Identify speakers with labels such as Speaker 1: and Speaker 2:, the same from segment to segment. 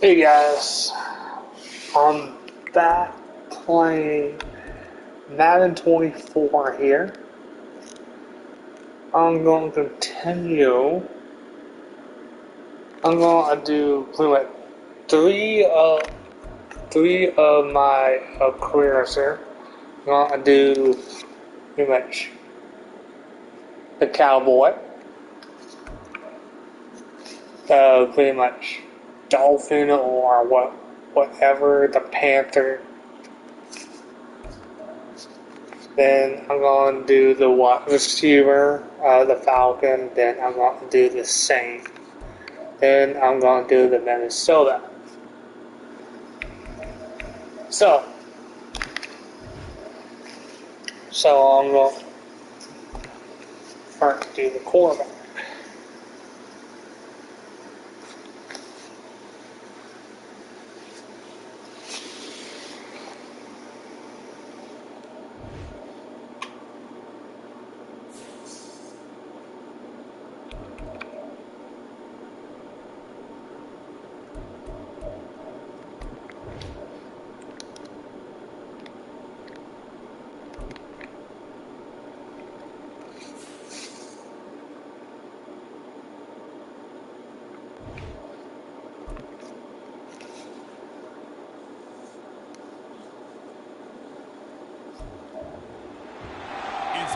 Speaker 1: Hey guys, I'm back playing Madden 24 here. I'm going to continue. I'm going to do pretty much three of my careers here. I'm going to do pretty much the Cowboy, pretty much Dolphin or whatever, the Panther. Then I'm going to do the wide receiver, the Falcon. Then I'm going to do the Saint. Then I'm going to do the Minnesota. So I'm going to first do the quarterback.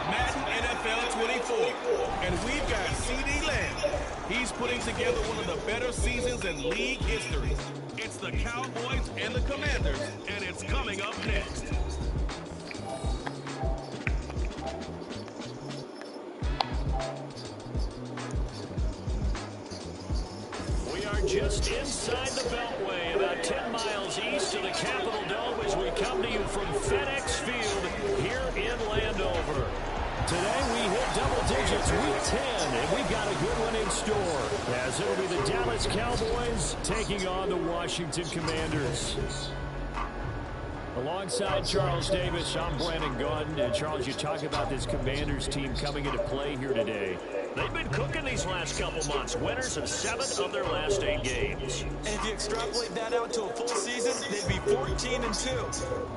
Speaker 2: Madden NFL 24, and we've got CD Lamb. He's putting together one of the better seasons in league history. It's the Cowboys and the Commanders, and it's coming up next.
Speaker 3: We are just inside the Beltway, about 10 miles east of the Capitol Dome as we come to you from FedEx Field here in Landover. Today we hit double digits week 10, and we've got a good one in store, as it'll be the Dallas Cowboys taking on the Washington Commanders. Alongside Charles Davis, I'm Brandon Gordon. And Charles, you talk about this Commanders team coming into play here today. They've been cooking these last couple months, winners of 7 of their last 8 games.
Speaker 4: And if you extrapolate that out to a full season, they'd be 14-2.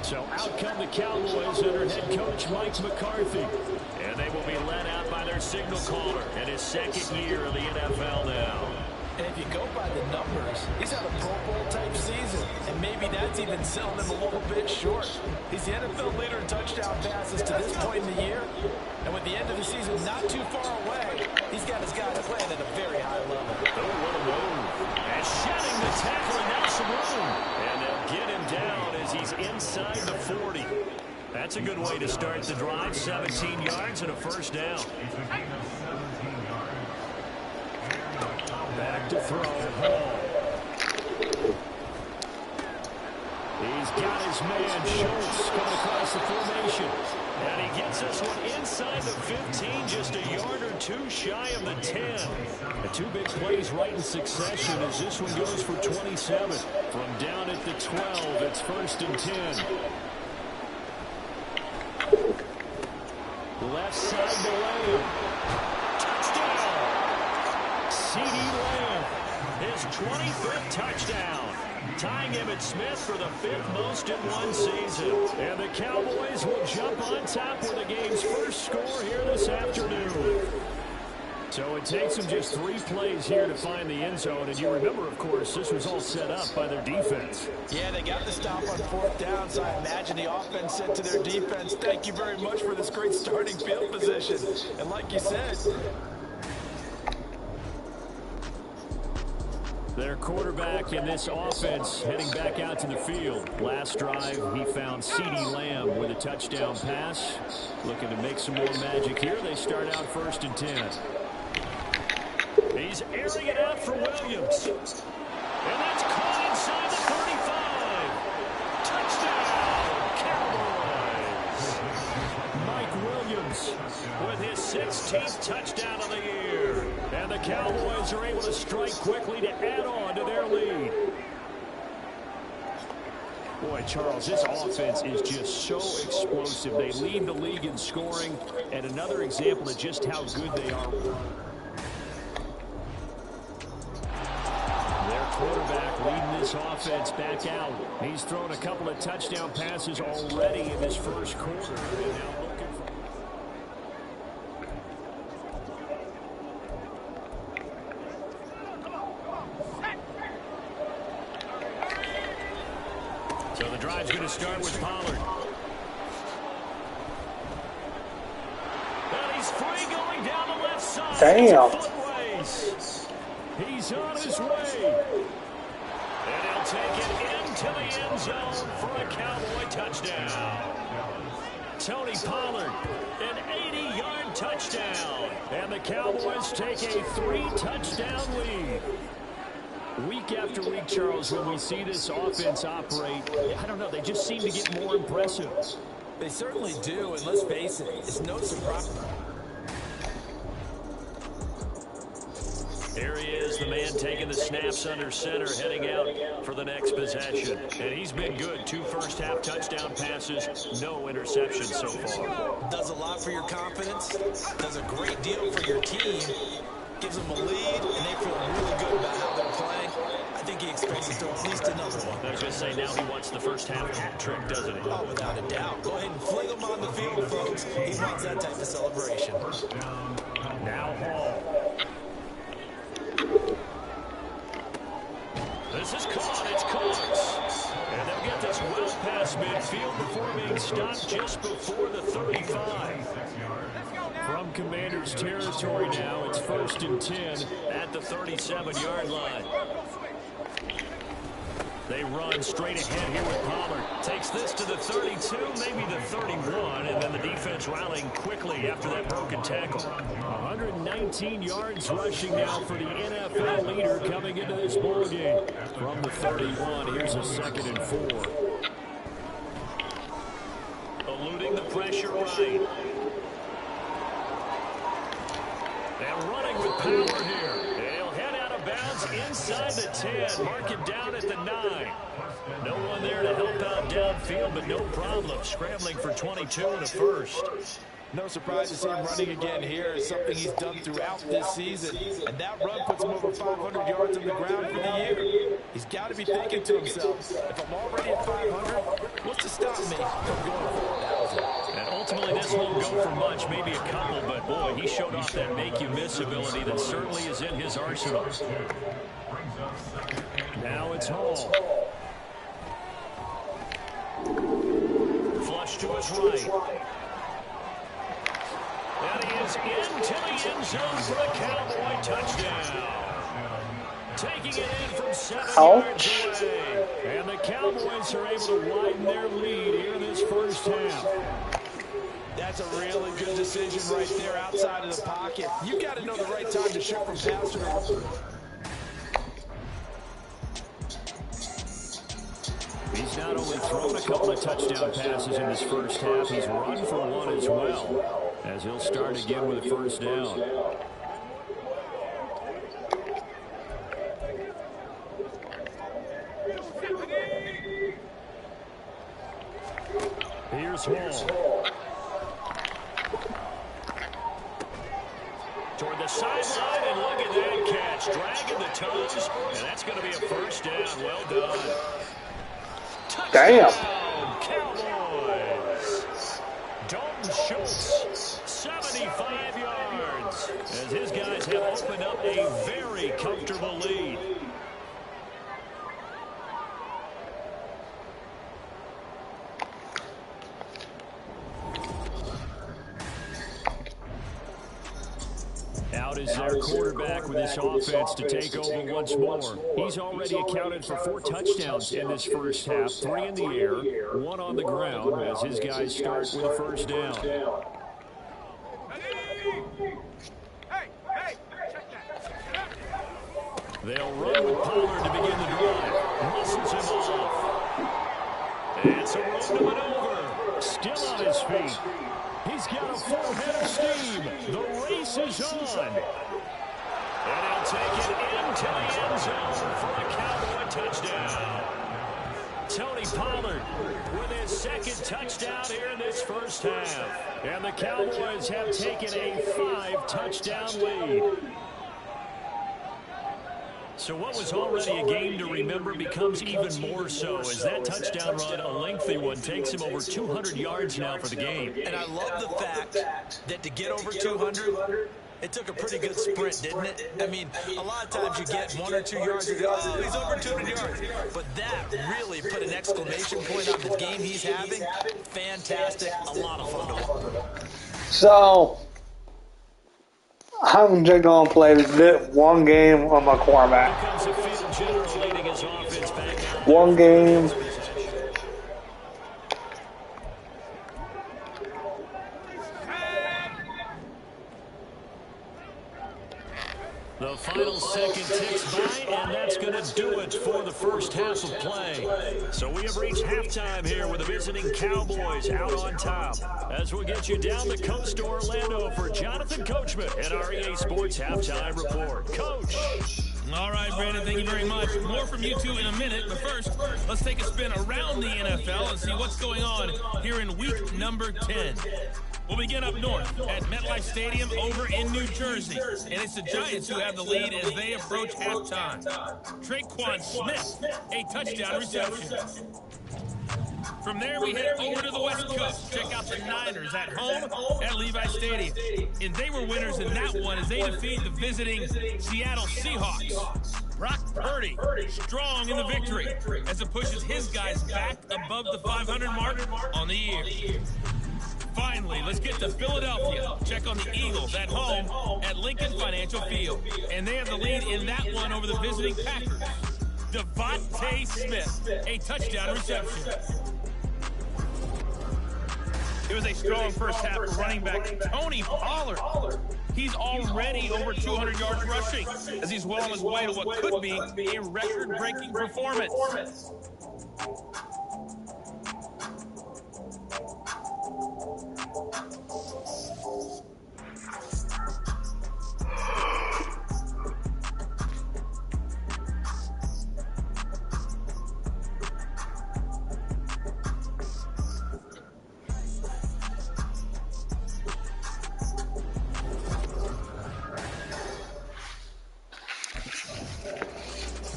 Speaker 3: So out come the Cowboys under head coach Mike McCarthy. And they will be led out by their signal caller in his second year of the NFL now.
Speaker 4: And if you go by the numbers, he's had a Pro Bowl type season. And maybe that's even selling him a little bit short. He's the NFL leader in touchdown passes to this point in the year. And with the end of the season not too far away, he's got his guys playing at a very high level.
Speaker 3: Oh, what a move. And shedding the tackle, and now some room. And they'll get him down as he's inside the 40. That's a good way to start the drive. 17 yards and a first down. Back to throw. Hall. He's got his man, Schultz, coming across the formation. And he gets this one inside the 15, just a yard or two shy of the 10. The 2 big plays right in succession as this one goes for 27. From down at the 12, it's 1st and 10. Left side to Lamb. Touchdown! CD Lamb, his 25th touchdown. Tying Emmitt Smith for the 5th most in one season. And the Cowboys will jump on top with the game's first score here this afternoon. So it takes them just 3 plays here to find the end zone. And you remember, of course, this was all set up by their defense.
Speaker 4: Yeah, they got the stop on 4th down, so I imagine the offense said to their defense, thank you very much for this great starting field position. And like you said,
Speaker 3: their quarterback in this offense heading back out to the field. Last drive, he found CD Lamb with a touchdown pass. Looking to make some more magic here. They start out 1st and 10. He's airing it out for Williams. And that's caught inside the 35. Touchdown, Cowboys. Mike Williams with his 16th touchdown of the year. And the Cowboys are able to strike quickly to add on to their lead. Boy, Charles, this offense is just so explosive. They lead the league in scoring, and another example of just how good they are. leading this offense back out. He's thrown a couple of touchdown passes already in his first quarter. And now looking for... So the drive's going to start with Pollard. And he's free going down the left side.
Speaker 1: Damn.
Speaker 3: It's a foot race. He's on his way. And he'll take it into the end zone for a Cowboy touchdown. Tony Pollard, an 80-yard touchdown. And the Cowboys take a 3-touchdown lead. Week after week, Charles, when we see this offense operate, I don't know, they just seem to get more impressive.
Speaker 4: They certainly do, and let's face it, it's no surprise.
Speaker 3: Here he is, the man taking the snaps under center, heading out for the next possession. And he's been good. 2 first-half touchdown passes, no interceptions so far.
Speaker 4: Does a lot for your confidence, does a great deal for your team, gives them a lead, and they feel really good about how they're playing. I think he expects to throw at least another one.
Speaker 3: I was going to say, now he wants the first-half hat trick, doesn't he?
Speaker 4: Oh, without a doubt. Go ahead and fling him on the field, folks. He wants that type of celebration.
Speaker 3: Now Hall. This is caught. It's Cox. And they'll get this well past midfield before being stopped just before the 35. From Commanders territory now, it's 1st and 10 at the 37-yard line. They run straight ahead here with Pollard. Takes this to the 32, maybe the 31, and then the defense rallying quickly after that broken tackle. 119 yards rushing now for the NFL leader coming into this ballgame. From the 31, here's a 2nd and 4. Eluding the pressure right. And running with power here. He'll head out of bounds inside the 10. Mark him down at the 9. No one there to help out downfield, but no problem. Scrambling for 22 and a first.
Speaker 4: No surprise to see him running again here. It's something he's done throughout this season. And that run puts him over 500 yards on the ground for the year. He's got to be thinking to himself, if I'm already at 500, what's to stop me from going for 1,000?
Speaker 3: And ultimately, this won't go for much, maybe a couple, but boy, he showed off that make-you-miss ability that certainly is in his arsenal. Now it's Hall. Flush to his right. And he is into the end zone for a Cowboy touchdown. Taking it in from 7 yards away. And the Cowboys are able to widen their lead here in this first half.
Speaker 4: That's a really good decision right there outside of the pocket. You got to know the right time to shift from passer to receiver.
Speaker 3: He's not only thrown a couple of touchdown passes in this first half, he's run for one as well, as he'll start again with a first down. Here's Hall. Toward the sideline, and look at that catch. Dragging the toes, and that's going to be a first down. Well done.
Speaker 1: Damn.
Speaker 3: Cowboys. Dalton Schultz, 75 yards, as his guys have opened up a very comfortable lead. Out is their quarterback with his offense to take over once more. He's already accounted for 4 touchdowns in this first half, 3 in the air, 1 on the ground, as his guys start with a first down. They'll run with Pollard to begin the drive. Muscles him off. It's a road to maneuver. Still on his feet. He's got a full head of steam. The race is on. And he'll take it into the end zone for a Cowboy touchdown. Tony Pollard with his 2nd touchdown here in this first half. And the Cowboys have taken a 5-touchdown lead. So what was already a game to remember becomes even more so as that touchdown run, a lengthy one, takes him over 200 yards now for the game.
Speaker 4: And I love the fact that to get over 200, it took a pretty good sprint, didn't it? I mean, a lot of times you get 1 or 2 yards, you go, oh, he's over 200 yards. But that really put an exclamation point on the game he's having. Fantastic, a lot of fun to watch.
Speaker 1: So, I'm just going to play this one game on my quarterback. One game.
Speaker 3: The final second ticks by, and that's going to do it for the first half of play. So we have reached halftime here with the visiting Cowboys out on top. As we'll get you down the coast to Orlando for Jonathan Coachman at our EA Sports Halftime Report. Coach.
Speaker 2: All right, Brandon, thank you very much. More from you two in a minute, but first, let's take a spin around the NFL and see what's going on here in week number 10. We'll begin up north at MetLife Stadium over in New Jersey. And it's the Giants who have the lead as they approach halftime. Traquan Smith, a touchdown reception. From there, we head over to the West Coast. Check out the Niners at home at Levi Stadium. And they were winners in that one as they defeat the visiting Seattle Seahawks. Brock Purdy, strong in the victory as it pushes his guys back above the 500 mark on the year. Finally, let's get to Philadelphia. Check on the Eagles at home at Lincoln Financial Field. And they have the lead in that one over the visiting Packers. Devontae Smith, a touchdown reception. It was a strong first half for running back Tony Pollard. He's already over 200 yards rushing as he's well on his way to what could be a record-breaking performance.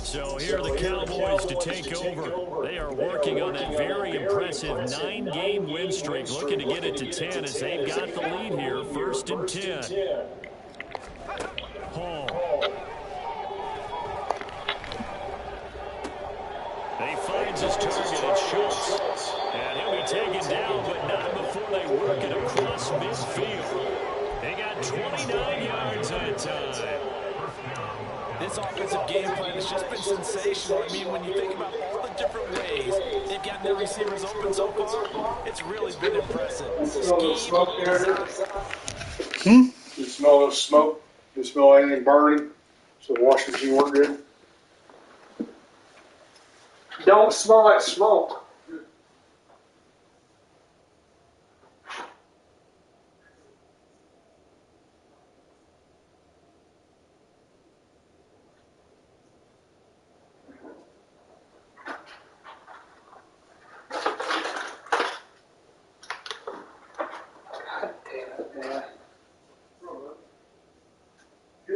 Speaker 3: So here are the Cowboys to take over. They are working on that very impressive 9-game win streak, looking to get it to 10 as they've got the lead here, 1st and 10. Home. He finds his target at Schultz. And he'll be taken down, but not before they work it across midfield. They got 29 yards that time.
Speaker 4: This offensive game plan has just been sensational. I mean, when you think about all the different ways they've gotten their receivers open so far, it's really been impressive.
Speaker 1: Smell smoke there?
Speaker 5: You smell the smoke? You smell anything burning? So the washing machine work good?
Speaker 1: Don't smell like smoke.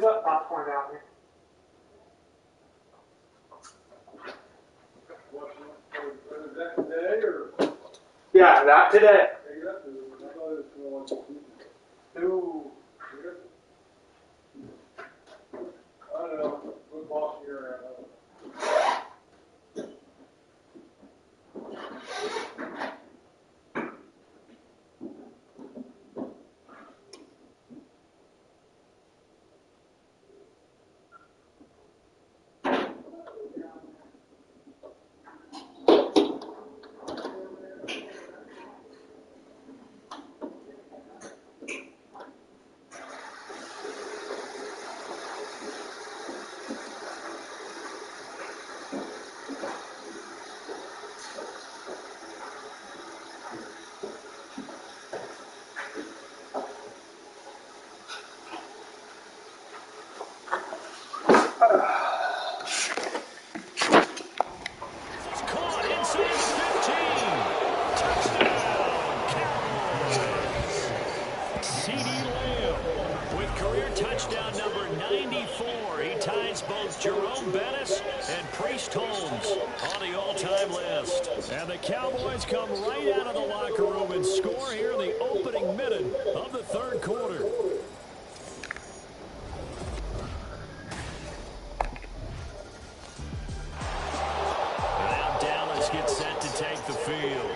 Speaker 1: That popcorn out here.
Speaker 5: Is that today or?
Speaker 1: Yeah, not today.
Speaker 5: Ooh. I don't know. What boss you're at?
Speaker 3: ties both Jerome Bettis and Priest Holmes on the all-time list. And the Cowboys come right out of the locker room and score here in the opening minute of the third quarter. Now Dallas gets set to take the field.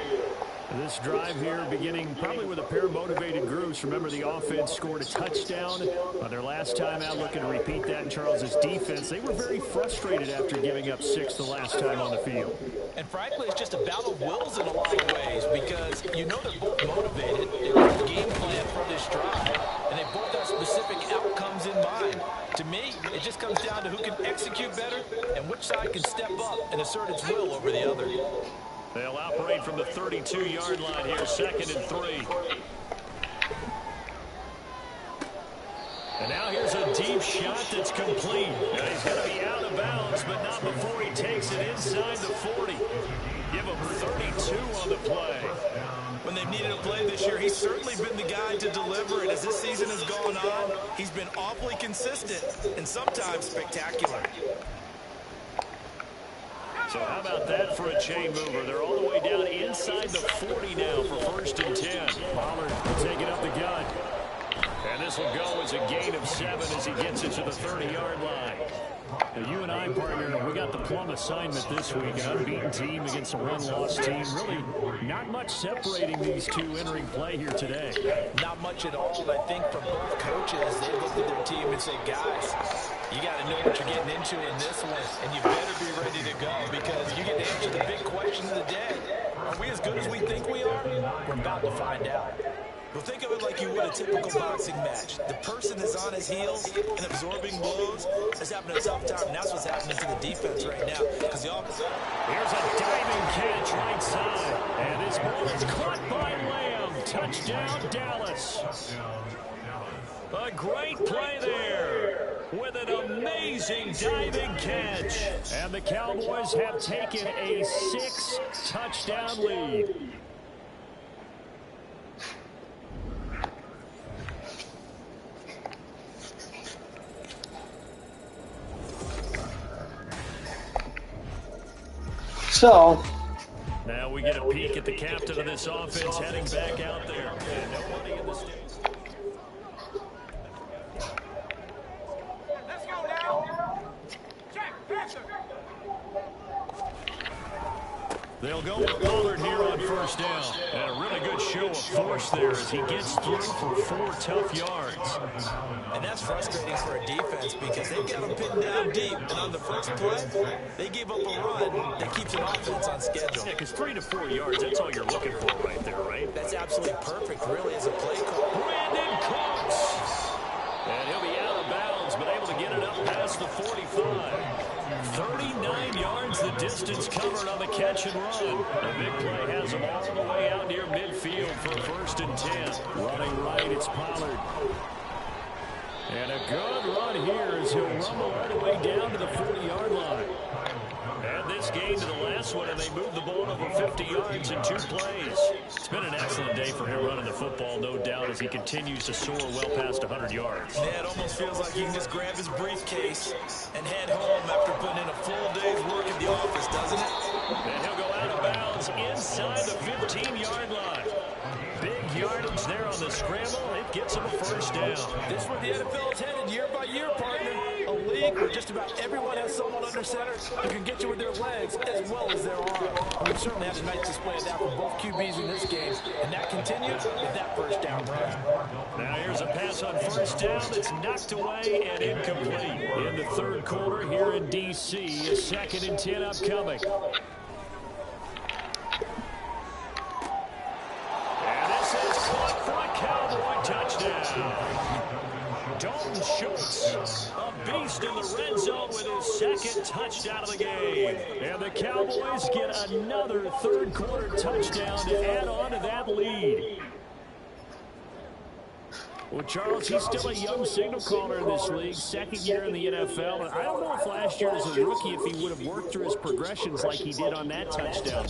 Speaker 3: This drive here beginning probably with a pair of motivated groups. Remember, the offense scored a touchdown on their last time out, looking to repeat that in Charles's defense. They were very frustrated after giving up 6 the last time on the field.
Speaker 4: And frankly, it's just a battle of wills in a lot of ways because you know they're both motivated. They both game plan for this drive, and they both have specific outcomes in mind. To me, it just comes down to who can execute better and which side can step up and assert its will over the other.
Speaker 3: They'll operate from the 32-yard line here, 2nd and 3. And now here's a deep shot that's complete. Now he's going to be out of bounds, but not before he takes it inside the 40. Give him 32 on the play.
Speaker 4: When they've needed a play this year, he's certainly been the guy to deliver. And as this season has gone on, he's been awfully consistent and sometimes spectacular.
Speaker 3: So how about that for a chain mover? They're all the way down inside the 40 now for 1st and 10. Pollard taking up the gun. And this will go as a gain of 7 as he gets it to the 30-yard line. Now, you and I, partner, we got the plum assignment this week. An unbeaten team against a one-loss team. Really not much separating these two entering play here today.
Speaker 4: Not much at all. And I think for both coaches, they look at their team and say, guys, you got to know what you're getting into in this one, and you better be ready to go because you get to answer the big question of the day. Are we as good as we think we are? We're about to find out. Well, think of it like you would a typical boxing match. The person is on his heels and absorbing blows is having a tough time, and that's what's happening to the defense right now. Because the offense.
Speaker 3: Here's a diving catch right side, and this ball is caught by Lamb. Touchdown, Dallas. A great play there with an amazing diving catch. And the Cowboys have taken a 6-touchdown lead.
Speaker 1: So,
Speaker 3: now we get a peek at the captain of this offense heading back out there. And nobody in the States.
Speaker 6: Let's go now. Check, Panther.
Speaker 3: They'll go with Pollard here on 1st down. And a really good show of force there as he gets through for 4 tough yards.
Speaker 4: And that's frustrating for a defense because they've got them pinned down deep. And on the first play, they gave up a run that keeps an offense on schedule.
Speaker 3: Yeah, because 3 to 4 yards, that's all you're looking for right there, right?
Speaker 4: That's absolutely perfect, really, as a play call.
Speaker 3: Brandon Cooks. And he'll be out of bounds, but able to get it up past the 45. 39 yards the distance covered on the catch and run. A big play has him all the way out near midfield for 1st and 10. Running right, it's Pollard. And a good run here as he'll rumble all the way down to the 40-yard line. And this gain to the last one, and they move the ball over 50 yards in 2 plays. It's been an excellent day for him running the football, no doubt, as he continues to soar well past 100 yards.
Speaker 4: Yeah, it almost feels like he can just grab his briefcase and head home after putting in a full day's work at the office, doesn't it?
Speaker 3: And he'll go out of bounds inside the 15-yard line. Big yardage there on the scramble. It gets him a 1st down.
Speaker 4: This is where the NFL is headed year by year, partner. A league where just about everyone has someone under center who can get you with their legs as well as their arm. And we've certainly had a nice display of that from both QBs in this game. And that continues with that 1st down run.
Speaker 3: Now here's a pass on 1st down that's knocked away and incomplete. In the 3rd quarter here in D.C., a 2nd and 10 upcoming. And this is caught for a Cowboy touchdown. Dalton Schultz, a beast in the red zone with his 2nd touchdown of the game. And the Cowboys get another 3rd quarter touchdown to add on to that lead. Well, Charles, he's still a young signal caller in this league, 2nd year in the NFL. And I don't know if last year as a rookie, if he would have worked through his progressions like he did on that touchdown.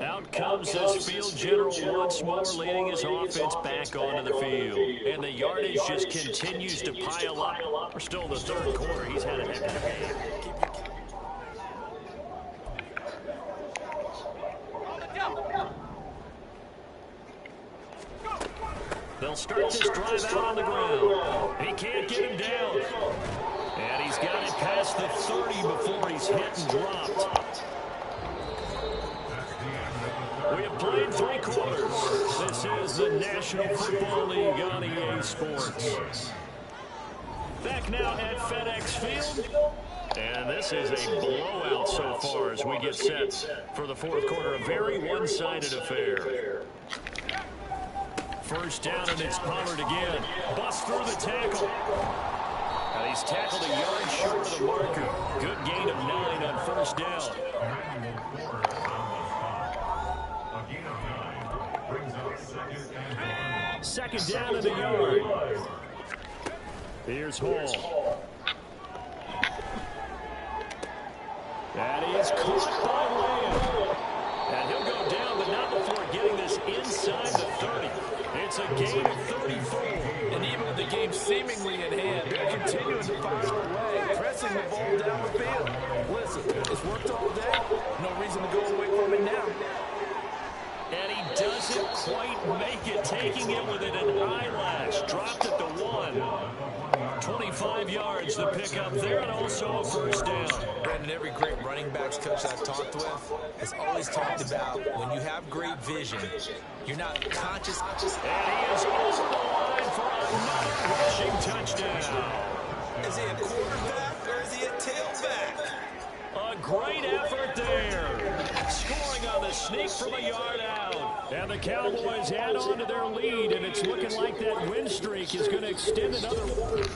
Speaker 3: Out comes this field general once more, leading his offense back onto the field. And the yardage just continues to pile up. We're still in the third quarter. He's had a heck of a game. They'll start this drive out on the ground. He can't get him down. And he's got it past the 30 before he's hit and dropped. We have played 3 quarters. This is the National Football League on EA Sports. Back now at FedEx Field. And this is a blowout so far as we get set for the fourth quarter. A very one-sided affair. First down, and it's Pollard again. Busts through the tackle. And he's tackled a yard short of the marker. Good gain of 9 on first down. Second down in the yard. Here's Hall. That is caught by Lamb. And he'll go down, but not before getting this inside the 30. It's a gain of 34.
Speaker 4: And even with the game seemingly in hand, they're continuing to fire away, pressing the ball down the field. Listen, it's worked all day. No reason to go away from it now.
Speaker 3: And he doesn't quite make it, taking it with an eyelash. Dropped at the 1. 25 yards to pick up there, and also a first down.
Speaker 4: Brandon, every great running backs coach I've talked with has always talked about when you have great vision, you're not conscious.
Speaker 3: And he is over the line for another rushing touchdown.
Speaker 4: Is he a quarterback or is he a tailback?
Speaker 3: A great effort there. Scoring on the sneak from a yard out. And the Cowboys add on to their lead, and it's looking like that win streak is going to extend another one.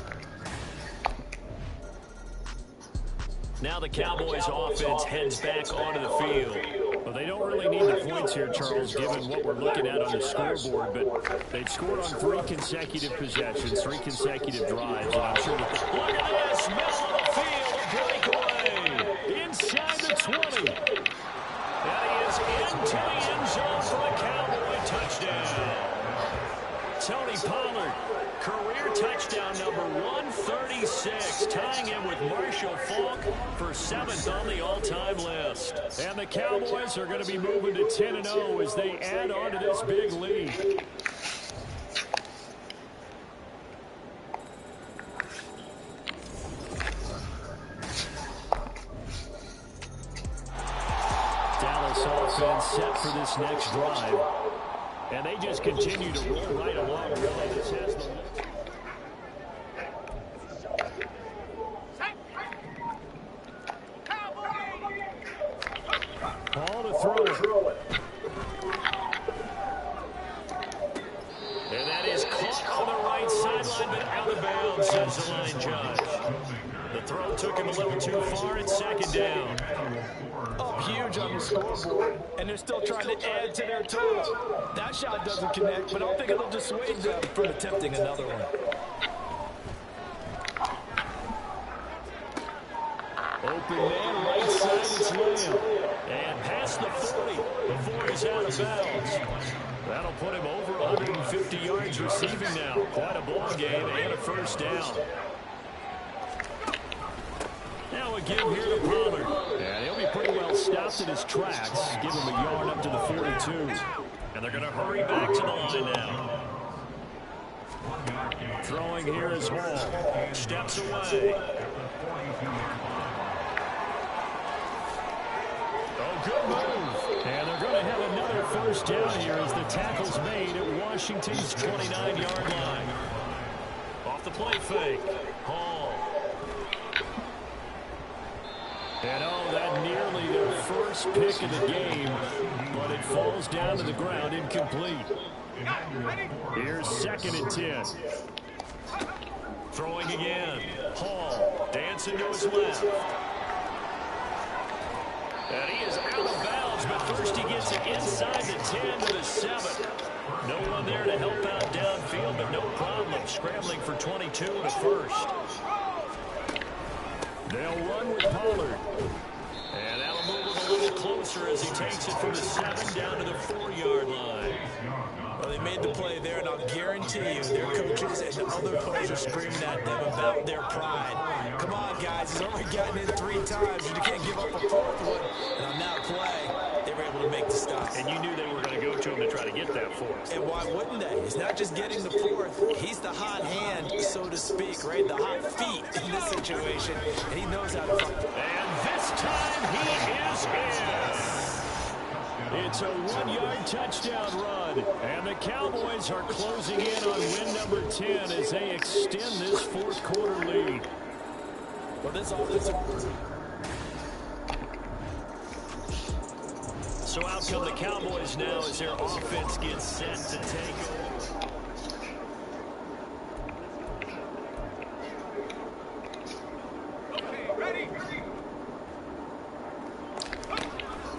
Speaker 3: Now the Cowboys offense heads back onto the field. Well, they don't really need the points here, Charles, given what we're looking at on the scoreboard, but they've scored on 3 consecutive possessions, 3 consecutive drives, and I'm sure that look at this, middle of the field, a breakaway inside the 20. And he is into the end zone for a Cowboy touchdown. Tony Pollard, career touchdown number 136, tying him with Marshall Faulk for 7th on the all-time list. And the Cowboys are going to be moving to 10-0 as they add on to this big lead. Dallas offense set for this next drive. And they just continue to roll right along. Really, this has the... Ball to throw it. And that is caught on the right sideline, but out of bounds, says the line judge. The throw took him a little too far. It's second down.
Speaker 4: Up huge on the scoreboard, and they're still trying to add to their total. That shot doesn't connect, but I don't think it'll dissuade them from attempting another one.
Speaker 3: Open man, right side, it's Lamb. And past the 40 before he's out of bounds. That'll put him over 150 yards receiving now. Quite a ball game and a first down. Now a give here to Pollard. And he'll be pretty well stopped in his tracks. Give him a yard up to the 42. And they're going to hurry back to the line now. Throwing here is Hall. Steps away. Oh, good move. And they're going to have another first down here as the tackle's made at Washington's 29-yard line. Off the play fake. Hall. And oh, that nearly their first pick of the game, but it falls down to the ground incomplete. Here's 2nd and 10. Throwing again. Hall dancing to his left. And he is out of bounds, but first he gets it inside the 10 to the 7. No one there to help out downfield, but no problem scrambling for 22 to first. They'll run with Pollard. And that'll move him a little closer as he takes it from the 7 down to the 4-yard line.
Speaker 4: Well, they made the play there, and I'll guarantee you their coaches and the other players are screaming at them about their pride. Come on, guys. He's already gotten in 3 times. You can't give up a 4th one. And on that play, they were able to make the stop.
Speaker 3: And you knew they were going to go to him to try to get that 4th.
Speaker 4: And why wouldn't they? It's not just getting the 4th. He's the hot hand, so to speak, right? The hot feet in this situation. And he knows how to fight.
Speaker 3: And this time he is in. It's a 1-yard touchdown run. And the Cowboys are closing in on win number 10 as they extend this 4th quarter lead.
Speaker 4: Well, this offensive...
Speaker 3: So out come the Cowboys now as their offense gets set to take over.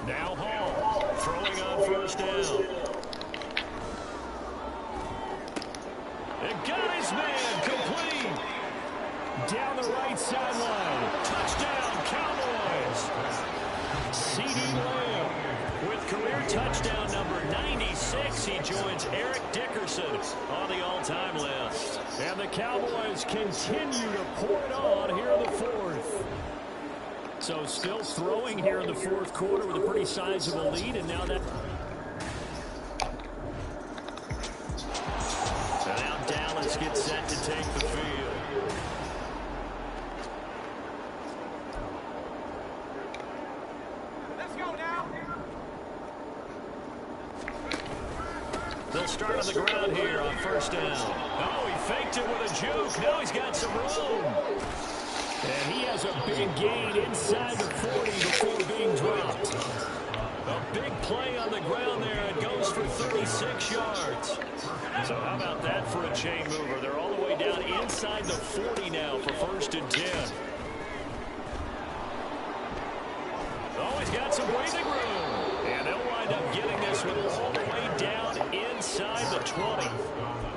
Speaker 3: Now Hall throwing on 1st down. It got his man complete. Down the right sideline. Touchdown Cowboys. C.D. Lamb with career touchdown number 96. He joins Eric Dickerson on the all-time list. And the Cowboys continue to pour it on here in the 4th. So still throwing here in the 4th quarter with a pretty sizable lead, and now that... So now Dallas gets set to take the field.
Speaker 6: Let's go now.
Speaker 3: They'll start on the ground here on 1st down. Oh, he faked it with a juke. Now he's got some room. And he has a big gain inside the 40 before being dropped. A big play on the ground there. It goes for 36 yards. So how about that for a chain mover? They're all the way down inside the 40 now for 1st and 10. Oh, he's got some breathing room. And they'll wind up getting this one all the way down inside the 20.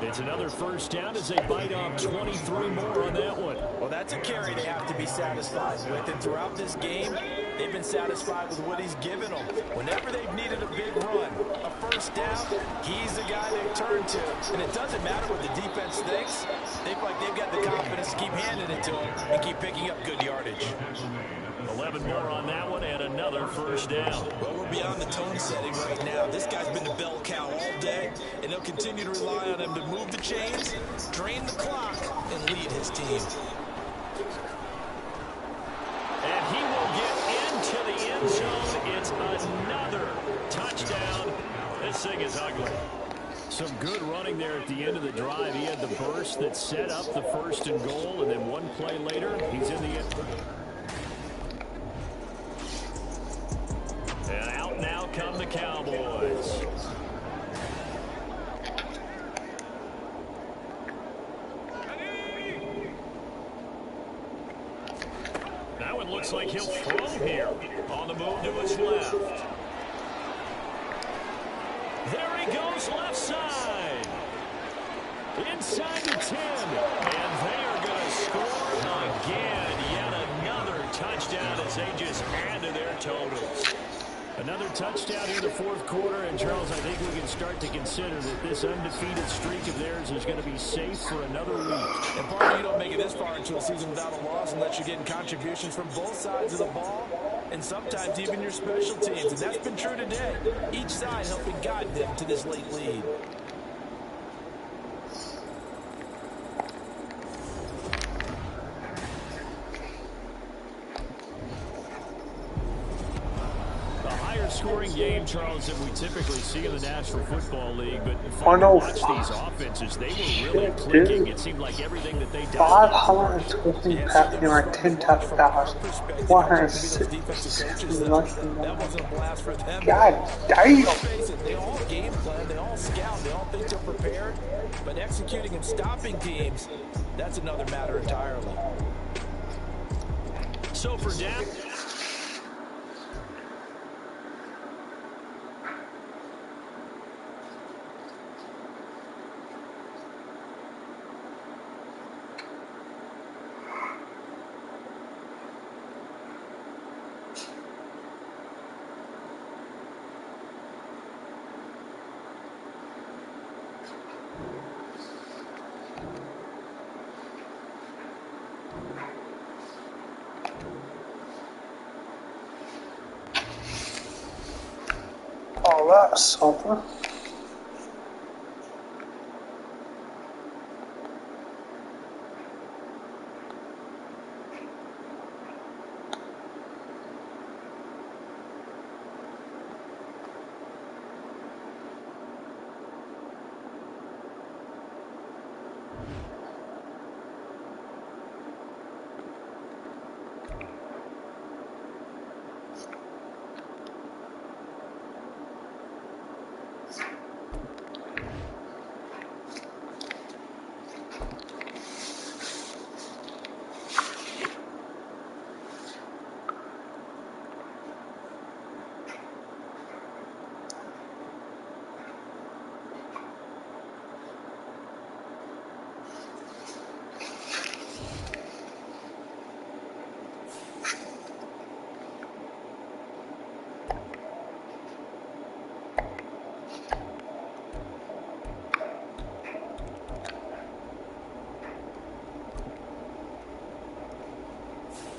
Speaker 3: It's another 1st down as they bite off 23 more on that one.
Speaker 4: Well, that's a carry they have to be satisfied with. And throughout this game, they've been satisfied with what he's given them. Whenever they've needed a big run, a 1st down, he's the guy they turn to. And it doesn't matter what the defense thinks. They feel like they've got the confidence to keep handing it to him and keep picking up good yardage.
Speaker 3: 11 more on that one and another 1st down.
Speaker 4: Well, we're beyond the tone setting right now. This guy's been the bell cow all day, and they'll continue to rely on him to move the chains, drain the clock, and lead his team.
Speaker 3: And he will get into the end zone. It's another touchdown. This thing is ugly. Some good running there at the end of the drive. He had the burst that set up the 1st and goal, and then one play later, he's in the end. And out now come the Cowboys. Now it looks like he'll throw here. On the move to his left. There he goes left side. Inside the 10. And they are going to score again. Yet another touchdown as they just add to their totals. Another touchdown in the 4th quarter, and Charles, I think we can start to consider that this undefeated streak of theirs is going to be safe for another week.
Speaker 4: And part of you don't make it this far into a season without a loss unless you're getting contributions from both sides of the ball, and sometimes even your special teams, and that's been true today. Each side helping guide them to this late lead.
Speaker 3: Scoring game, Charles, that we typically see in the National Football League, but if I watch these offenses, they were really clicking. It seemed like everything that they did.
Speaker 1: 520 passing yard, 10 touchdowns, 160 rushing yards. God damn!
Speaker 4: They all game plan, they all scout, they all think they're prepared, but executing and stopping teams, that's another matter entirely.
Speaker 3: So for Dak.
Speaker 1: Well, that's something.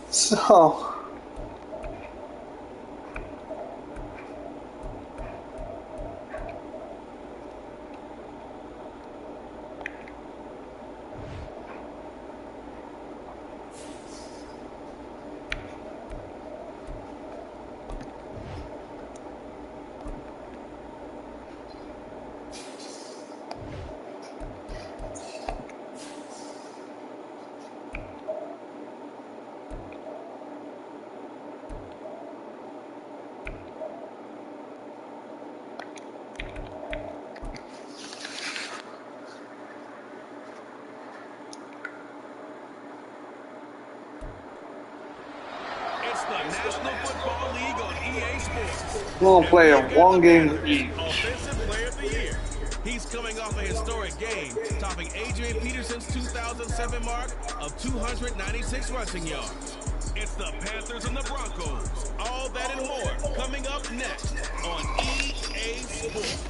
Speaker 1: So,
Speaker 2: It's the National Football League on EA Sports.
Speaker 1: we're going to play
Speaker 2: And we've
Speaker 1: a
Speaker 2: got
Speaker 1: one
Speaker 2: the
Speaker 1: game
Speaker 2: Panthers
Speaker 1: each.
Speaker 2: Offensive Player of the Year. He's coming off a historic game, topping Adrian Peterson's 2007 mark of 296 rushing yards. It's the Panthers and the Broncos. All that and more coming up next on EA Sports.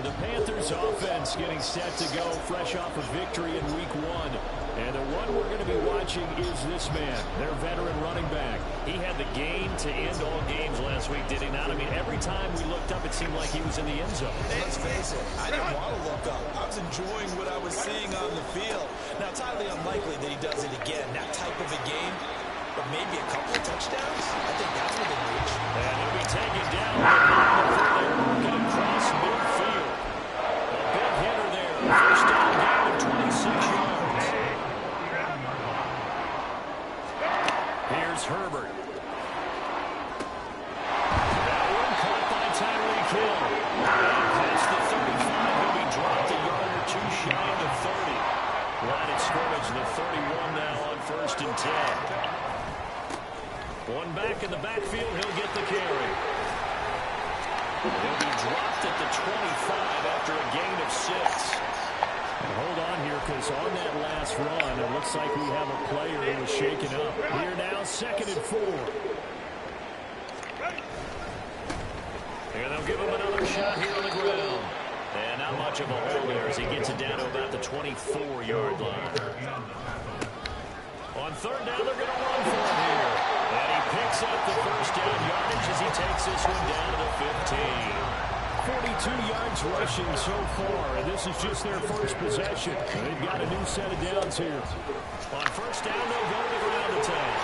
Speaker 3: The Panthers offense getting set to go fresh off a victory in week 1. And the one we're going to be watching is this man, their veteran running back. He had the game to end all games last week, did he not? I mean, every time we looked up, it seemed like he was in the end zone.
Speaker 4: Let's face it, I didn't want to look up. I was enjoying what I was seeing on the field. Now, it's highly unlikely that he does it again, that type of a game. But maybe a couple of touchdowns? I think that's within reach.
Speaker 3: And he'll be taken down. Working across midfield. A big hitter there. First down gain of 26 yards. Here's Herbert. That one caught by Tyreek Hill. Past the 35. He'll be dropped a yard or two shy of the 30. Line at scrimmage, the 31 now on 1st and 10. One back in the backfield, he'll get the carry. He'll be dropped at the 25 after a gain of 6. And hold on here, because on that last run, it looks like we have a player who was shaken up. Here now, 2nd and 4. And they'll give him another shot here on the ground. And not much of a hole there as he gets it down to about the 24-yard line. On 3rd down, they're going to run for him here. And he picks up the first down yardage as he takes this one down to the 15. 42 yards rushing so far, and this is just their first possession. And they've got a new set of downs here. On 1st down, they'll go to the ground attack.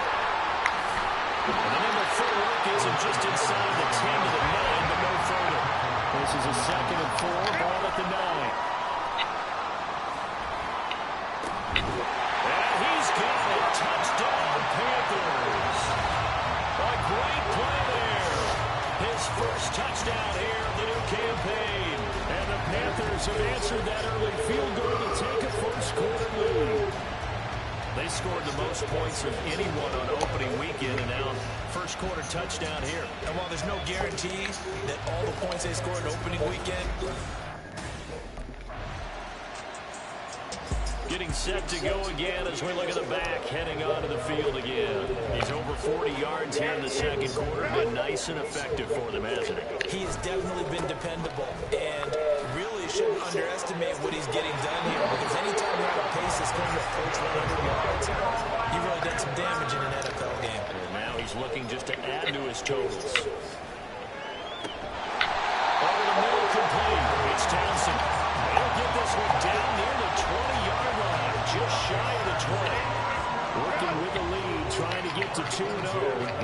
Speaker 3: And the number 4 work isn't just inside the 10 to the 9, but no further. This is a 2nd and 4, ball at the 9. Touchdown, Panthers. A great play there. His first touchdown here of the new campaign. And the Panthers have answered that early field goal to take a first-quarter lead. They scored the most points of anyone on opening weekend, and now first-quarter touchdown here.
Speaker 4: And while there's no guarantee that all the points they scored opening weekend,
Speaker 3: getting set to go again as we look at the back, heading onto the field again. He's over 40 yards here in the 2nd quarter. Been nice and effective for them, hasn't he?
Speaker 4: He has definitely been dependable. And really, really shouldn't underestimate what he's getting done here, because anytime you're at a pace that's going to approach 100 yards, you've really done some damage in an NFL game.
Speaker 3: And now he's looking just to add to his totals. Over the middle, complete. It's Townsend. He'll get this one down near the 20-yard line, just shy of the 20. Working with the lead, trying to get to 2-0.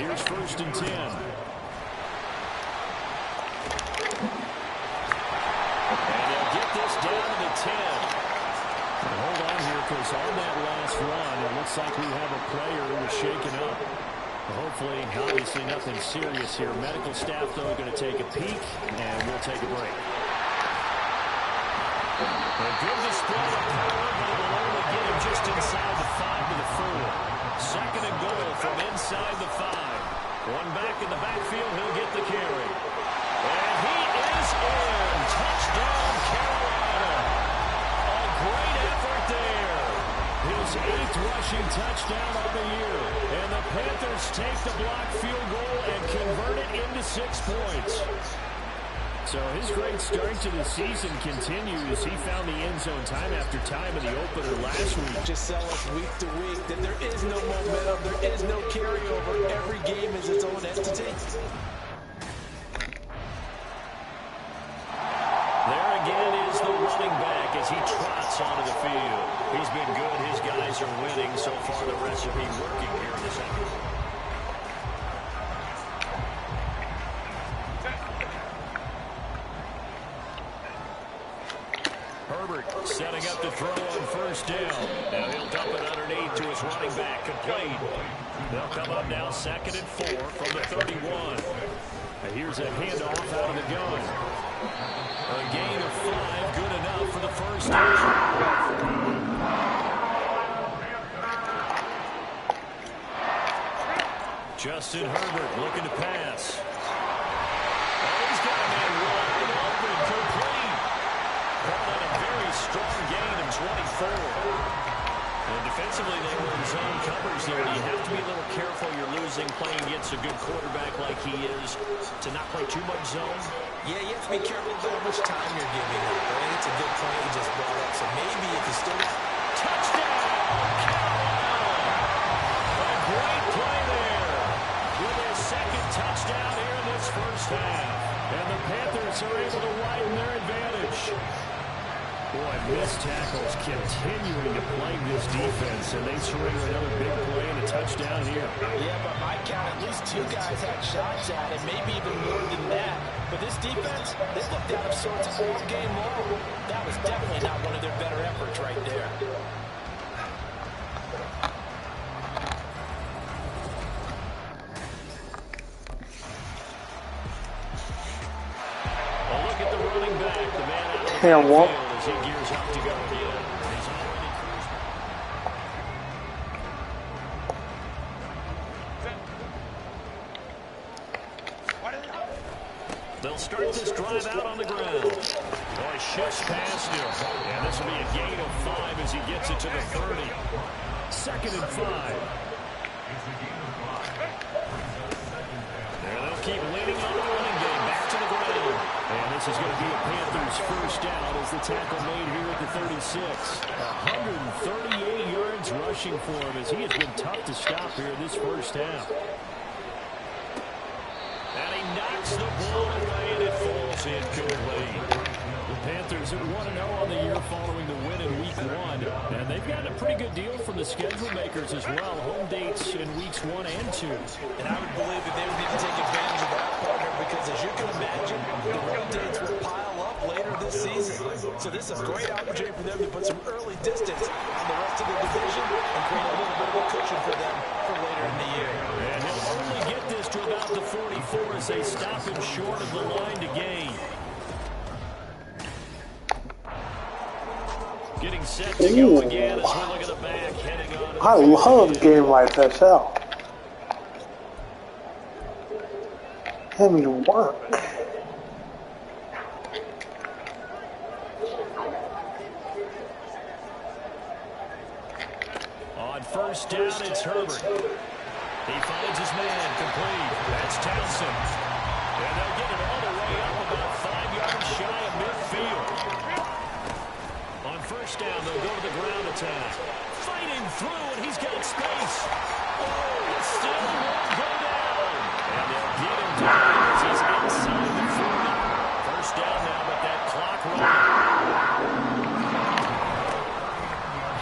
Speaker 3: Here's 1st and 10. And they'll get this down to the 10. And hold on here, because on that last run, it looks like we have a player who was shaken up. Hopefully, obviously nothing serious here. Medical staff, though, going to take a peek, and we'll take a break. A good display of power, but it will only get him just inside the 5 to the 4. 2nd and goal from inside the 5. One back in the backfield, he'll get the carry. And he is in. Touchdown, Carolina. A great effort there. His 8th rushing touchdown of the year. And the Panthers take the blocked field goal and convert it into 6 points. So his great start to the season continues. He found the end zone time after time in the opener last week.
Speaker 4: Just sell us week to week that there is no momentum, there is no carryover. Every game is its own entity.
Speaker 3: There again is the running back as he trots onto the field. He's been good. His guys are winning. So far, the recipe working here in the second. Herbert setting up to throw on 1st down. Now he'll dump it underneath to his running back. Complete. They'll come up now 2nd and 4 from the 31. And here's a handoff out of the gun. A gain of 5, good enough for the 1st down. Justin Herbert looking to pass. Oh, he's got a man wide open, complete. Brought on a very strong gain of 24. And defensively, they were in zone covers there. You have to be a little careful. You're losing playing against a good quarterback like he is to not play too much zone.
Speaker 4: Yeah, you have to be careful about how much time you're giving up. I think it's a good point you just brought up. So maybe if you still...
Speaker 3: Touchdown! A great play there with his 2nd touchdown here in this 1st half. And the Panthers are able to widen their advantage. Boy, missed tackles continuing to plague this defense, and they surrender another big play and a touchdown here.
Speaker 4: Yeah, but my count, at least 2 guys had shots at it, maybe even more than that. But this defense, they looked out of sorts all game long. That was definitely not one of their better efforts right there.
Speaker 3: Well, look at the running back, the man out of the
Speaker 1: What?
Speaker 3: backfield as he gears up to go again. He's already cruising. They'll start this drive out on the ground. Boy, shifts past him. And this will be a gain of 5 as he gets it to the 30. 2nd and 5. There they'll keep leaning on the running game. Back to the ground. And this is going to be a Panthers 1st down as the tackle made here at the 36. 138 yards rushing for him as he has been tough to stop here in this 1st half. And he knocks the ball away and it falls incomplete. The Panthers are 1-0 on the year following the win in Week 1. And they've gotten a pretty good deal from the schedule makers as well. Home dates in Weeks 1 and 2.
Speaker 4: And I would believe that they would even take advantage of that, partner, because as you can imagine, the road dates will pile up later this season. So this is a great opportunity for them to put some early distance on the rest of the division and create a little bit of a cushion for them for later in the year.
Speaker 3: And he'll only get this to about the 44 as they stop him short of the line to gain. Getting set to go again as we look at the back, heading on.
Speaker 1: I love a game like this, hell. Let me work.
Speaker 3: On 1st down, it's Herbert. He finds his man, complete. That's Townsend. And they'll get it all the way up about 5 yards. yards shy of midfield. On first down, they'll go to the ground attack. Fighting through, and he's got space. Oh, it still won't go down. And they'll get him down as he's inside the 40. First down now, but that clock running.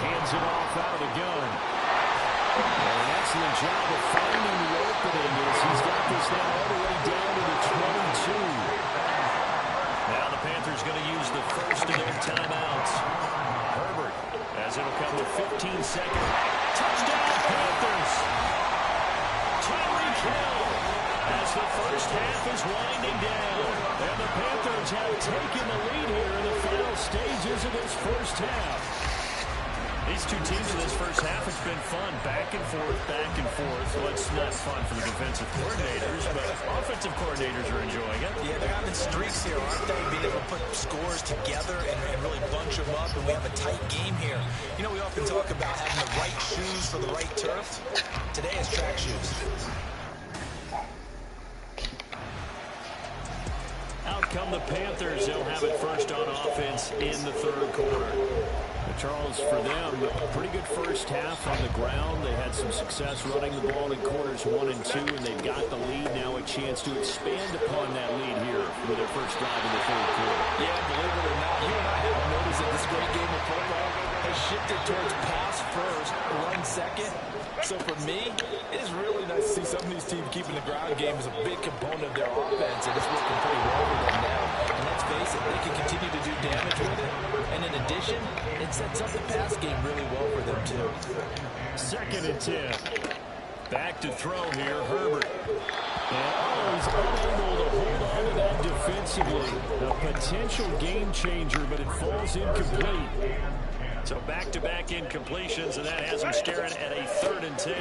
Speaker 3: Hands it off out of the gun. An excellent job of finding the opening as he's got this now all the way down to the 22. Now the Panthers going to use the first of their timeouts. Herbert, as it'll come with 15 seconds. Touchdown Panthers! Tyreek Hill as the first half is winding down. And the Panthers have taken the lead here in the final stages of this first half. These two teams in this first half, it's been fun. Back and forth, back and forth. Well, it's not fun for the defensive coordinators, but offensive coordinators are enjoying it.
Speaker 4: Yeah, they're having streaks here, aren't they? Being able to put scores together and really bunch them up, and we have a tight game here. You know, we often talk about having the right shoes for the right turf. Today is track shoes.
Speaker 3: Out come the Panthers. They'll have it first on offense in the third quarter. Charles, for them, a pretty good first half on the ground. They had some success running the ball in quarters 1 and 2, and they've got the lead. Now a chance to expand upon that lead here with their first drive in the third quarter.
Speaker 4: Yeah, believe it or not, you and I have noticed that this great game of football has shifted towards pass first, run second. So for me, it's really nice to see some of these teams keeping the ground game as a big component of their offense, and it's working pretty well for them now. And let's face it, they can continue to do damage with it. And in addition, it sets up the pass game really well for them, too.
Speaker 3: Second and 10. Back to throw here, Herbert. And he's unable to hold on to that defensively. A potential game changer, but it falls incomplete. So back-to-back incompletions, and that has him staring at a 3rd and 10.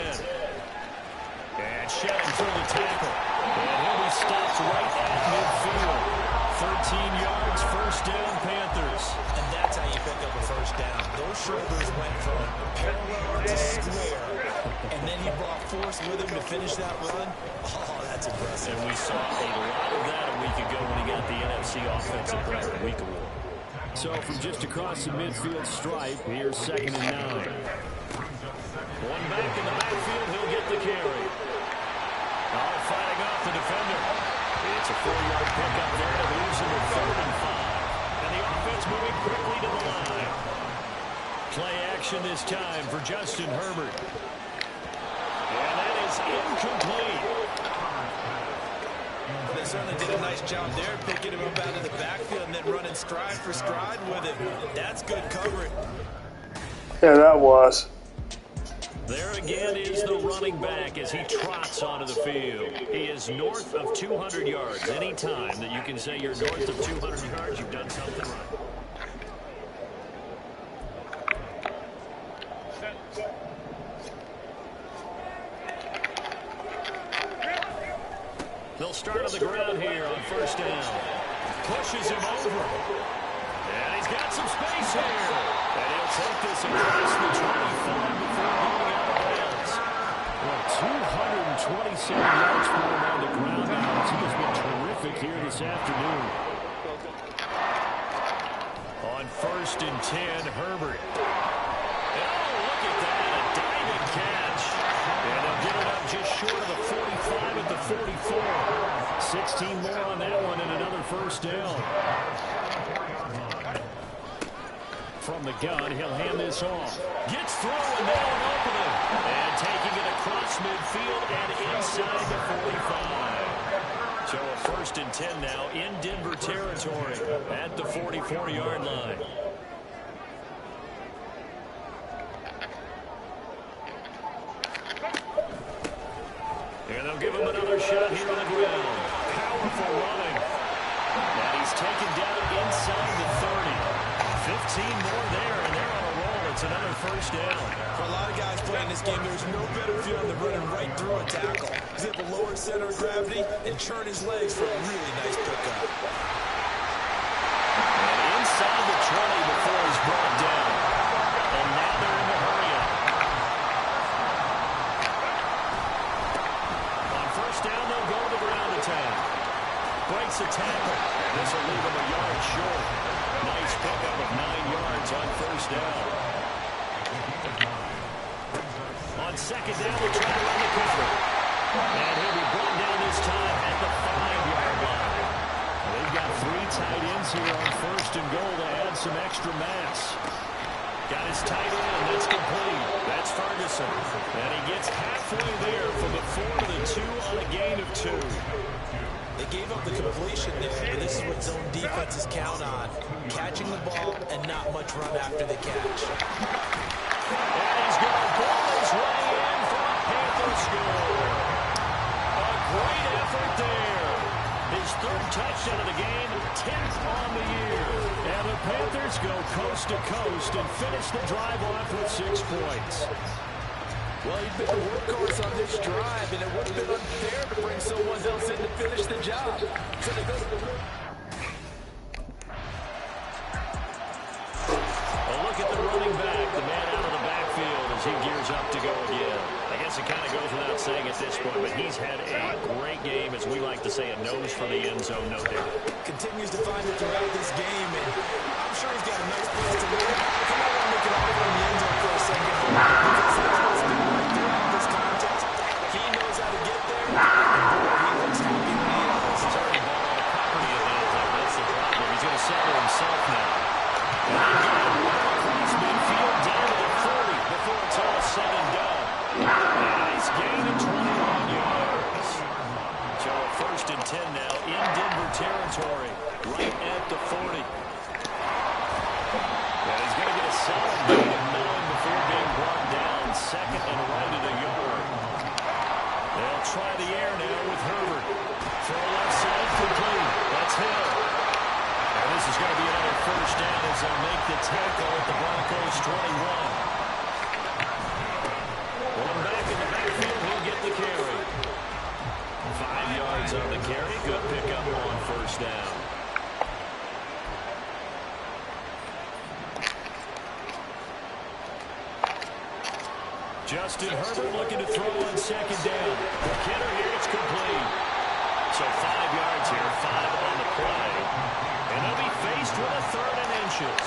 Speaker 3: And shedding through the tackle. And he'll be stopped right at midfield. 13 yards, first down, Panthers.
Speaker 4: And that's how you pick up a first down. Those shoulders went from parallel to square, and then he brought force with him to finish that run. Oh, that's impressive.
Speaker 3: And we saw a lot of that a week ago when he got the NFC Offensive Player of the Week award. So from just across the midfield stripe, here's 2nd and 9. One back in the backfield, he'll get the carry. Oh, fighting off the defender. It's a 4-yard pickup there to lose him at 3rd and 5. And the offense moving quickly to the line. Play action this time for Justin Herbert. And that is incomplete.
Speaker 4: They certainly did a nice job there, picking him up out of the backfield and then running stride for stride with him. That's good coverage.
Speaker 1: Yeah, that was.
Speaker 3: There again is the running back as he trots onto the field. He is north of 200 yards. Any time that you can say you're north of 200 yards, you've done something right. They'll start on the ground here on first down. Pushes him over. And he's got some space here. And he'll take this across the 25 before going out of bounds. Well, 227 yards for him on the ground now. He has been terrific here this afternoon. On first and 10, Herbert. Oh, look at that. A diving catch. And they'll get it up just short of the 45 at the 44. 16 more on that one and another first down. From the gun, he'll hand this off. Gets through and now an opening. And taking it across midfield and inside the 45. So a first and 10 now in Denver territory at the 44-yard line. And they'll give him another shot here on the ground. Powerful running. And he's taken down inside the 30. 15 more there, and they're on a roll. It's another first down.
Speaker 4: For a lot of guys playing this game, there's no better feeling than running right through a tackle. He's able to lower center of gravity and churn his legs for a really nice pickup.
Speaker 3: And inside the 20 before he's brought down. And now they're in the hurry-up. On first down, they'll go to the ground attack. Great breaks a tackle. This will leave him a yard short. Nice pickup of 9 yards on first down. On second down, they try to run the cover. And he'll be brought down this time at the 5-yard line. They've got 3 tight ends here on first and goal to add some extra mass. Got his tight end, and that's complete. That's Ferguson. And he gets halfway there from the 4 to the 2 on a gain of 2.
Speaker 4: They gave up the completion there, but this is what zone defenses count on. Catching the ball and not much run after the catch.
Speaker 3: And he's going to ball his way in for a Panther score. A great effort there. His 3rd touchdown of the game, 10th on the year. And the Panthers go coast to coast and finish the drive off with 6 points.
Speaker 4: Well, he's been the workhorse on this drive, and it would have been unfair to bring someone else in to finish the job. So they go to the...
Speaker 3: A look at the running back, the man out of the backfield as he gears up to go again. I guess it kind of goes without saying at this point, but he's had a great game, as we like to say, a nose for the end zone, no doubt.
Speaker 4: Continues to find it throughout this game, and I'm sure he's got a nice place to live. Come on, make it all in the end zone for a second. Because that's what's been right throughout this contest. He knows how to get there, and he looks happy when he is.
Speaker 3: He's already bought all the property in the end zone. That's the problem. He's going to settle himself now. And they've got him across midfield down to the 40 before it's all said and done. Nice gain of 21 yards. So a 1st and 10 now in Denver territory, right at the 40. And he's going to get a solid gain of 9 before being brought down, 2nd and right at a yard. They'll try the air now with Herbert. Throw left side complete. That's Hill. And this is going to be another 1st down as they'll make the tackle at the Broncos 21. One back in the backfield, he'll get the carry. 5 yards on the carry. Good pickup on 1st down. Justin Herbert looking to throw on 2nd down. The Kidder here, it's complete. So 5 yards here, 5 on the play. And they'll be faced with a 3rd and inches.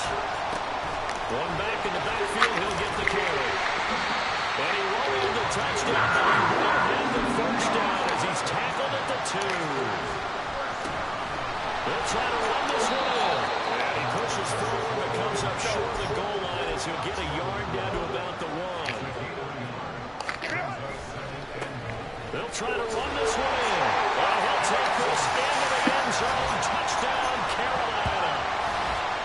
Speaker 3: One back in the backfield, he'll get the carry. And he won't get the touchdown, but he will get the 1st down as he's tackled at the 2. They'll try to run this one in. And he pushes forward, but comes up short of the goal line as he'll get a yard down to about the 1. They'll try to run this one in. And he'll take this into the end zone. Touchdown, Carolina.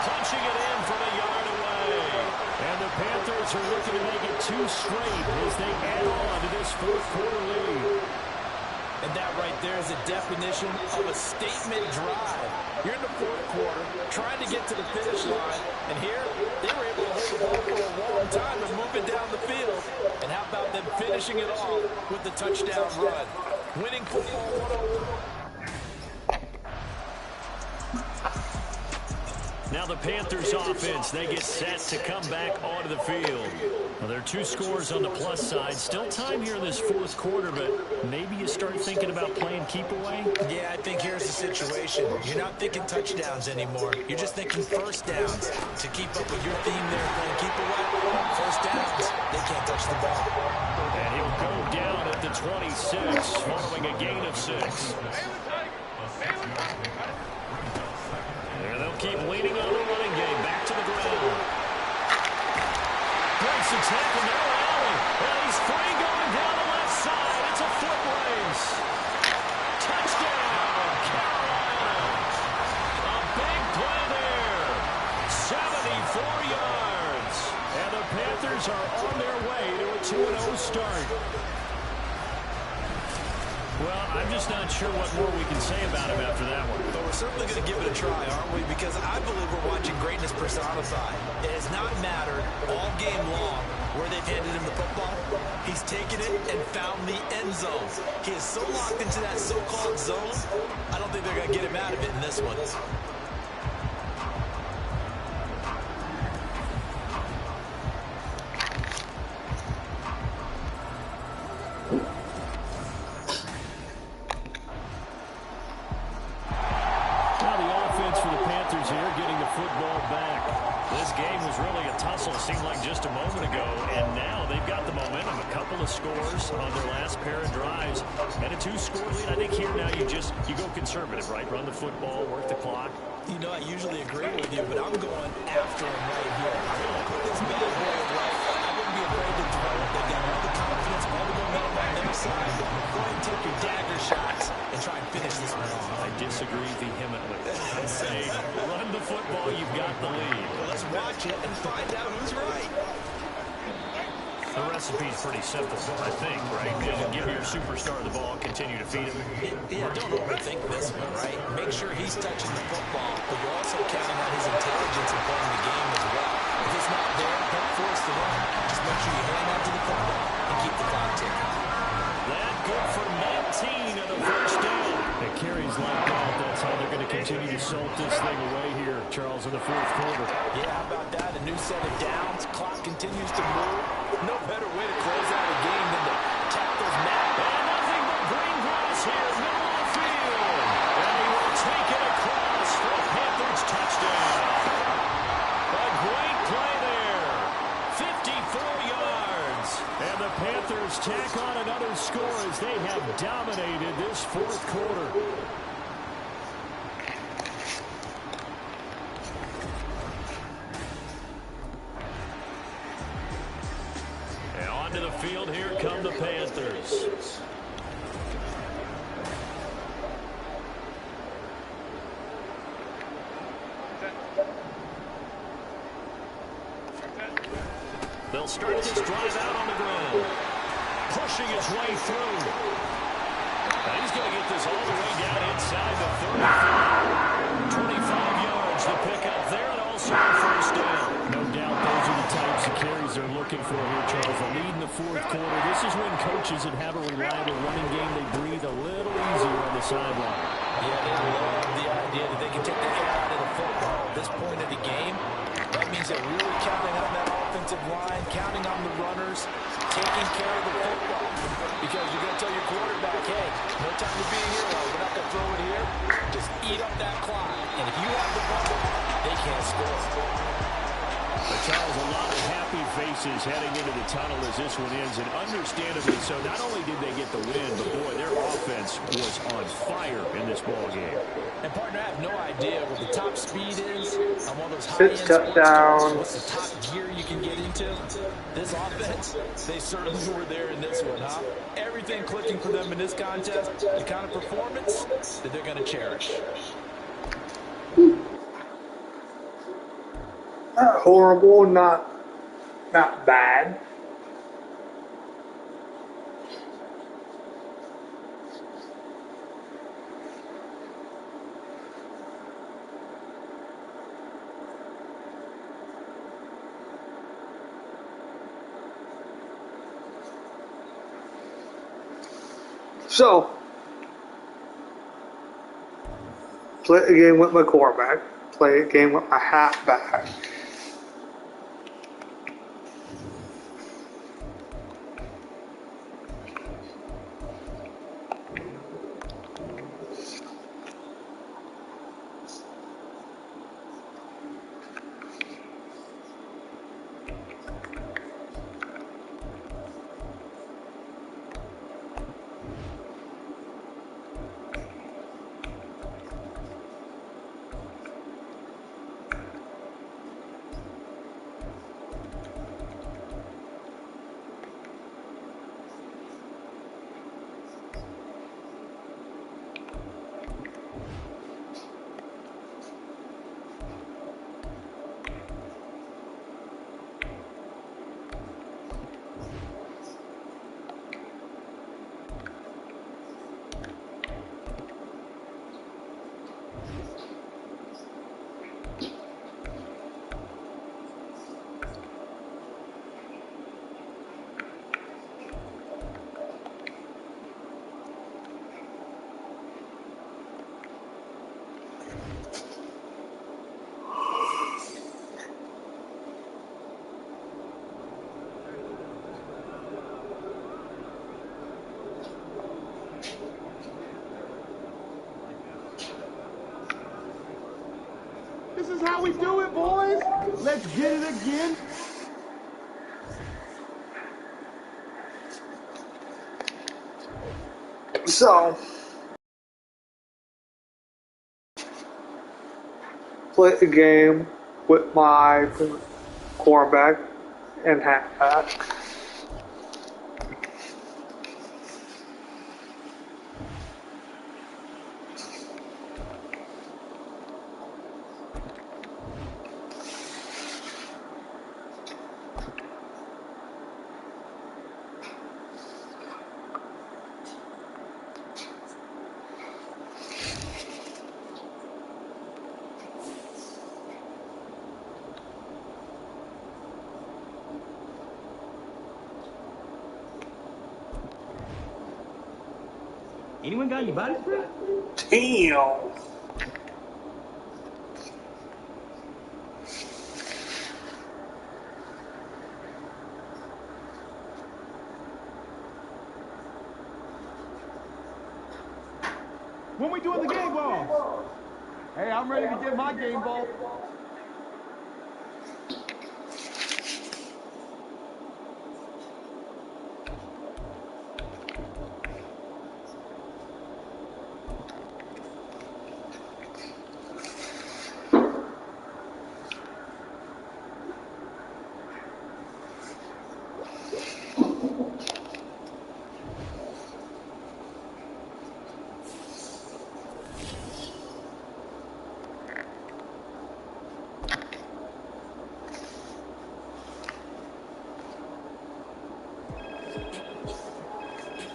Speaker 3: Punching it in from a yard away. And the Panthers are looking to make it 2 straight as they add on to this 4th quarter lead.
Speaker 4: And that right there is a definition of a statement drive. You're in the 4th quarter, trying to get to the finish line, and here they were able to hold the ball for a long time and move it down the field. And how about them finishing it off with the touchdown run? Winning football 101.
Speaker 3: Now the Panthers offense, they get set to come back onto the field. Well, there are 2 scores on the plus side. Still time here in this 4th quarter, but maybe you start thinking about playing keep away?
Speaker 4: Yeah, I think here's the situation. You're not thinking touchdowns anymore. You're just thinking 1st downs. To keep up with your theme there, playing keep away, 1st downs, they can't touch the ball.
Speaker 3: And he'll go down at the 26, following a gain of 6. And they'll keep leaning on the running game. Back to the ground. Breaks the tackle. Now Allen. And he's free going down the left side. It's a foot race. Touchdown, Carolina. A big play there. 74 yards. And the Panthers are on their way to a 2-0 start. Well, I'm just not sure what more we can say about him after that one.
Speaker 4: But we're certainly going to give it a try, aren't we? Because I believe we're watching greatness personified. It has not mattered all game long where they've handed him the football. He's taken it and found the end zone. He is so locked into that so-called zone, I don't think they're going to get him out of it in this one.
Speaker 3: football back. This game was really a tussle, seemed like just a moment ago, and now they've got the momentum. A couple of scores on their last pair of drives, and a 2-score lead. I think here now you go conservative, right? Run the football, work the clock.
Speaker 4: You know, I usually agree with you, but I'm going after him right here. I'm going to put this bad boy away. I wouldn't be afraid to throw it. They've got all the confidence, all the momentum on their side. Go ahead and take your dagger shots and try and finish this one off.
Speaker 3: I disagree vehemently. I say, run the football, you've got the lead.
Speaker 4: Well, let's watch it and find out who's right.
Speaker 3: The recipe's pretty simple, I think, right? Give your superstar the ball, continue to feed him.
Speaker 4: Yeah, don't overthink this one, right? Make sure he's touching the football, but you're also counting on his intelligence in playing the game as well. If it's not there, don't force the run. Just make sure you hand out to the football and keep the clock ticking.
Speaker 3: That good for 19 and a first down. It carries like that. That's how they're going to continue to salt this thing away here, Charles, in the fourth quarter.
Speaker 4: Yeah, how about that? A new set of downs. Clock continues to move. No better way to close out a game than to tap those mat.
Speaker 3: And nothing but green grass here, middle of the field. And he will take it across for a Panthers touchdown. A great play there. 54 yards. And the Panthers tack on another score as they have dominated this fourth quarter. And onto the field, here come the Panthers. They'll start this drive out on the ground. Pushing his way through. And he's going to get this all the way down inside the 35. 25 yards to pick up there, and also a first down. No doubt those are the types of carries they're looking for here, Charles. A lead in the fourth quarter. This is when coaches that have a reliable running game, they breathe a little easier on the sideline.
Speaker 4: Yeah, they love the idea that they can take the air out of the football at this point of the game. That means they're really counting on that offensive line, counting on the runners, taking care of the football. Because you're going to tell your quarterback, hey, no time to be a hero. We're not going to throw it here. Just eat up that clock. And if you have the ball, they can't score.
Speaker 3: But Charles, a lot of happy faces heading into the tunnel as this one ends, and understandably so. Not only did they get the win, but boy, their offense was on fire in this ball game.
Speaker 4: And partner, I have no idea what the top speed is on one of those high-end
Speaker 1: 6
Speaker 4: sports
Speaker 1: touchdowns.
Speaker 4: cars. What's the top gear you can get into? This offense, they certainly were there in this one, huh? Everything clicking for them in this contest, the kind of performance that they're going to cherish.
Speaker 1: Not horrible, not bad. So, play a game with my quarterback, play a game with my halfback.
Speaker 7: is how we do it, boys. Let's get it again.
Speaker 1: So, play the game with my quarterback and halfback.
Speaker 7: Anyone got any body spray?
Speaker 1: Damn.
Speaker 7: When we doing the game balls? Hey, I'm ready to get my game ball.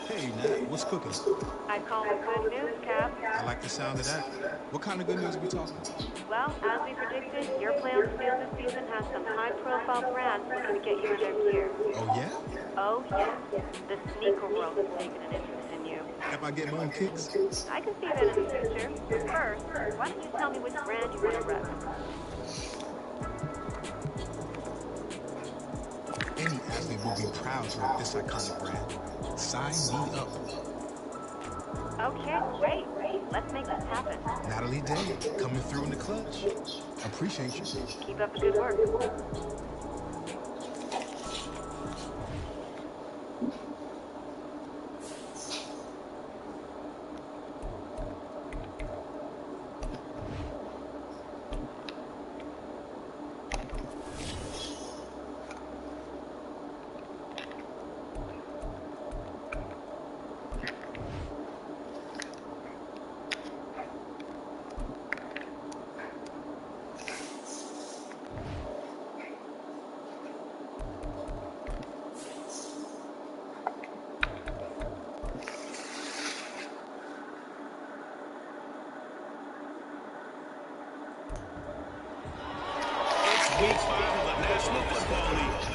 Speaker 8: Hey, Nat, what's cooking?
Speaker 9: I call it good news, Cap.
Speaker 8: I like the sound of that. What kind of good news are we talking?
Speaker 9: Well, as we predicted, your play on the field this season has some high-profile brands looking to get you in their gear.
Speaker 8: Oh, yeah?
Speaker 9: Oh, yes. The sneaker world has taken an interest in you.
Speaker 8: If I get my own kicks?
Speaker 9: I can see that in the future. But first, why don't you tell me which brand you want to rep?
Speaker 8: Any athlete will be proud to rep this iconic brand. Sign me up.
Speaker 9: Okay, great. Let's make this happen.
Speaker 8: Natalie Day, coming through in the clutch. Appreciate you.
Speaker 9: Keep up the good work.
Speaker 2: Week 5 of the National Football League.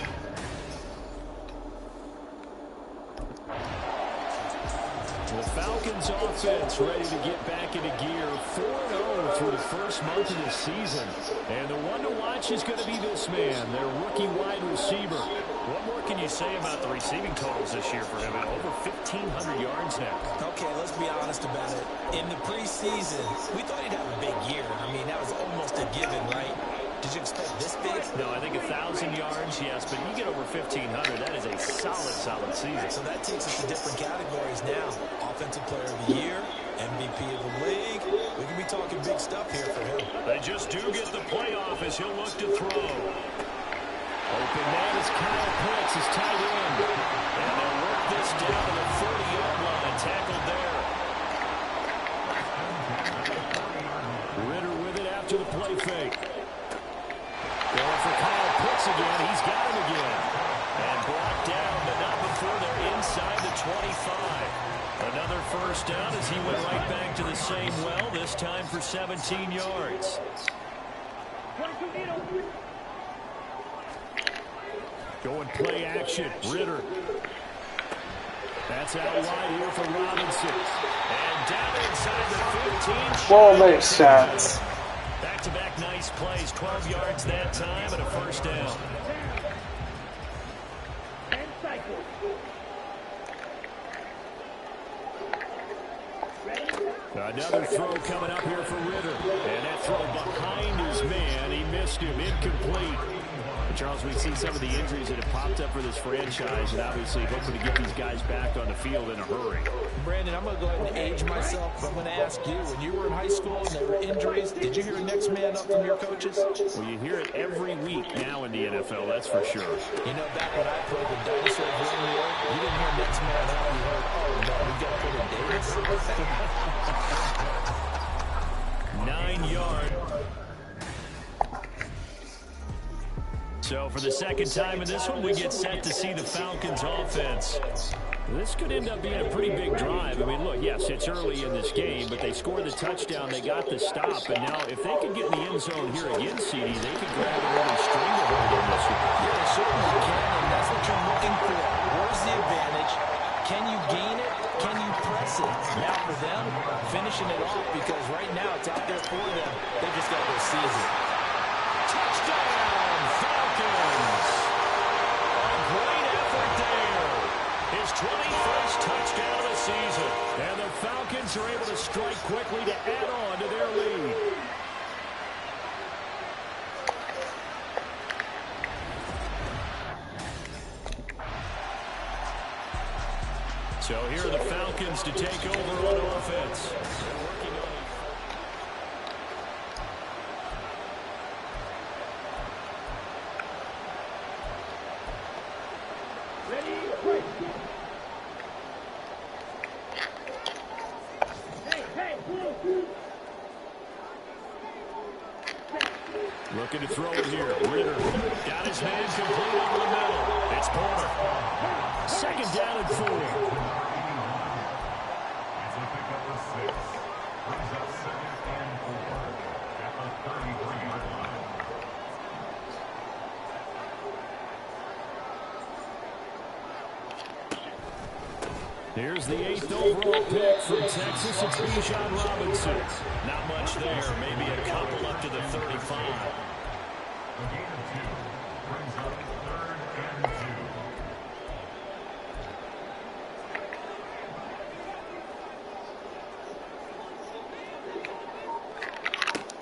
Speaker 3: The Falcons offense ready to get back into gear. 4-0 through the first month of the season. And the one to watch is going to be this man, their rookie wide receiver.
Speaker 10: What more can you say about the receiving totals this year for him? Over 1,500 yards now.
Speaker 4: Okay, let's be honest about it. In the preseason, we thought he'd have a big year. I mean, that was almost a given, right? Did you expect this big?
Speaker 10: No, I think 1,000 yards, yes, but you get over 1,500. That is a solid season.
Speaker 4: So that takes us to different categories now. Offensive Player of the Year, MVP of the league. We can be talking big stuff here for him.
Speaker 3: They just do get the playoff as he'll look to throw. Open man is Kyle Pitts, his tight end. And they'll work this down to the 40-yard line. Tackled there. Ritter with it after the play fake. Going for Kyle Pitts again. He's got him again. And brought down, but not before they're inside the 25. Another first down as he went right back to the same well, this time for 17 yards. Going play action. Ritter. That's out wide here for Robinson. And down inside the 15.
Speaker 1: Well, makes sense.
Speaker 3: Back-to-back nice plays. 12 yards that time and a first down. Another throw coming up here for Ritter. And that throw behind his man. He missed him. Incomplete. Charles, we see some of the injuries that have popped up for this franchise, and obviously hoping to get these guys back on the field in a hurry.
Speaker 4: Brandon, I'm going to go ahead and age myself, but I'm going to ask you, when you were in high school and there were injuries, did you hear next man up from your coaches?
Speaker 3: Well, you hear it every week now in the NFL, that's for sure.
Speaker 4: You know, back when I played the dinosaurs were in the air, you didn't hear next man up. You heard, oh, no, we got to put in Davis.
Speaker 3: 9-yard. So for the second time in this one, we get set to see the Falcons offense. This could end up being a pretty big drive. I mean, look, yes, it's early in this game, but they scored the touchdown, they got the stop, and now if they could get in the end zone here again, CD, they could grab a little stranglehold on this one.
Speaker 4: Yeah, they certainly can, and that's what you're looking for. Where's the advantage? Can you gain it? Can you press it? Now for them, finishing it off, because right now it's out there for them. They just got to go seize it.
Speaker 3: Touchdown, Falcons! A great effort there. His 21st touchdown of the season. And the Falcons are able to strike quickly to add on to their lead. So here are the Falcons to take over on offense. Looking to throw it here. Ritter got his man complete over the middle. It's Porter. Second down and 4. Here's the 8th overall pick from Texas. It's Bijan Robinson. Not much there. Maybe a couple up to the 35.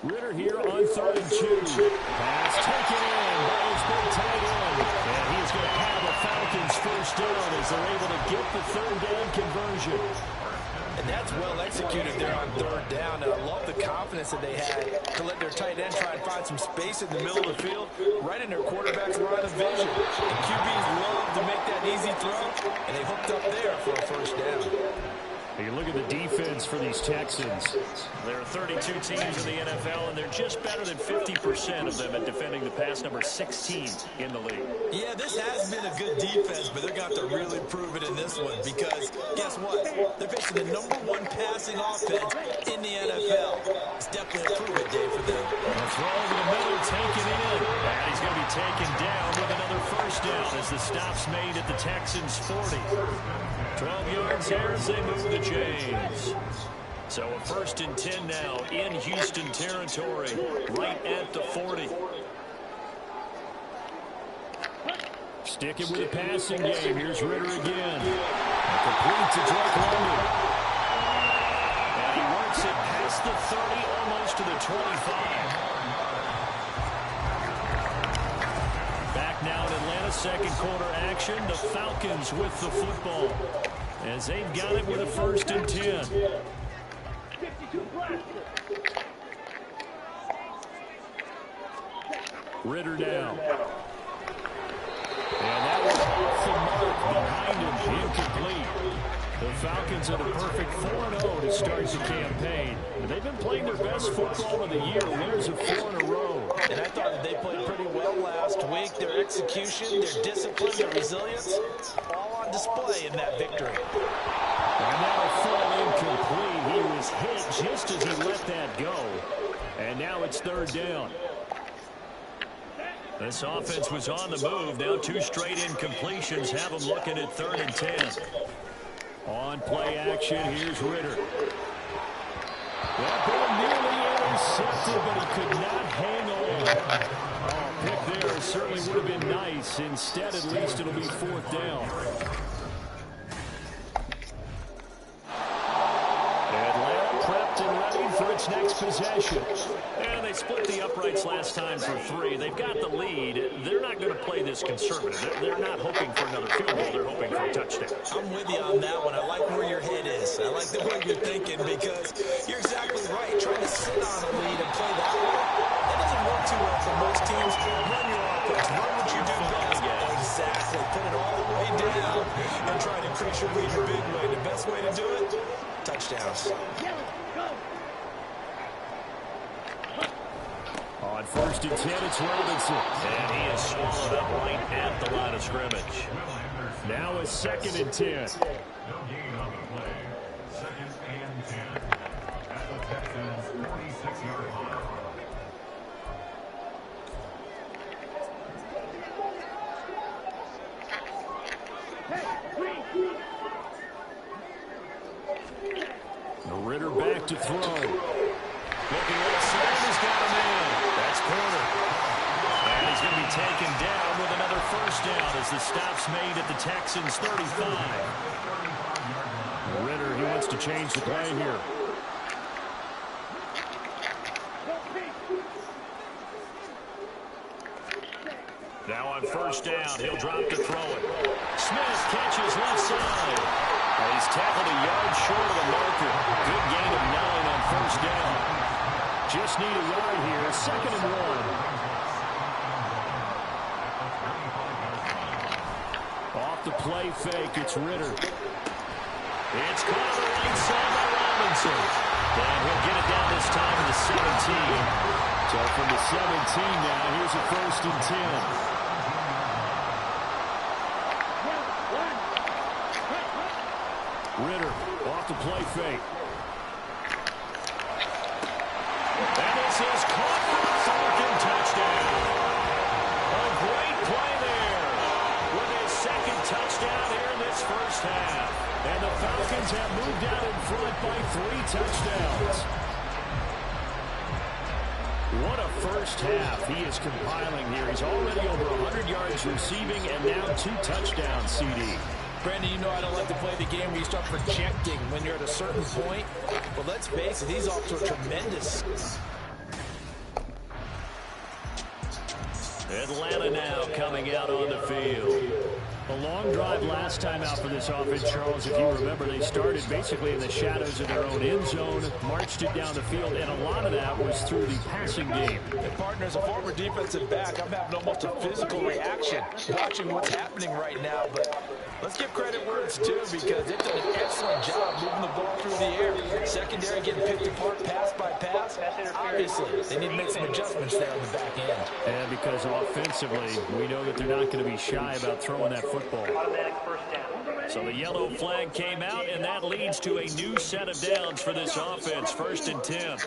Speaker 3: Ritter here on 3rd and 2. Pass taken in by his big tight end. And he's going to have a Falcons first down as they're able to get the 3rd down conversion.
Speaker 4: And that's well executed there on 3rd down. And I love the confidence that they had to let their tight end try and find some space in the middle of the field, right in their quarterback's line of vision. And QBs love to make that easy throw, and they hooked up there for a first down.
Speaker 3: You look at the defense for these Texans. There are 32 teams in the NFL, and they're just better than 50% of them at defending the pass, number 16 in the league.
Speaker 4: Yeah, this has been a good defense, but they're going to have to really prove it in this one because, guess what? They're facing the #1 passing offense in the NFL. It's definitely a prove it day for them.
Speaker 3: A throw over the middle, taken in. And he's going to be taken down with another first down as the stop's made at the Texans' 40. 12 yards here as they move the chains. So a 1st and 10 now in Houston territory, right at the 40. Sticking with the passing game. Here's Ritter again. Complete to Drake London. And he works it past the 30, almost to the 25. Back now in Atlanta, 2nd quarter action. The Falcons with the football as they've got it with a 1st and 10. Ritter down. And that was off the mark behind him, incomplete. The Falcons are the perfect 4-0 to start the campaign. They've been playing their best football of the year. Winners of 4 in a row.
Speaker 4: And I thought that they played pretty well last week. Their execution, their discipline, their resilience, all on display in that victory.
Speaker 3: And now a full incomplete. He was hit just as he let that go. And now it's 3rd down. This offense was on the move. Now 2 straight incompletions have them looking at 3rd and 10. On play action, here's Ritter. That ball nearly intercepted, but he could not hang on. Oh, pick there certainly would have been nice. Instead, at least it'll be 4th down. Atlanta prep set and ready for its next possession. And they split the uprights last time for 3. They've got the lead. They're not going to play this conservative. They're not hoping for another field goal. They're hoping for a touchdown.
Speaker 4: I'm with you on that one. I like where your head is. I like the way you're thinking because you're exactly right. Trying to sit on a lead and play that way, that doesn't work too well for most teams. Run your offense. Run what you do best. Exactly. Put it all the way down and try to increase your lead a big way. The best way to do it, touchdowns.
Speaker 3: On 1st and 10, it's Robinson. And he is swallowed up right at the line of scrimmage. Now it's 2nd and 10.
Speaker 11: No gain on the play. 2nd and 10. At the Texans' 46-yard line.
Speaker 3: Ritter back to throw. Looking left side, he's got a man. That's Porter. And he's going to be taken down with another 1st down as the stop's made at the Texans' 35. Ritter, he wants to change the play here. Now on 1st down, he'll drop to throw it. Smith catches left side. And he's tackled a yard short of the marker. Good gain of 9 on 1st down. Just need a yard here. 2nd and 1. Off the play fake, it's Ritter. It's caught on the right side by Robinson. And he'll get it down this time to the 17. So from the 17 now, here's a 1st and 10. Ritter off the play fake. And this is caught for a Falcon touchdown. A great play there with his 2nd touchdown here in this 1st half. And the Falcons have moved out in front by 3 touchdowns. What a 1st half he is compiling here. He's already over 100 yards receiving and now 2 touchdowns, CD.
Speaker 4: Brandon, you know I don't like to play the game where you start projecting when you're at a certain point. But let's face it, he's off to a tremendous.
Speaker 3: Atlanta now coming out on the field. A long drive last time out for this offense, Charles. If you remember, they started basically in the shadows of their own end zone, marched it down the field, and a lot of that was through the passing game.
Speaker 4: And partner, as a former defensive back, I'm having almost a physical reaction watching what's happening right now. But let's give credit where it's due because they've done an excellent job moving the ball through the air. Secondary getting picked apart pass by pass. Obviously, they need to make some adjustments there on the back end.
Speaker 3: And because offensively, we know that they're not going to be shy about throwing that football. So the yellow flag came out, and that leads to a new set of downs for this offense. 1st and 10.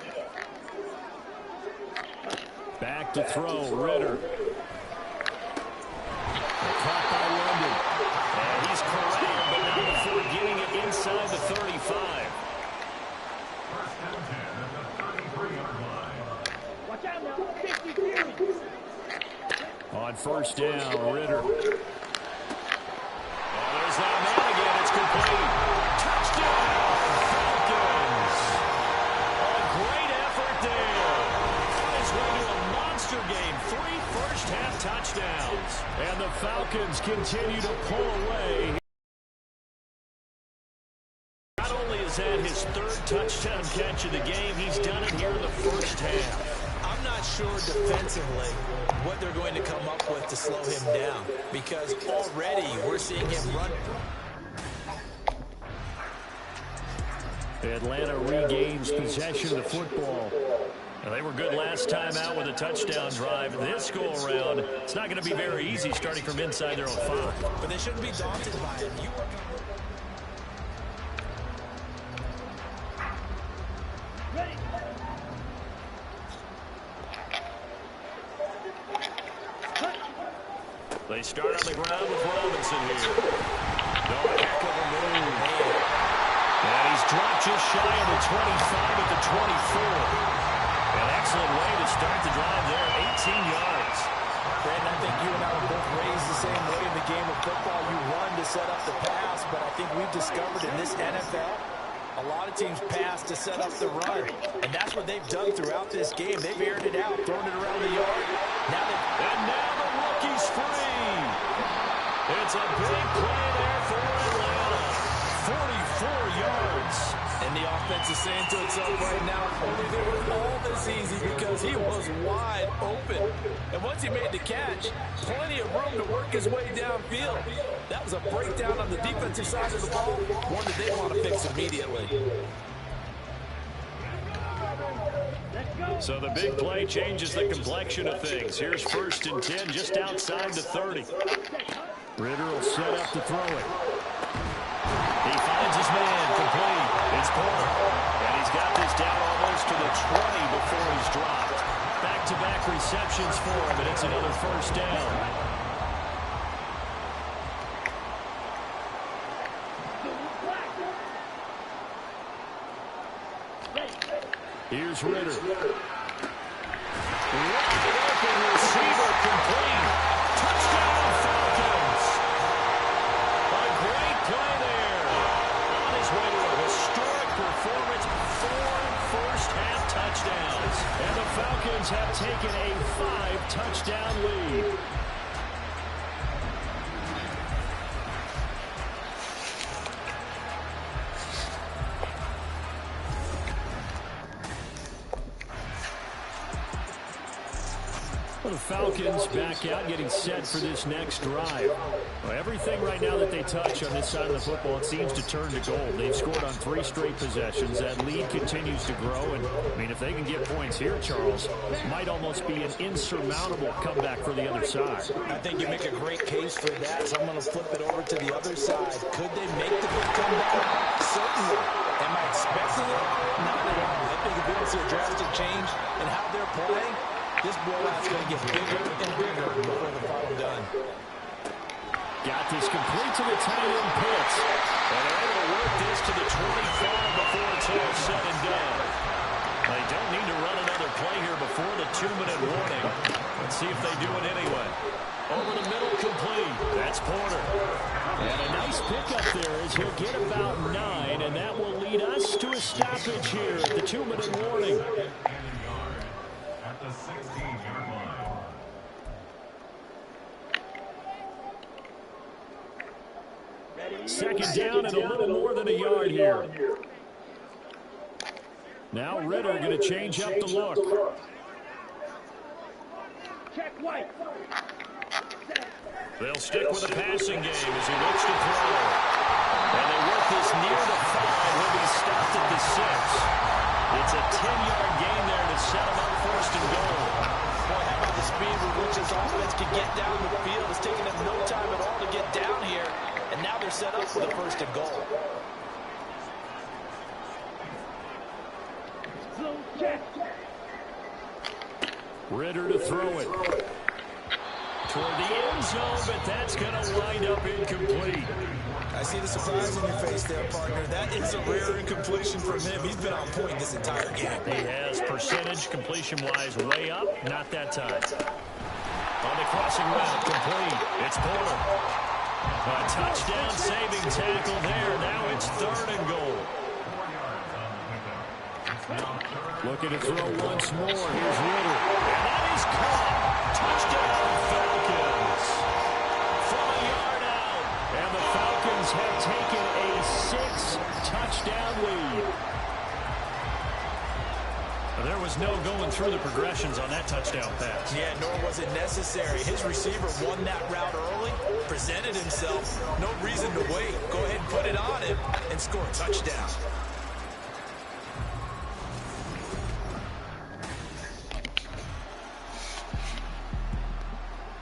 Speaker 3: Back to throw, Ritter. Caught by London. And he's corralled, but not before getting it inside the 35.
Speaker 11: 1st and 10 at the 33-yard line.
Speaker 6: Watch out now. 50.
Speaker 3: On 1st down, Ritter. There's that man again. It's complete. Touchdown, Falcons. A great effort there. On his way to a monster game. 3 first-half touchdowns. And the Falcons continue to pull away. Not only is that his 3rd touchdown catch of the game, he's done it here in the 1st half.
Speaker 4: I'm not sure defensively what they're going to come up with to slow him down because already we're seeing him run.
Speaker 3: Atlanta regains possession of the football. Now, they were good last time out with a touchdown drive. This go-around, it's not going to be very easy starting from inside their own 5.
Speaker 4: But they shouldn't be daunted by it.
Speaker 3: They start on the ground with Robinson here. No heck of a move. And he's dropped just shy of the 25 at the 24. An excellent way to start the drive there, 18 yards.
Speaker 4: Brandon, I think you and I were both raised the same way in the game of football. You run to set up the pass, but I think we've discovered in this NFL, A lot of teams pass to set up the run, and that's what they've done throughout this game. They've aired it out, thrown it around the yard. And now the rookie's free. It's a big play there for Atlanta. 44 yards. And the offense is saying to itself right now, only they were all this easy because he was wide open. And once he made the catch, plenty of room to work his way downfield. That was a breakdown on the defensive side of the ball, one that they want to fix immediately.
Speaker 3: So the big play changes the complexion of things. Here's 1st and 10 just outside the 30. Ritter will set up to throw it. He finds his man complete. It's Porter. And he's got this down almost to the 20 before he's dropped. Back-to-back receptions for him, and it's another 1st down. Here's Ritter. Wide open receiver complete. Touchdown Falcons. A great play there. On his way to a historic performance, 4 first-half touchdowns. And the Falcons have taken a 5-touchdown lead. The Falcons back out, getting set for this next drive. Well, everything right now that they touch on this side of the football, it seems to turn to gold. They've scored on 3 straight possessions. That lead continues to grow. And, I mean, if they can get points here, Charles, it might almost be an insurmountable comeback for the other side.
Speaker 4: I think you make a great case for that, so I'm going to flip it over to the other side. Could they make the big comeback? Certainly. Am I expecting it? Not at all. I think if we don't see a drastic change in how they're playing, this blowout's going to get bigger and bigger before the final done.
Speaker 3: Got this complete to the tight end Pitts. And they're able to work this to the 25 before it's all said and done. They don't need to run another play here before the 2-minute warning. Let's see if they do it anyway. Over the middle, complete. That's Porter. And a nice pickup there as he'll get about 9, and that will lead us to a stoppage here at the 2-minute warning.
Speaker 11: At the 16-yard line.
Speaker 3: Second down and a little more than a yard here. Now Ritter going to change up the look.
Speaker 6: Check White.
Speaker 3: They'll stick with the passing game as he looks to throw. And they work this near the 5. He'll be stopped at the 6. It's a 10-yard gain there to set him up 1st and goal.
Speaker 4: Boy, how about the speed with which this offense can get down the field? It's taking them no time at all to get down here. And now they're set up for the 1st and goal.
Speaker 3: Ritter to throw it. Toward the end zone, but that's going to wind up incomplete.
Speaker 4: I see the surprise on your face there, partner. That is a rare incompletion from him. He's been on point this entire game.
Speaker 3: He has percentage completion-wise way up. Not that time. On the crossing route, complete. It's Porter. A touchdown saving tackle there. Now it's 3rd and goal. Looking to throw once more. Here's Ritter. And that is caught. Touchdown, Falcons. From a yard out. And the Falcons have taken a 6-touchdown lead. There was no going through the progressions on that touchdown pass.
Speaker 4: Yeah, nor was it necessary. His receiver won that route early, presented himself. No reason to wait. Go ahead and put it on him and score a touchdown.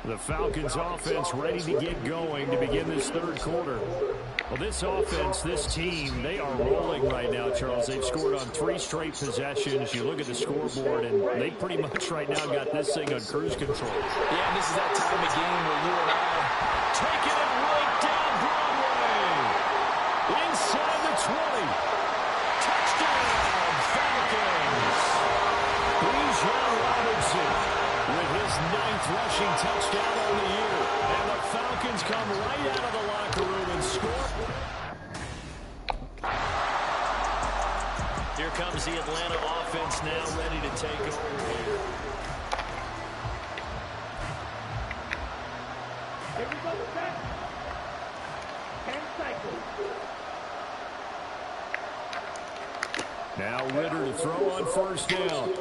Speaker 3: The Falcons offense ready to get going to begin this 3rd quarter. Well, this offense, this team, they are rolling right now, Charles. They've scored on 3 straight possessions. You look at the scoreboard, and they pretty much right now got this thing on cruise control.
Speaker 4: Yeah, and this is that time of game where you and I
Speaker 3: taking it right down Broadway. Inside the 20. Touchdown, Falcons. Bijan Robinson with his 9th rushing touchdown on the year. And the Falcons come right out of the locker room and score. comes the Atlanta offense now ready to take over here.
Speaker 6: Here we go, set. 10 cycles.
Speaker 3: Now Ritter to throw on first down.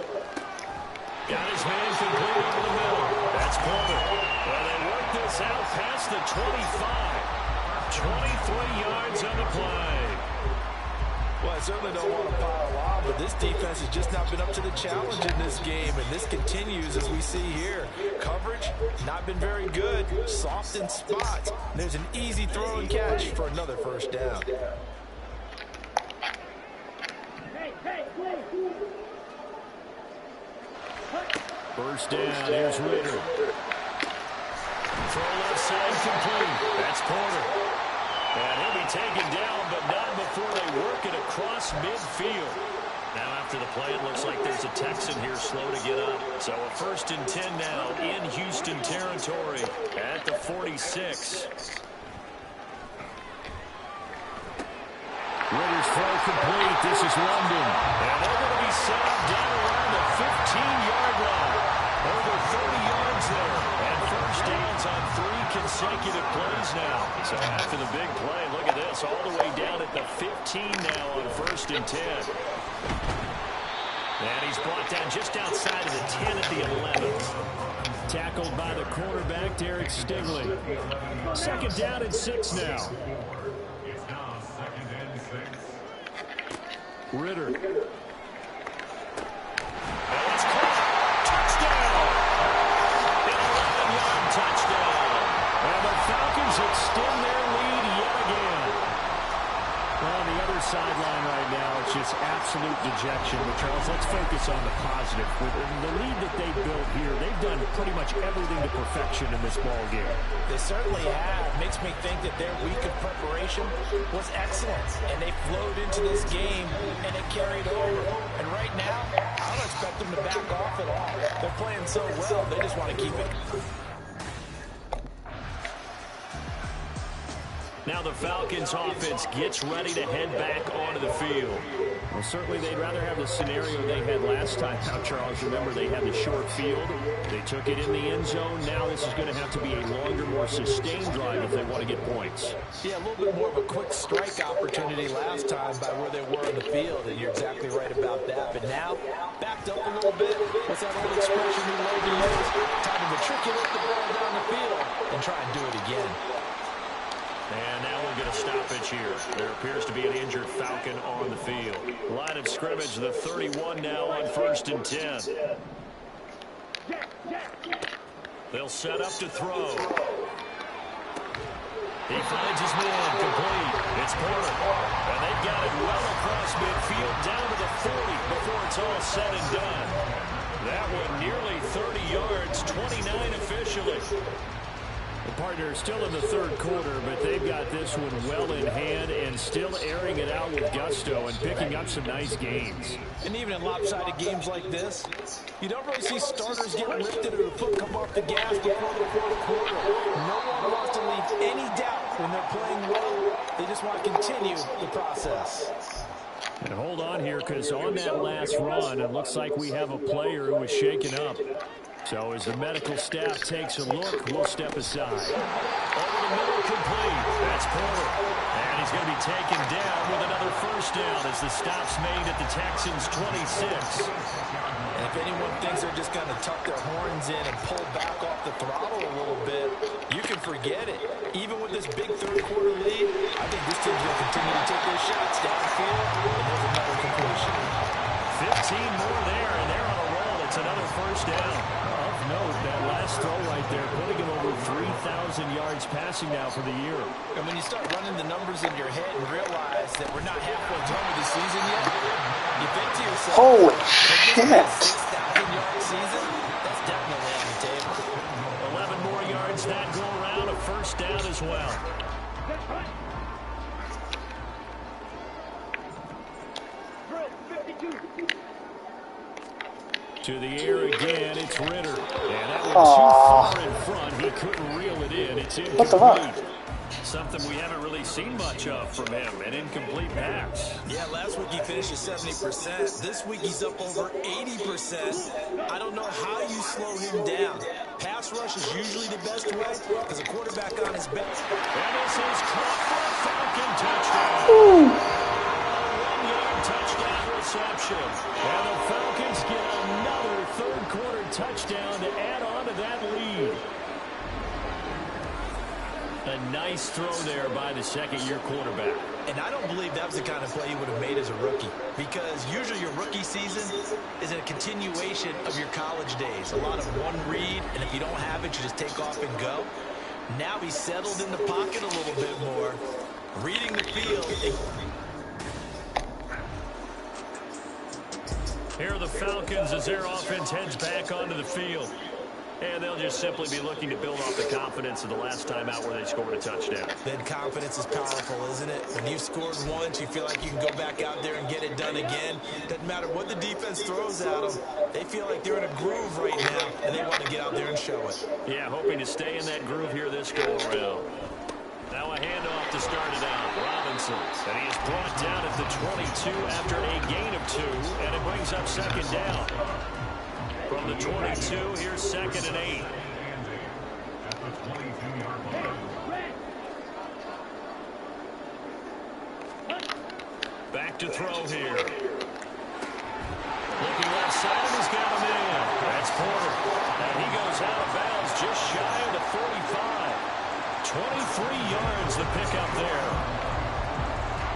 Speaker 3: Got his man complete over the middle. That's Porter. Well, they work this out past the 25. 23 yards on the play.
Speaker 4: Well, I certainly don't want to pile on, but this defense has just not been up to the challenge in this game, and this continues as we see here. Coverage, not been very good. Soft in spots. There's an easy throw and catch for another first down.
Speaker 3: First down, here's Ritter. Throw left side complete. That's Porter. And he'll be taken down, but not before they work it across midfield. Now after the play, it looks like there's a Texan here slow to get up. So a 1st and 10 now in Houston territory at the 46. Ritter's throw complete. This is London. And they're going to be set up down around the 15-yard line. Over 30 yards there. And first downs on 3 consecutive plays now. So after the big play, look at this. All the way down at the 15 now on 1st and 10. And he's brought down just outside of the 10 at the 11. Tackled by the quarterback, Derek Stingley. 2nd down and 6 now. Ritter. And it's caught. Touchdown. An 11-yard touchdown. And the Falcons extend their lead yet again. Well, on the other sideline right now, it's just absolute dejection. But, Charles, let's focus on the positive. With the lead that they built here, they've done pretty much everything to perfection in this ball game.
Speaker 4: They certainly have. Makes me think that their week of preparation was excellent. And they flowed into this game, and it carried over. And right now, I don't expect them to back off at all. They're playing so well, they just want to keep it.
Speaker 3: Now the Falcons offense gets ready to head back onto the field. Well, certainly they'd rather have the scenario they had last time. Now, Charles, remember they had the short field. They took it in the end zone. Now this is going to have to be a longer, more sustained drive if they want to get points.
Speaker 4: Yeah, a little bit more of a quick strike opportunity last time by where they were in the field, and you're exactly right about that. But now, backed up a little bit. What's that old expression we love to use? Time to matriculate the ball down the field and try and do it again.
Speaker 3: And now we'll get a stoppage here. There appears to be an injured Falcon on the field. Line of scrimmage, the 31 now on 1st and 10. They'll set up to throw. He finds his man complete. It's Porter. And they've got it well across midfield down to the 40 before it's all said and done. That one nearly 30 yards, 29 officially. The partner is still in the 3rd quarter, but they've got this one well in hand and still airing it out with gusto and picking up some nice gains.
Speaker 4: And even in lopsided games like this, you don't really see starters get lifted or the foot come off the gas before the 4th quarter. No one wants to leave any doubt when they're playing well. They just want to continue the process.
Speaker 3: And hold on here, because on that last run, it looks like we have a player who was shaken up. So as the medical staff takes a look, we'll step aside. Over the middle complete. That's Porter. And he's going to be taken down with another first down as the stop's made at the Texans' 26.
Speaker 4: And if anyone thinks they're just going to tuck their horns in and pull back off the throttle a little bit, you can forget it. Even with this big 3rd quarter lead, I think this team's going to continue to take their shots downfield, and there's another completion.
Speaker 3: 15 more there, and they're on a roll. It's another first down. Of note, that last throw right there, putting him over 3,000 yards passing now for the year.
Speaker 4: And when you start running the numbers in your head and realize that we're not halfway done with the season yet, you think to yourself,
Speaker 1: holy shit!
Speaker 4: 6,000-yard season? That's definitely on the table.
Speaker 3: 11 more yards that go around, a first down as well. To the air again, it's Ritter. And that was too far in front. He couldn't reel it in. It's incomplete. Something we haven't really seen much of from him, an incomplete pass.
Speaker 4: Yeah, last week he finished at 70%. This week he's up over 80%. I don't know how you slow him down. Pass rush is usually the best way because a quarterback on his back.
Speaker 3: And this is caught for a Falcon touchdown. A 1-yard touchdown reception. And the Falcons get another third-quarter touchdown to add on to that lead. A nice throw there by the second-year quarterback.
Speaker 4: And I don't believe that was the kind of play you would have made as a rookie, because usually your rookie season is a continuation of your college days. A lot of one read, and if you don't have it, you just take off and go. Now he's settled in the pocket a little bit more, reading the field.
Speaker 3: Here are the Falcons as their offense heads back onto the field. And they'll just simply be looking to build off the confidence of the last time out where they scored a touchdown.
Speaker 4: That confidence is powerful, isn't it? When you've scored once, you feel like you can go back out there and get it done again. Doesn't matter what the defense throws at them. They feel like they're in a groove right now, and they want to get out there and show it.
Speaker 3: Yeah, hoping to stay in that groove here this go-around. Now a handoff to start it out. Robinson, and he is brought down at the 22 after a gain of 2, and it brings up second down. From the 22, here's 2nd and 8. Back to throw here. Looking left side, he's got him in. That's Porter. And he goes out of bounds just shy of the 45. 23 yards the pickup there.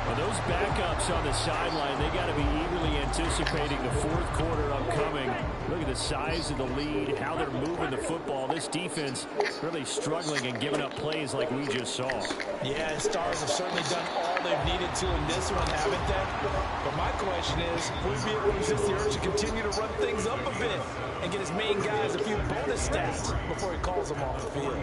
Speaker 3: Well, those backups on the sideline, they got to be eagerly anticipating the fourth quarter upcoming. Look at the size of the lead, how they're moving the football. This defense really struggling and giving up plays like we just saw.
Speaker 4: Yeah, and Stars have certainly done all they've needed to in this one, haven't they? But my question is, will he be able to resist the urge to continue to run things up a bit and get his main guys a few bonus stats before he calls them off the field?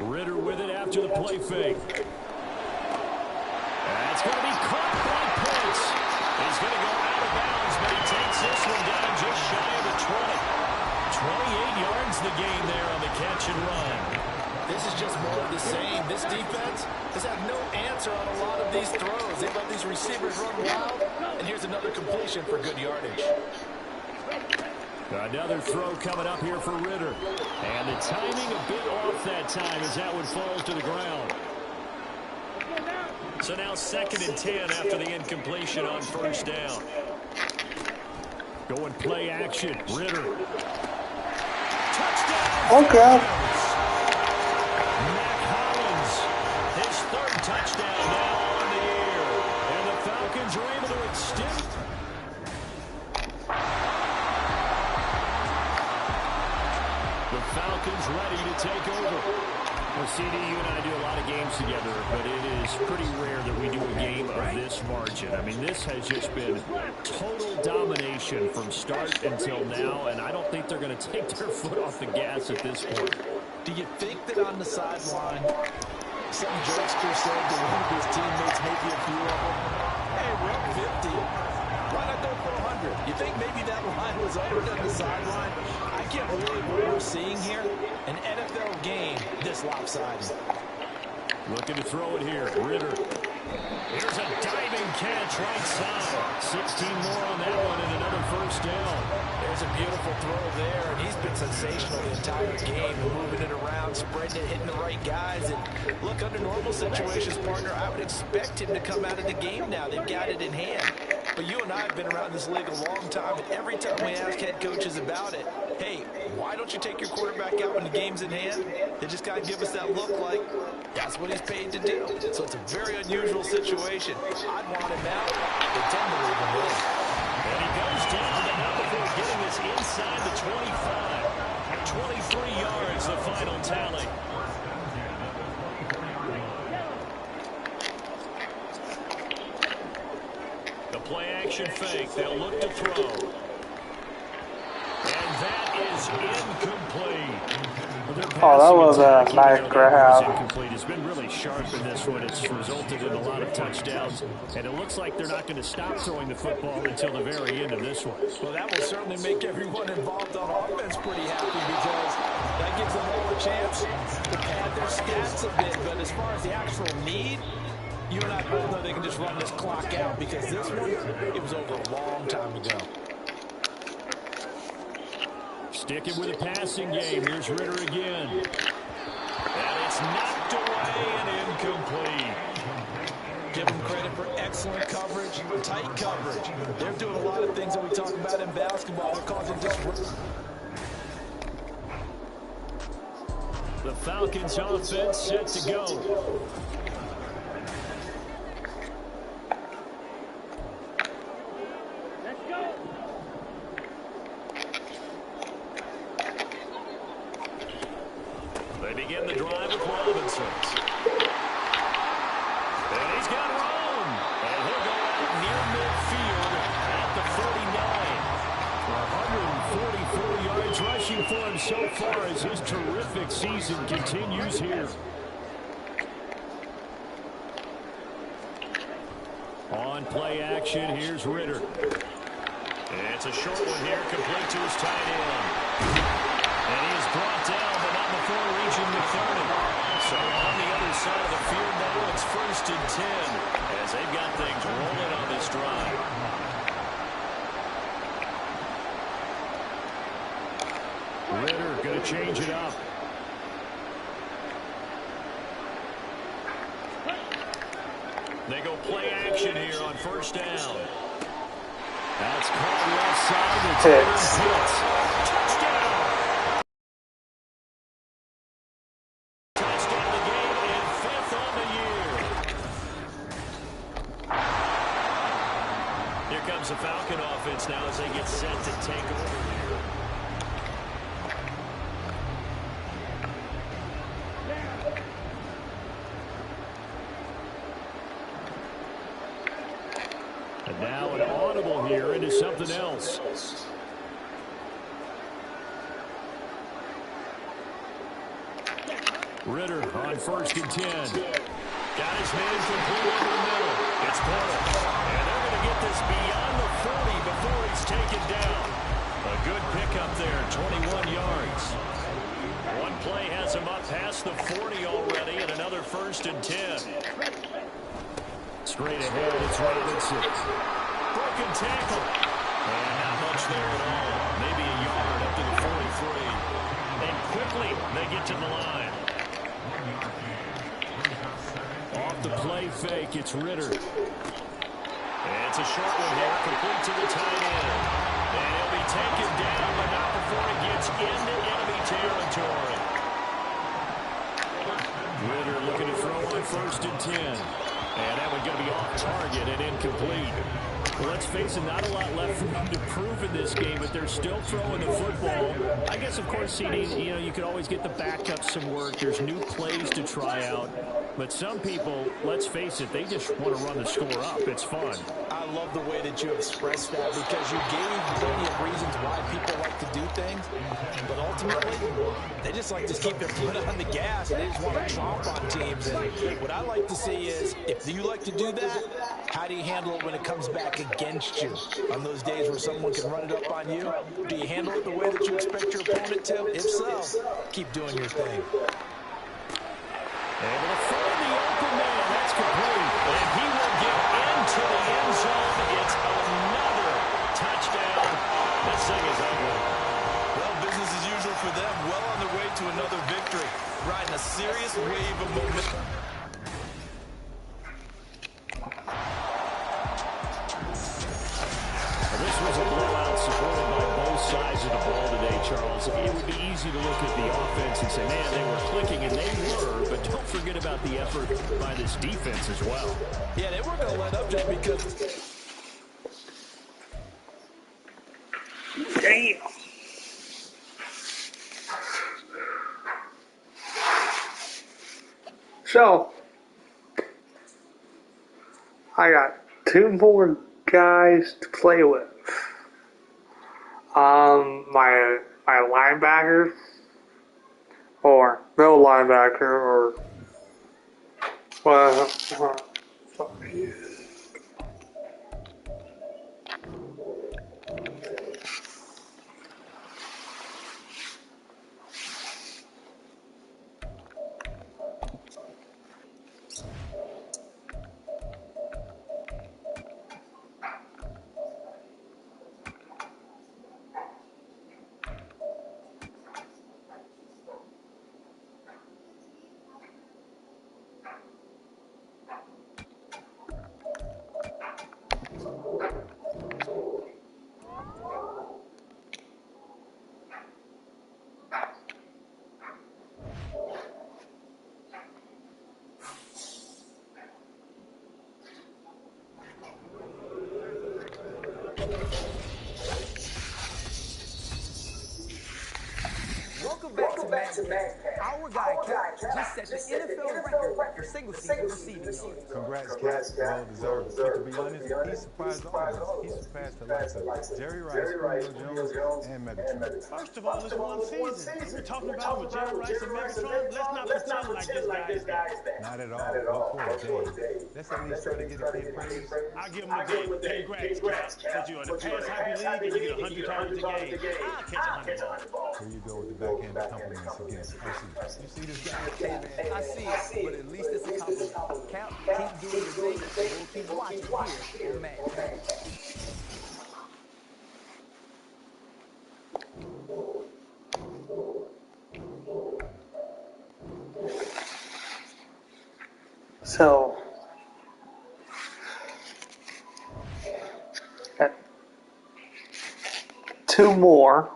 Speaker 3: Ritter with it after the play fake. That's going to be caught by Pitts. He's going to go out of bounds, but he takes this one down just shy of the 20. 28 yards the gain there on the catch and run.
Speaker 4: This is just more of the same. This defense has had no answer on a lot of these throws. They let these receivers run wild, and here's another completion for good yardage.
Speaker 3: Another throw coming up here for Ritter. And the timing a bit off that time as that one falls to the ground. So now 2nd and 10 after the incompletion on first down. Going play action. Ritter. Touchdown!
Speaker 1: Okay.
Speaker 3: Mac Hollins, his 3rd touchdown now on the year. And the Falcons are able to extend. The Falcons ready to take over. Well, CD, you and I do a lot of games together, but it is pretty rare that we do a game of this margin. I mean, this has just been total domination from start until now, and I don't think they're going to take their foot off the gas at this point.
Speaker 4: Do you think that on the sideline, some jokester said to one of his teammates, maybe a few of them, hey, we're up 50. Why not go for 100? You think maybe that line was uttered on the sideline? I can't believe what we're seeing here. An NFL game this lopsided.
Speaker 3: Looking to throw it here. Ritter. Here's a diving catch right side. 16 more on that one and another first down.
Speaker 4: There's a beautiful throw there, and he's been sensational the entire game, moving it around, spreading it, hitting the right guys. And look, under normal situations, partner, I would expect him to come out of the game now. They've got it in hand. But you and I have been around this league a long time, and every time we ask head coaches about it, hey, why don't you take your quarterback out when the game's in hand? They just got to give us that look like that's what he's paid to do. So it's a very unusual situation. I'd want him out. They tend to leave him in.
Speaker 3: And he goes down, but not before getting this inside the 25. 23 yards, the final tally. The play action fake. They'll look to throw. And that is incomplete. They're
Speaker 1: that
Speaker 3: passing
Speaker 1: was
Speaker 3: attack,
Speaker 1: a
Speaker 3: even
Speaker 1: nice
Speaker 3: though that one was
Speaker 1: grab.
Speaker 3: incomplete, has been really sharp in this one. It's resulted in a lot of touchdowns, and it looks like they're not going to stop throwing the football until the very end of this one.
Speaker 4: Well, that will certainly make everyone involved on offense pretty happy because that gives them all a chance to pad their stats a bit. But as far as the actual need, you and I both know they can just run this clock out because this one, it was over a long time ago.
Speaker 3: Sticking with a passing game. Here's Ritter again. And it's knocked away and incomplete.
Speaker 4: Give them credit for excellent coverage, tight coverage. They're doing a lot of things that we talk about in basketball. They're causing disruption.
Speaker 3: The Falcons offense set to go. They begin the drive with Robinson. And he's got room. And he'll go out near midfield at the 49. 144 yards rushing for him so far as his terrific season continues here. On play action, here's Ritter. It's a short one here, complete to his tight end. And he is brought down, but not before reaching the 30. So on the other side of the field now, it's 1st and 10 as they've got things rolling on this drive. Ritter going to change it up. They go play action here on 1st down. That's called left side. It's hits. Touchdown. Touchdown the game and 5th on the year. Here comes the Falcon offense now as they get set to take over here. And now an audible here into something else. Ritter on 1st and 10. Got his man complete over the middle. It's Porter. And they're going to get this beyond the 40 before he's taken down. A good pickup there, 21 yards. One play has him up past the 40 already, and another 1st and 10. Straight ahead, it's Robinson. Broken tackle. And not much there at all. Maybe a yard up to the 43. And quickly, they get to the line. Off the play fake, it's Ritter. And it's a short one here, complete to the tight end. And he'll be taken down, but not before he gets into enemy territory. Ritter looking to throw on 1st and 10. And that one going to be off target and incomplete. Well, let's face it, not a lot left for them to prove in this game, but they're still throwing the football. I guess, of course, CD, you could always get the backups some work. There's new plays to try out. But some people, let's face it, they just want to run the score up. It's fun.
Speaker 4: I love the way that you expressed that because you gave plenty of reasons why people like to do things. But ultimately, they just like to keep their foot on the gas. And they just want to chomp on teams. And what I like to see is, if you like to do that, how do you handle it when it comes back against you? On those days where someone can run it up on you, do you handle it the way that you expect your opponent to? If so, keep doing your thing.
Speaker 3: Able to find the open man. That's complete. And he will get into the end zone. It's another touchdown. This thing is over.
Speaker 4: Well, business as usual for them. Well on their way to another victory. Riding a serious wave of momentum.
Speaker 3: This was a blowout supported by both sides of the ball today, Charles. It would be easy to look at the offense and say, man, they were clicking, and they were, but don't forget about the effort by this defense as well.
Speaker 4: Yeah, they weren't going to let up just because.
Speaker 1: Damn. So, I got 2 more guys to play with. My linebackers or middle linebacker, or well,
Speaker 12: Welcome back to Madden. Our guy, Cap, just set the NFL record for single-season receiving yards.
Speaker 13: Congrats, Cap. Well deserved. But to be honest, he surprised all of us. He surpassed the likes of Jerry Rice, Julio Jones, and Megatron.
Speaker 14: First of all, it's one season. We're talking about with Jerry Rice and Megatron. Let's not pretend like this guy is that.
Speaker 13: Not at all. But for a day, let's at least try to get a kid praise.
Speaker 14: I'll give him a day. Congrats, Cap. Since you're in the pass-happy league and you get 100 targets a game, I'll catch 100 balls.
Speaker 13: Here you go with the backhanded compliments again. You see this guy?
Speaker 12: Hey, man, I see it, but at least it's a compliment. Cap, keep doing your thing, and we'll keep watching here on Madden.
Speaker 1: so two more.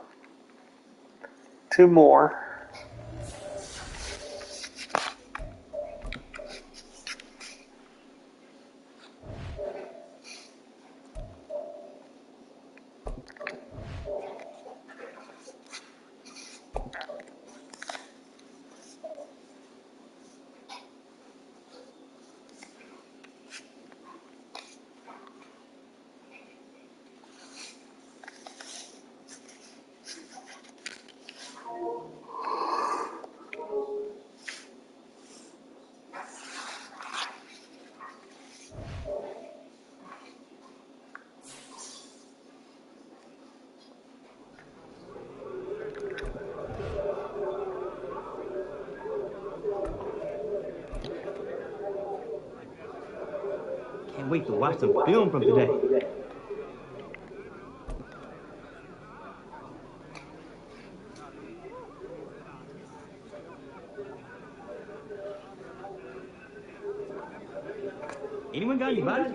Speaker 15: Can't wait to watch some film from today. Anyone got any bodies?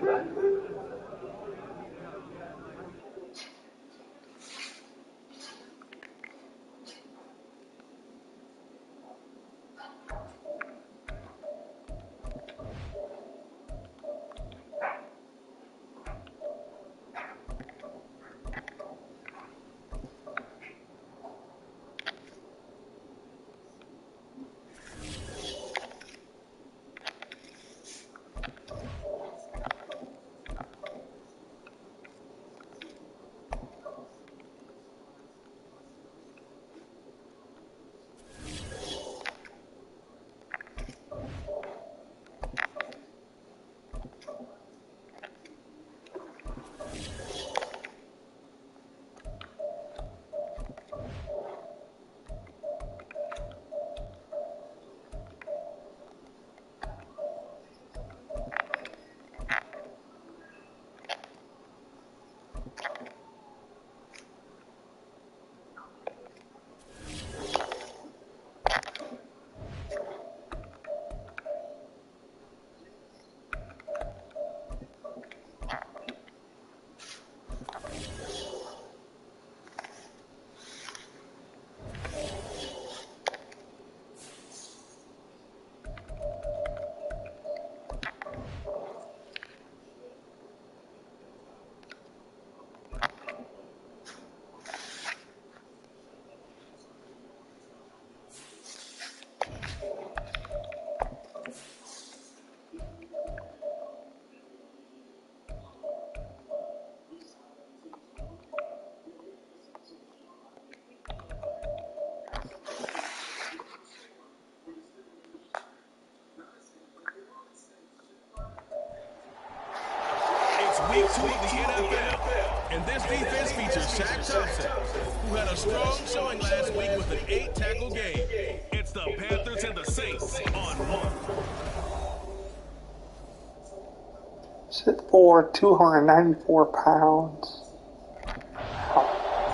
Speaker 2: It's week 2 of the NFL, and this defense features Shaq Thompson, who had a strong showing last week with an 8-tackle game. It's the Panthers and the Saints on one.
Speaker 1: Sit for 294 pounds.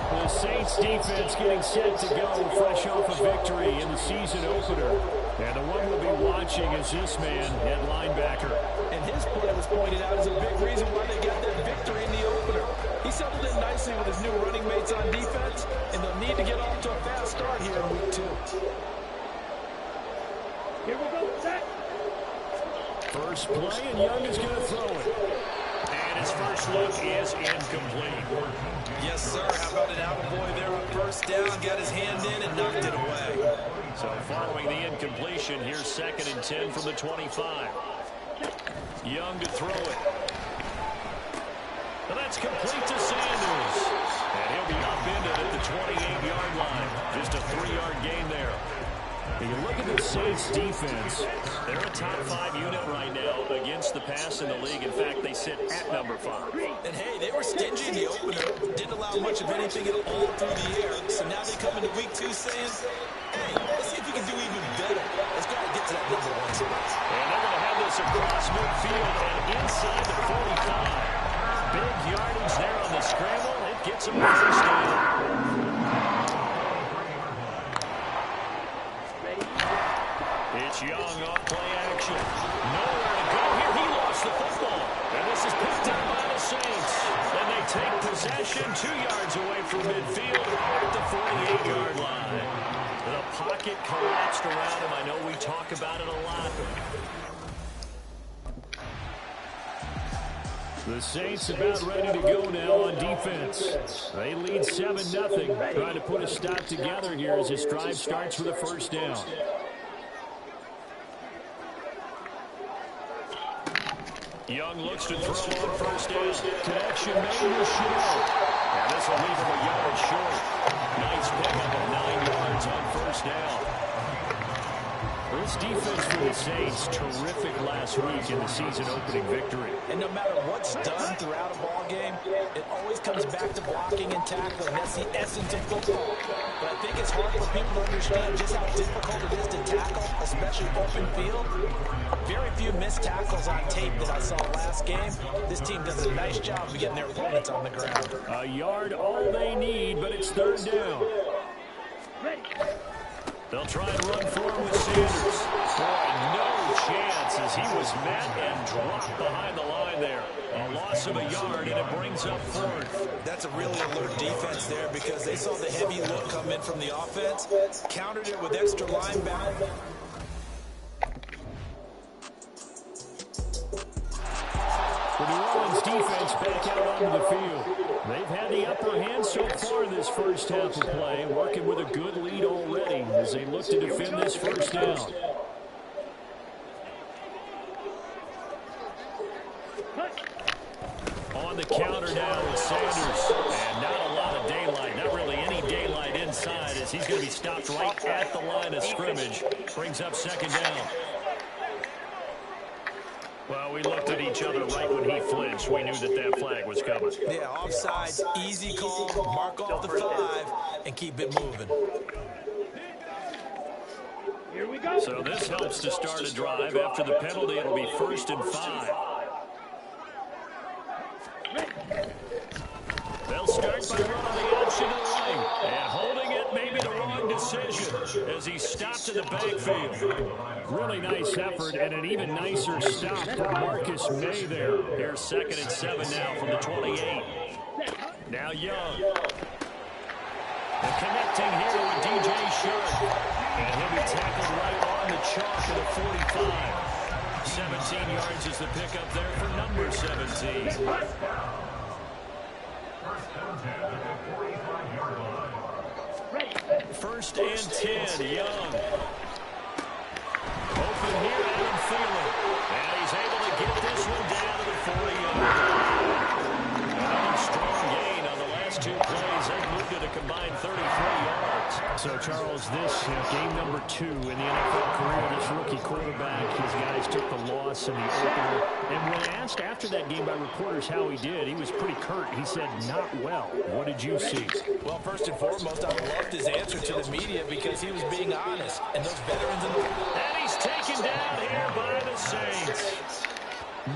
Speaker 3: The Saints defense getting set to go fresh off a victory in the season opener. And the one we'll be watching is this man at linebacker.
Speaker 4: And his play was pointed out as a big reason why they got that victory in the opener. He settled in nicely with his new running mates on defense, and they'll need to get off to a fast start here in week 2.
Speaker 6: Here we go, set.
Speaker 3: First play, and Young is going to throw it. And his first look is incomplete.
Speaker 4: Yes, sir. How about an attaboy there on first down? Got his hand in and knocked it away.
Speaker 3: So following the incompletion, here's 2nd and 10 from the 25. Young to throw it. And that's complete to Sanders. And he'll be upended at the 28-yard line. Just a 3-yard gain there. When you look at the Saints defense, they're a top 5 unit right now against the pass in the league. In fact, they sit at number 5.
Speaker 4: And hey, they were stingy in the opener. Didn't allow much of anything at all through the air. So now they come into week 2 saying, hey, let's see if we can do even better. Let's go and get to that number 1 spot.
Speaker 3: And they're going to have this across midfield and inside the 45. Big yardage there on the scramble. It gets them the first down. It's Young off play action. Nowhere to go here. He lost the football. And this is picked up by the Saints. And they take possession 2 yards away from midfield at the 48-yard line. The pocket collapsed around him. I know we talk about it a lot. The Saints about ready to go now on defense. They lead 7-0. Trying to put a stop together here as this drive starts with a first down. Young looks to throw on first down. Connection made to Chanel. And this will leave him a yard short. Nice pickup of 9 yards on first down. This defense for the Saints, terrific last week in the season-opening victory.
Speaker 4: And no matter what's done throughout a ball game, it always comes back to blocking and tackling. That's the essence of football. But I think it's hard for people to understand just how difficult it is to tackle, especially open field. Very few missed tackles on tape that I saw last game. This team does a nice job of getting their opponents on the ground.
Speaker 3: A yard all they need, but it's 3rd down.
Speaker 6: Ready.
Speaker 3: They'll try and run for him with Sanders. Boy, no chance as he was met and dropped behind the line there. A loss of a yard, and it brings up 4th.
Speaker 4: That's a really alert defense there because they saw the heavy look come in from the offense, countered it with extra linebacker.
Speaker 3: The New Orleans defense back out onto the field. They've had the upper hand so far this first half of play, working with a good lead already as they look to defend this first down. On the counter now with Sanders. And not a lot of daylight, not really any daylight inside as he's going to be stopped right at the line of scrimmage. Brings up 2nd down. Well, we looked at each other right when he flinched. We knew that flag was coming.
Speaker 4: Yeah, offsides, easy call, mark off the 5, and keep it moving.
Speaker 6: Here we go.
Speaker 3: So this helps to start a drive. After the penalty, it'll be 1st and 5. They'll start by running the option to the lane. And holding it may be the wrong decision as he stopped in the backfield. Really nice effort and an even nicer stop for Marcus May there. Here's 2nd and 7 now from the 28. Now Young. And connecting here with DJ Sharp. And he'll be tackled right on the chalk of the 45. 17 yards is the pickup there for number 17. First and 10, Young. Open here, Adam Thielen. And he's able to get this one down to the 40-yard line. Another strong gain on the last 2 plays. They've moved it a combined 33 yards. So, Charles, this game number 2 in the NFL career, this rookie quarterback, his guys took the loss in the opener. And when asked after that game by reporters how he did, he was pretty curt. He said, not well. What did you see?
Speaker 4: Well, first and foremost, I loved his answer to the media because he was being honest. And those veterans in the...
Speaker 3: And he's taken down here by the Saints.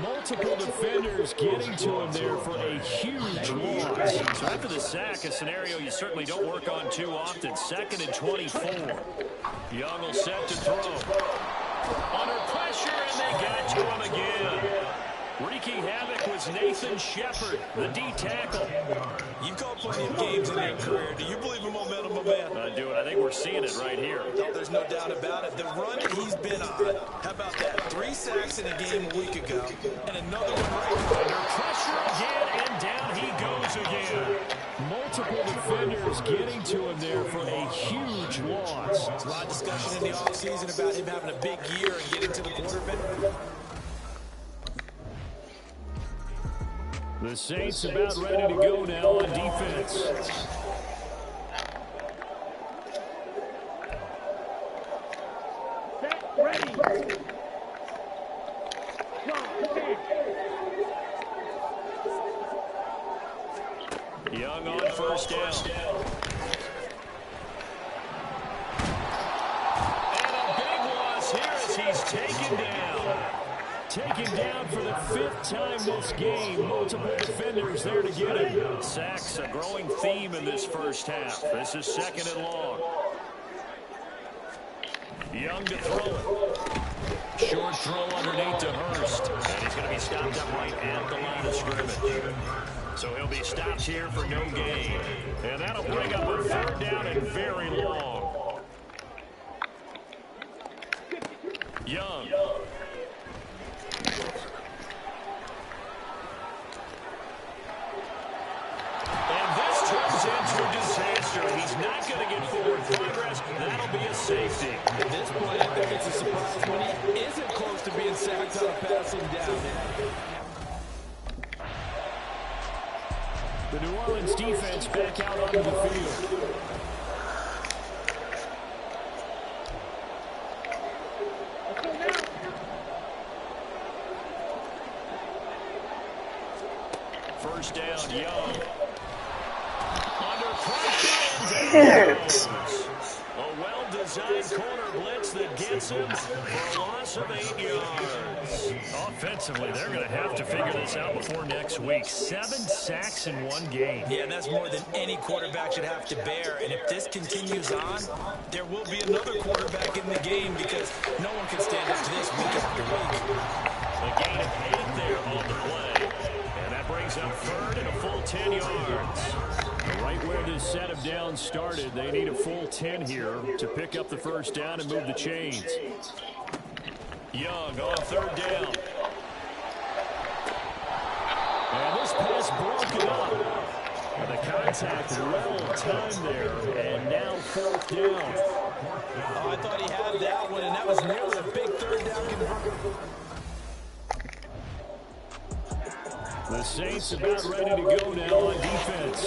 Speaker 3: Multiple defenders getting to him there for a huge loss. So after the sack, a scenario you certainly don't work on too often. 2nd and 24. Young will set to throw. Under pressure, and they got to him again. Wreaking havoc was Nathan Shepard, the D tackle.
Speaker 4: You've called plenty of games in your career. Do you believe in momentum, my man?
Speaker 3: I do, and I think we're seeing it right here.
Speaker 4: No, there's no doubt about it. The run that he's been on, how about that? 3 sacks in a game a week ago, and another one right now.
Speaker 3: Under pressure again, and down he goes again. Multiple defenders getting to him there for a huge loss.
Speaker 4: A lot of discussion in the offseason about him having a big year and getting to the quarterback.
Speaker 3: The Saints about ready to go now on defense.
Speaker 6: Ready.
Speaker 3: Young on first down. And a big loss here as he's taken down. Taken down for the 5th time this game. Multiple defenders there to get him. Sacks, a growing theme in this first half. This is 2nd and long. Young to throw. Short throw underneath to Hurst. And he's going to be stopped up right at the line of scrimmage. So he'll be stopped here for no gain. And that'll bring up a 3rd down and very long. Young. He's not going to get forward progress. That'll be a safety.
Speaker 4: At this point, I think it's a surprise when he isn't close to being sacked on a passing down.
Speaker 3: The New Orleans defense back out onto the field. First down, Young.
Speaker 1: Hit.
Speaker 3: A well-designed corner blitz that gets him for a loss of 8 yards. Offensively, they're going to have to figure this out before next week. 7 sacks in 1 game.
Speaker 4: Yeah, and that's more than any quarterback should have to bear. And if this continues on, there will be another quarterback in the game because no one can stand up to this week after week.
Speaker 3: A gain of 8 there on the play. And that brings up 3rd and a full 10 yards. Right where this set of downs started, they need a full 10 here to pick up the first down and move the chains. Young on 3rd down. And this pass broken up. And the contact well timed there. And now 4th down.
Speaker 4: Oh, I thought he had that one, and that was nearly a big 3rd down conversion.
Speaker 3: The Saints about ready to go now on defense.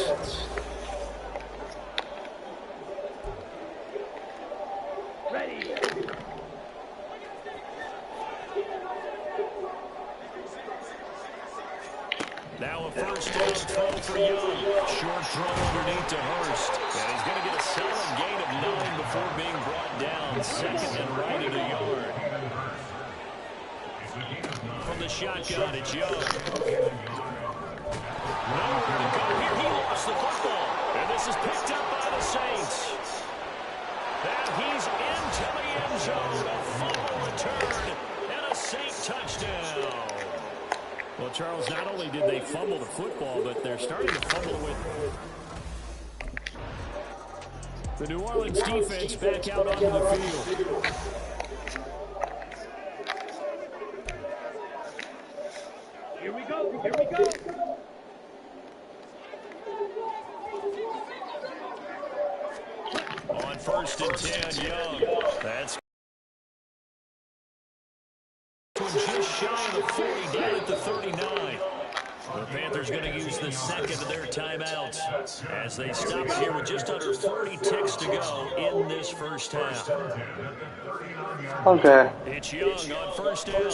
Speaker 6: Ready.
Speaker 3: Now a first down throw for Young. Short throw underneath to Hurst. And he's going to get a solid gain of 9 before being brought down. 2nd and right at a yard. From the shotgun, it's Young. Nowhere to go here. He lost the football. And this is picked up by the Saints. And he's into the end zone. A fumble return and a Saint touchdown. Well, Charles, not only did they fumble the football, but they're starting to fumble with the New Orleans defense back out onto the field.
Speaker 6: Here we go. Here we go.
Speaker 3: On 1st and 10, Young. That's just shy of the 40, down at the 39. The Panthers Panthers going to use the second of their timeouts as they stop it here with just under 40 ticks to go in this first half.
Speaker 1: Okay.
Speaker 3: It's Young on first down.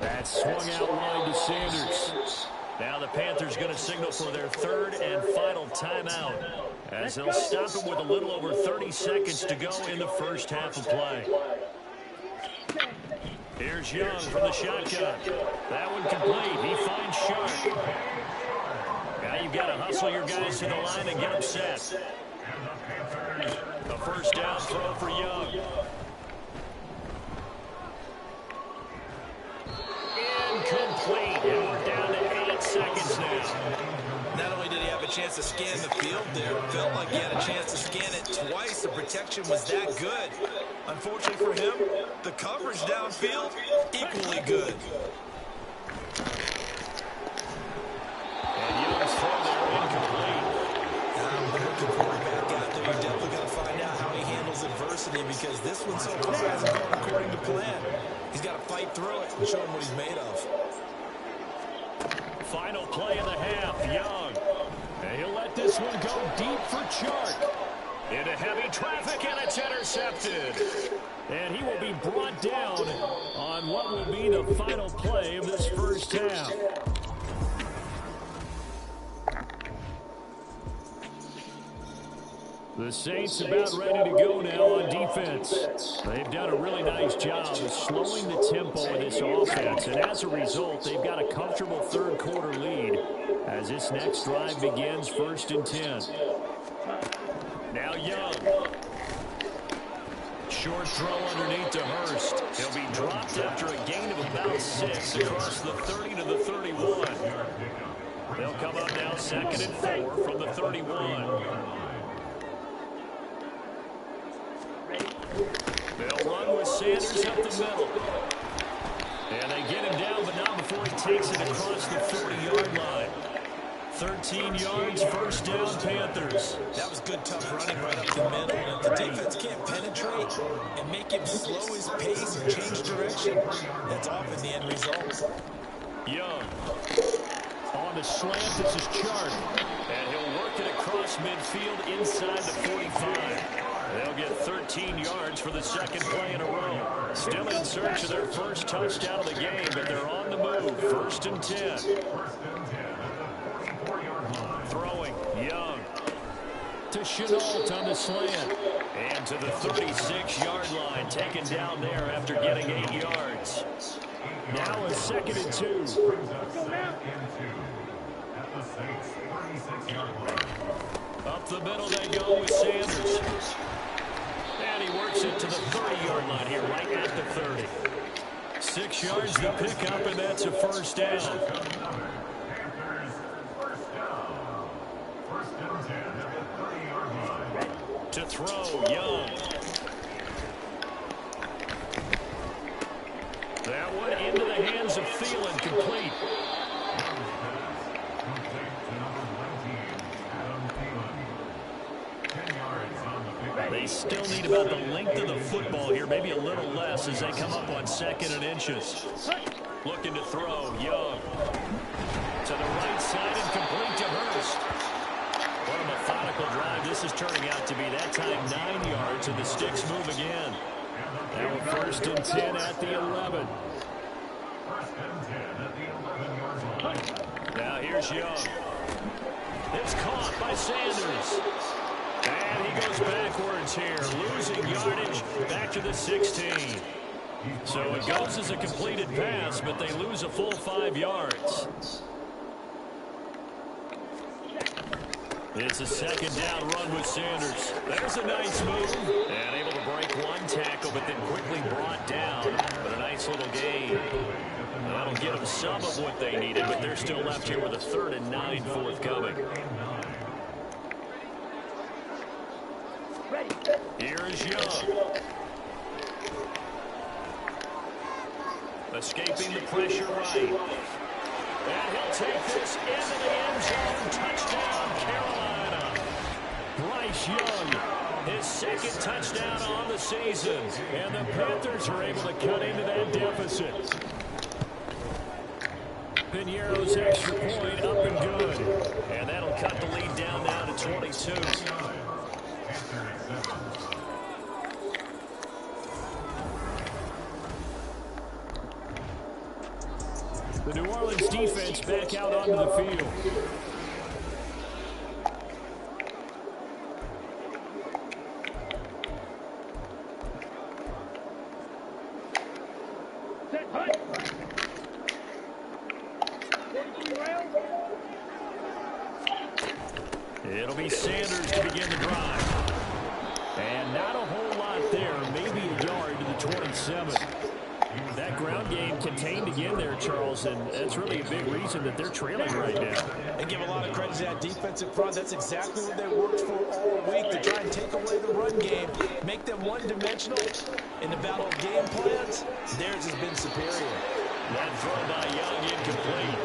Speaker 3: That swung out wide to Sanders. Now the Panthers going to signal for their third and final timeout as they'll stop it with a little over 30 seconds to go in the first half of play. Here's Young from the shotgun. That one complete. He finds Sharp. Now you've got to hustle your guys to the line and get them set. A first down throw for Young. Incomplete. And we're down to 8 seconds now.
Speaker 4: Not only did he have a chance to scan the field there, it felt like he had a chance to scan it twice. The protection was that good. Unfortunately for him, the coverage downfield, equally good.
Speaker 3: And Young's throw there incomplete.
Speaker 4: I'm looking for him back out there. You're definitely going to find out how he handles adversity because this one so far hasn't gone according to plan. He's got to fight through it and show him what he's made of.
Speaker 3: Final play of the half, Young. And he'll let this one go deep for Chark. Into heavy traffic, and it's intercepted. And he will be brought down on what will be the final play of this first half. The Saints about ready to go now on defense. They've done a really nice job of slowing the tempo of this offense, and as a result, they've got a comfortable third quarter lead as this next drive begins 1st and 10. Now Young. Short throw underneath to Hurst. He'll be dropped after a gain of about 6 across the 30 to the 31. They'll come up now 2nd and 4 from the 31. They'll run with Sanders up the middle. And they get him down, but not before he takes it across the 40-yard line. 13 yards, first down, Panthers.
Speaker 4: That was good, tough running right up the middle. And if the defense can't penetrate and make him slow his pace and change direction, that's often the end result.
Speaker 3: Young. On the slant, this is Chark. And he'll work it across midfield inside the 45. They'll get 13 yards for the second play in a row. Still in search of their first touchdown of the game, but they're on the move. 1st and 10. Throwing, Young. To Chenault on the slant. And to the 36-yard line, taken down there after getting 8 yards. Now a 2nd and 2. Up the middle they go with Sanders. And he works it to the 30-yard line here, right at the 30. 6 yards to pick up, and that's a first down. To throw, Young. That one into the hands of Thielen, complete. They still need about the length of the football here, maybe a little less as they come up on 2nd and inches. Looking to throw, Young. To the right side and complete to Hurst. What a methodical drive this is turning out to be. That time 9 yards, and the sticks move again. Now 1st and 10 at the 11. Now here's Young. It's caught by Sanders. And he goes backwards here, losing yardage back to the 16. So it goes as a completed pass, but they lose a full 5 yards. It's a 2nd down run with Sanders. There's a nice move. And able to break one tackle, but then quickly brought down. But a nice little gain. That'll give them some of what they needed, but they're still left here with a 3rd and 9 forthcoming. Here's Young. Escaping the pressure right. And he'll take this into the end zone. Touchdown, Carolina. Bryce Young, his 2nd touchdown on the season. And the Panthers are able to cut into that deficit. Piñeiro's extra point up and good. And that'll cut the lead down now to 22. The New Orleans defense back out onto the field. It'll be Sanders to begin the drive. And not a whole lot there, maybe a yard to the 27. That ground game contained again there, Charles, and that's really a big reason that they're trailing right now.
Speaker 4: And give a lot of credit to that defensive front. That's exactly what they worked for all week, to try and take away the run game, make them one-dimensional. In the battle of game plans, theirs has been superior.
Speaker 3: That throw by Young incomplete.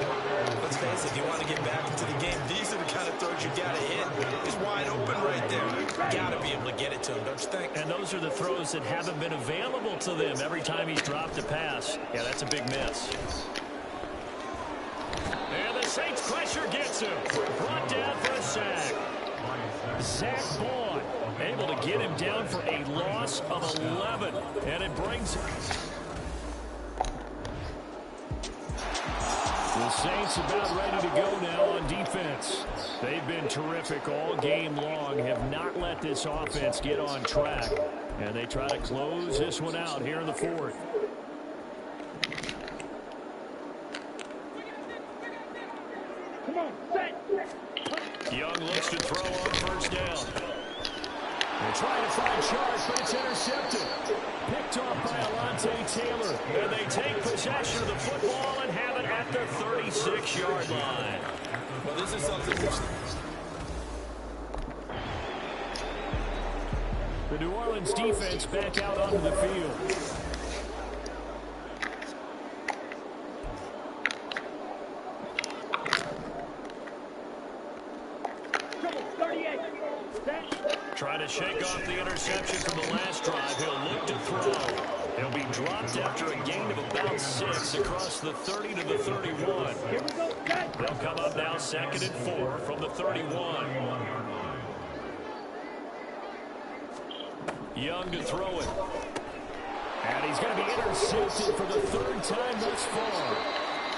Speaker 4: Let's face it, if you want to get back into the game, these are the kind of throws you got to hit. He's wide open right there. Got to be able to get it to him, don't you think?
Speaker 3: And those are the throws that haven't been available to them every time he's dropped a pass. Yeah, that's a big miss. And the Saints pressure gets him. Brought down for a sack. Zach Bond able to get him down for a loss of 11. And it brings the Saints about ready to go now on defense. They've been terrific all game long, have not let this offense get on track. And they try to close this one out here in the fourth.
Speaker 6: Come on, set.
Speaker 3: Young looks to throw on first down. They're trying to find Charles, but it's intercepted. Picked off by Alontae Taylor. And they take possession of the football and have it at the 36-yard line.
Speaker 4: Well, this is something which...
Speaker 3: The New Orleans defense back out onto the field. Trying to shake off the interception from the last drive. He'll look to throw. He'll be dropped after a gain of about 6 across the 30 to the 31. They'll come up now 2nd and 4 from the 31. Young to throw it. And he's going to be intercepted for the 3rd time thus far.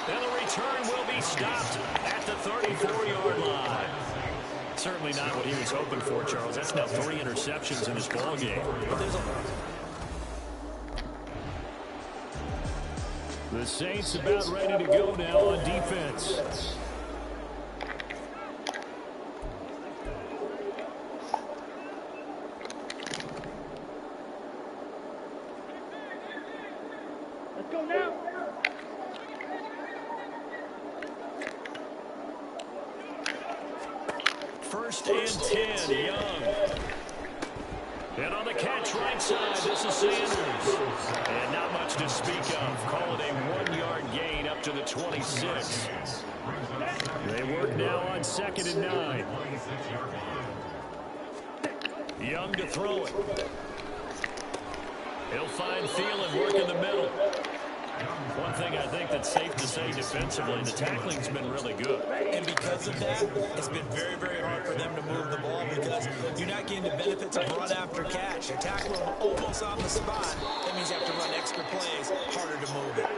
Speaker 3: And the return will be stopped at the 34-yard line. Certainly not what he was hoping for, Charles. That's now 3 interceptions in this ball game. The Saints about ready to go now on defense.
Speaker 6: Let's go now.
Speaker 3: First and 10, Young. And on the catch right side, this is Sanders. And not much to speak of. Call it a 1-yard gain up to the 26. They work now on 2nd and 9. Young to throw it. He'll find Thielen, work in the middle. One thing I think that's safe to say defensively, the tackling's been really good.
Speaker 4: And because of that, it's been very, very hard for them to move the ball because you're not getting the benefits of run after catch. You tackle them almost on the spot. That means you have to run extra plays, harder to move it.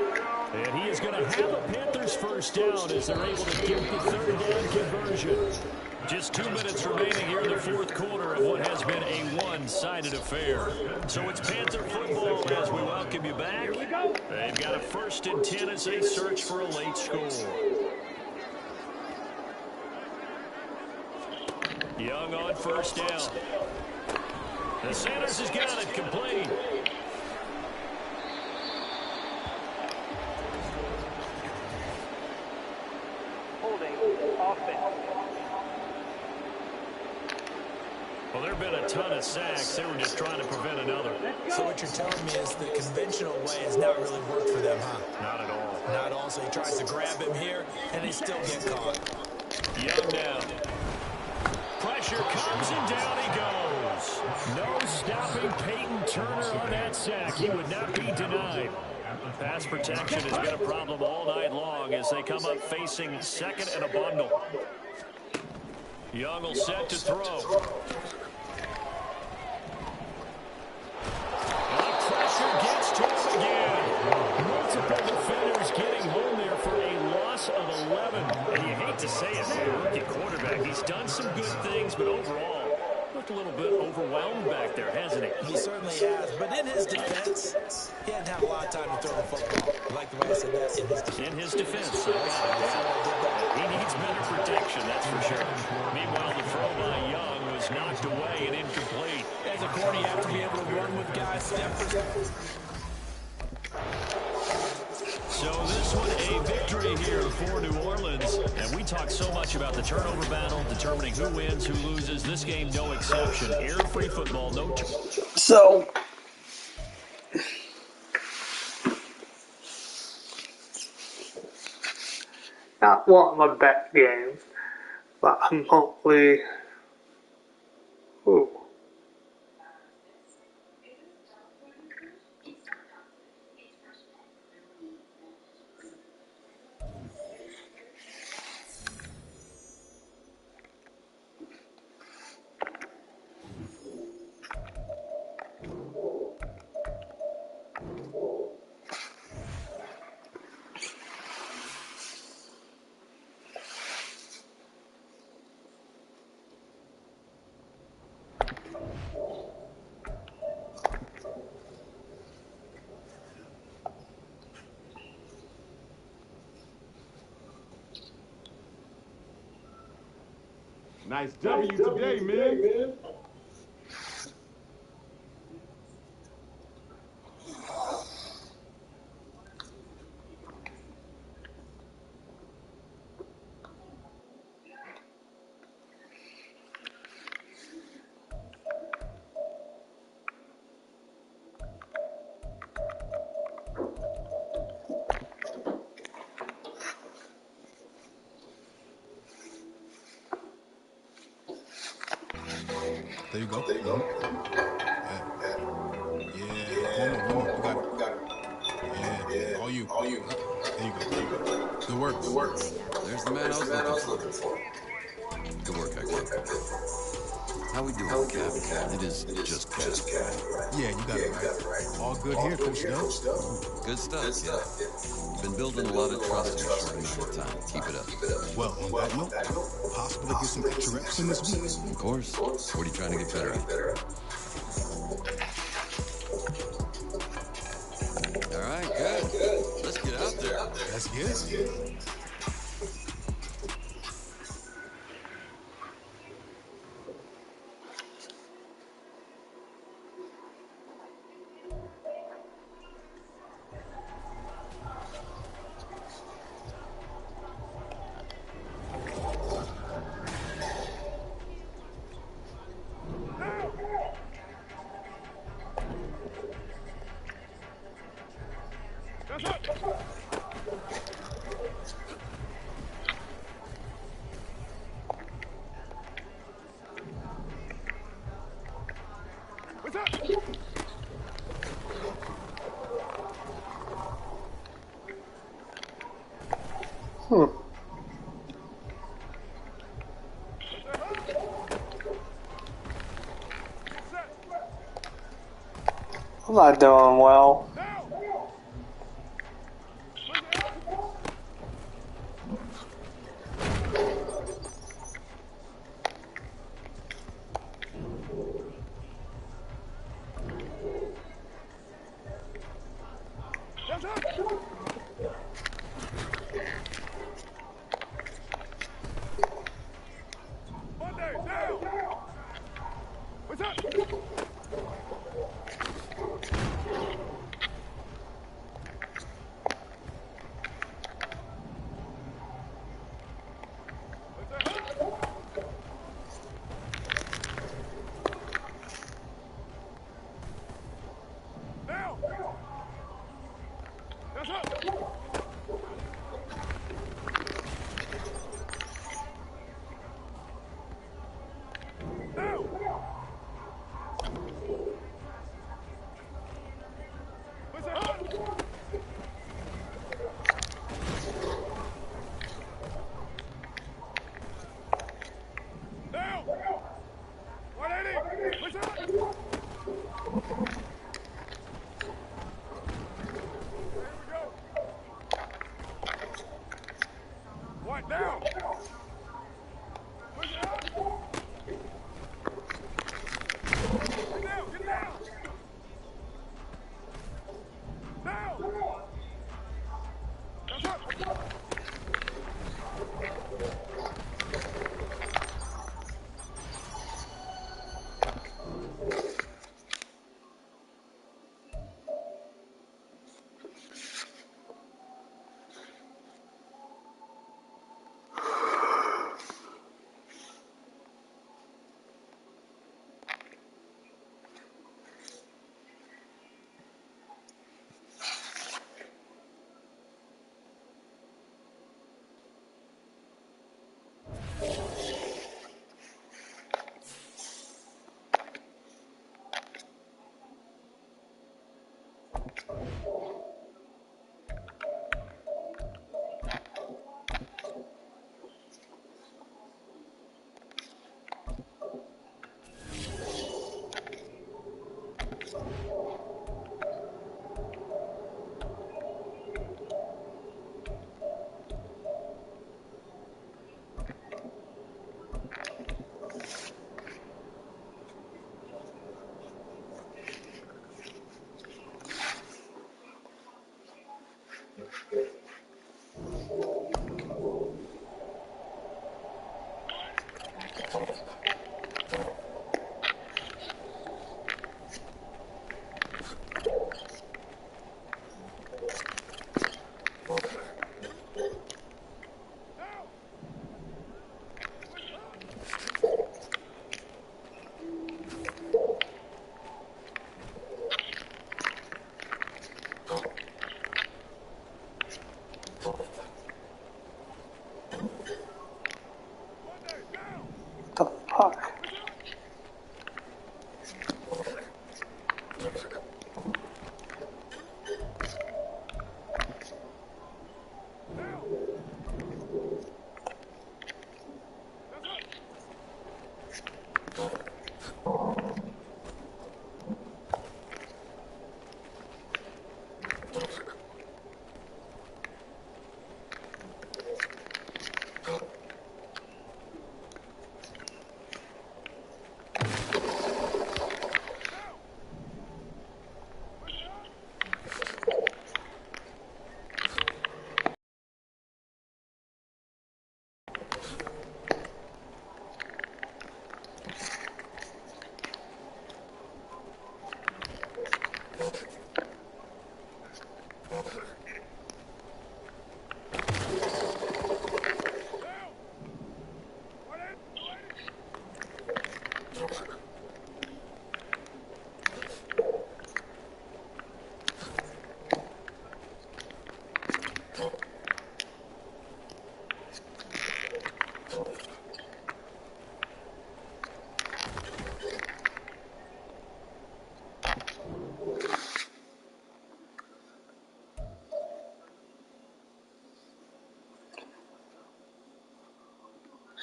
Speaker 3: And he is going to have a Panthers first down as they're able to get the 3rd down conversion. Just 2 minutes remaining here in the 4th quarter of what has been a one-sided affair. So it's Panther football as we welcome you back. They've got a 1st and 10 as they search for a late score. Young on first down. And Sanders has got it complete.
Speaker 6: Holding offense.
Speaker 3: Well, there have been a ton of sacks. They were just trying to prevent another.
Speaker 4: So what you're telling me is the conventional way has not really worked for them, huh?
Speaker 3: Not at all.
Speaker 4: Not at all. So he tries to grab him here, and they still get caught.
Speaker 3: Young down. Pressure comes, and down he goes. No stopping Peyton Turner on that sack. He would not be denied. Pass protection has been a problem all night long long as they come up facing second and a bundle. Young will set to throw. The pressure gets to him again. Multiple defenders getting home there for a loss of 11. And you hate to say it, for a rookie quarterback. He's done some good things, but overall, looked a little bit overwhelmed back there, hasn't he?
Speaker 4: He certainly has, but in his defense, he hadn't had a lot of time to throw the football. I like the way I said that, in his defense.
Speaker 3: In his defense. He needs better protection, that's for sure. Meanwhile, the throw by Young was knocked away and incomplete.
Speaker 4: As a corner, you have to be able to run with guys step for step.
Speaker 3: So this one a victory here for New Orleans. And we talk so much about the turnover battle, determining who wins, who loses. This game, no exception. Error-free football, no.
Speaker 1: So, not one of my bet games, but I'm hopefully. Ooh.
Speaker 7: Nice W today, man.
Speaker 8: There you go. Yeah. One more. You got it. Yeah. All you. There you go. Good work.
Speaker 16: There's the man I was looking for. Good work, Hector. How we doing, Cap? It is just Cap.
Speaker 8: Yeah, you got it right. All good here, Coach Dell.
Speaker 16: Good stuff, yeah. Been building a lot of trust in a short amount of time. Keep it up.
Speaker 8: Well, on that note, possible to get some extra reps in this week?
Speaker 16: Of course. What are you trying to get better at? All right, good. Let's get out there.
Speaker 8: Let's get it.
Speaker 1: I'm not doing well.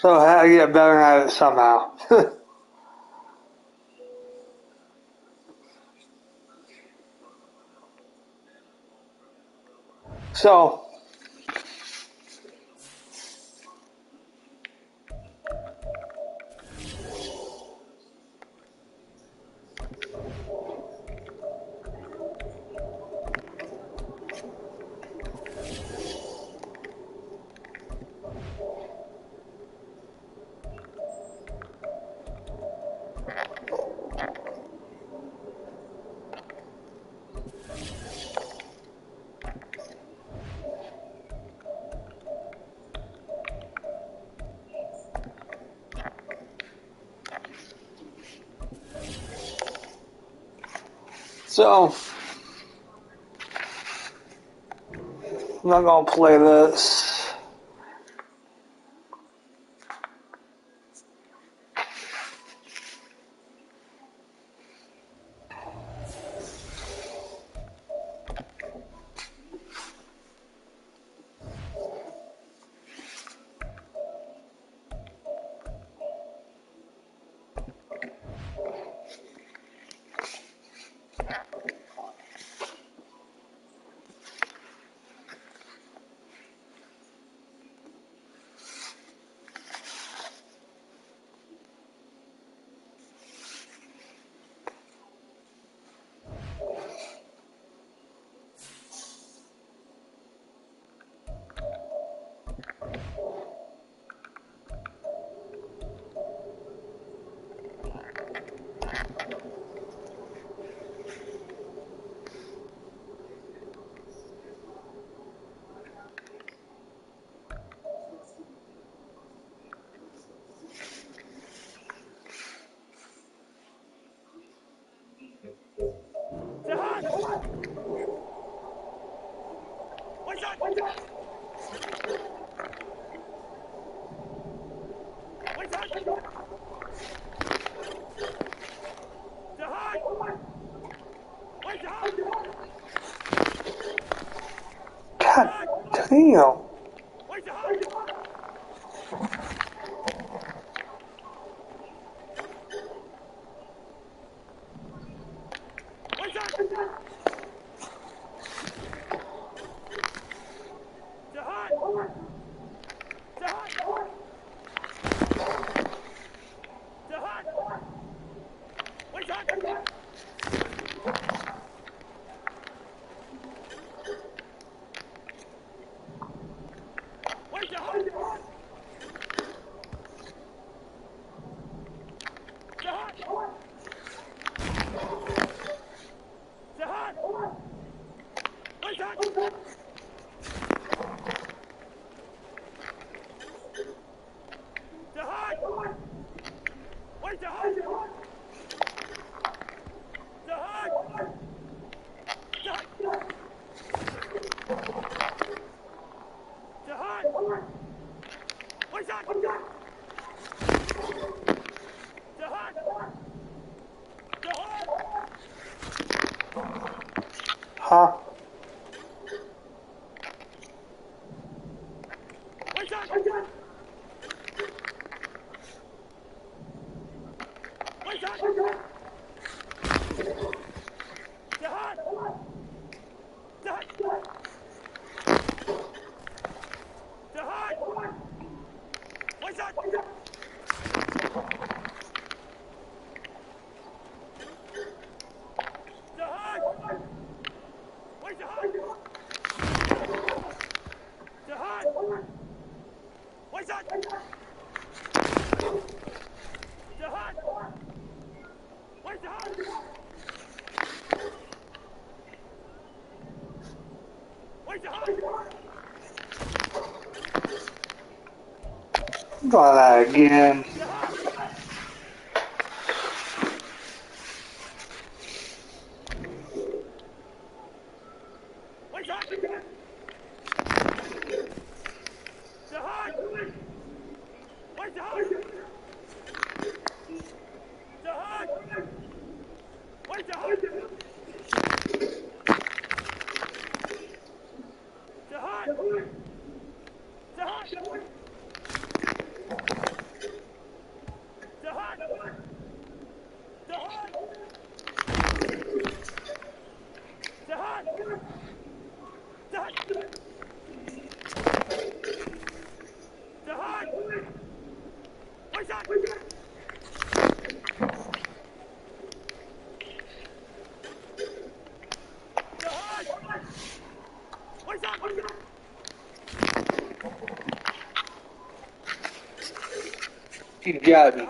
Speaker 1: So I had to get better at it somehow. So, I'm not gonna play this. God damn. Huh? Try that again. You gotta be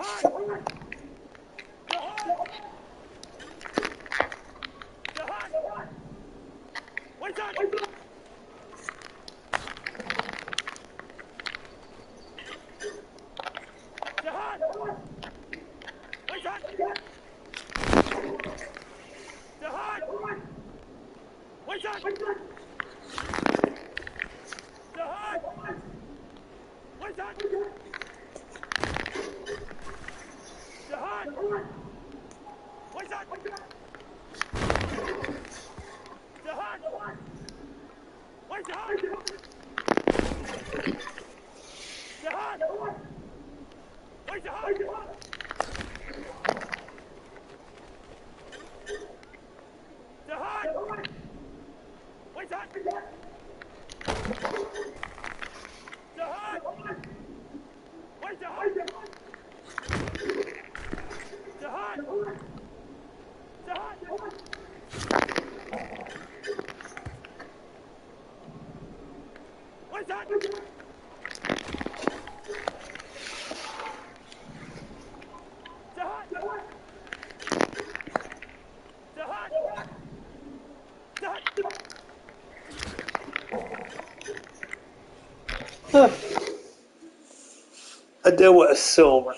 Speaker 1: I do with a silver.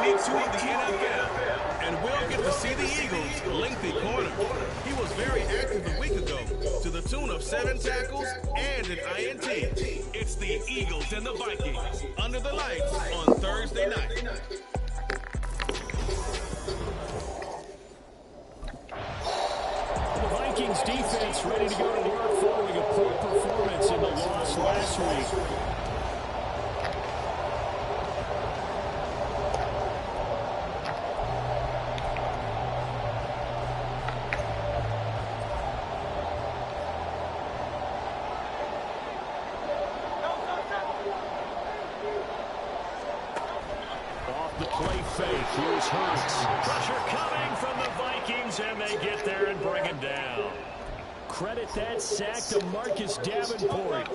Speaker 2: Week 2 of the NFL, and we'll get to see the Eagles' lengthy corner. He was very active a week ago, to the tune of 7 tackles and an INT. It's the Eagles and the Vikings, under the lights on Thursday night.
Speaker 3: The Vikings defense ready to go to work following a poor performance in the loss last week. Here's Hurts. Pressure coming from the Vikings, and they get there and bring him down. Credit that sack to Marcus Davenport.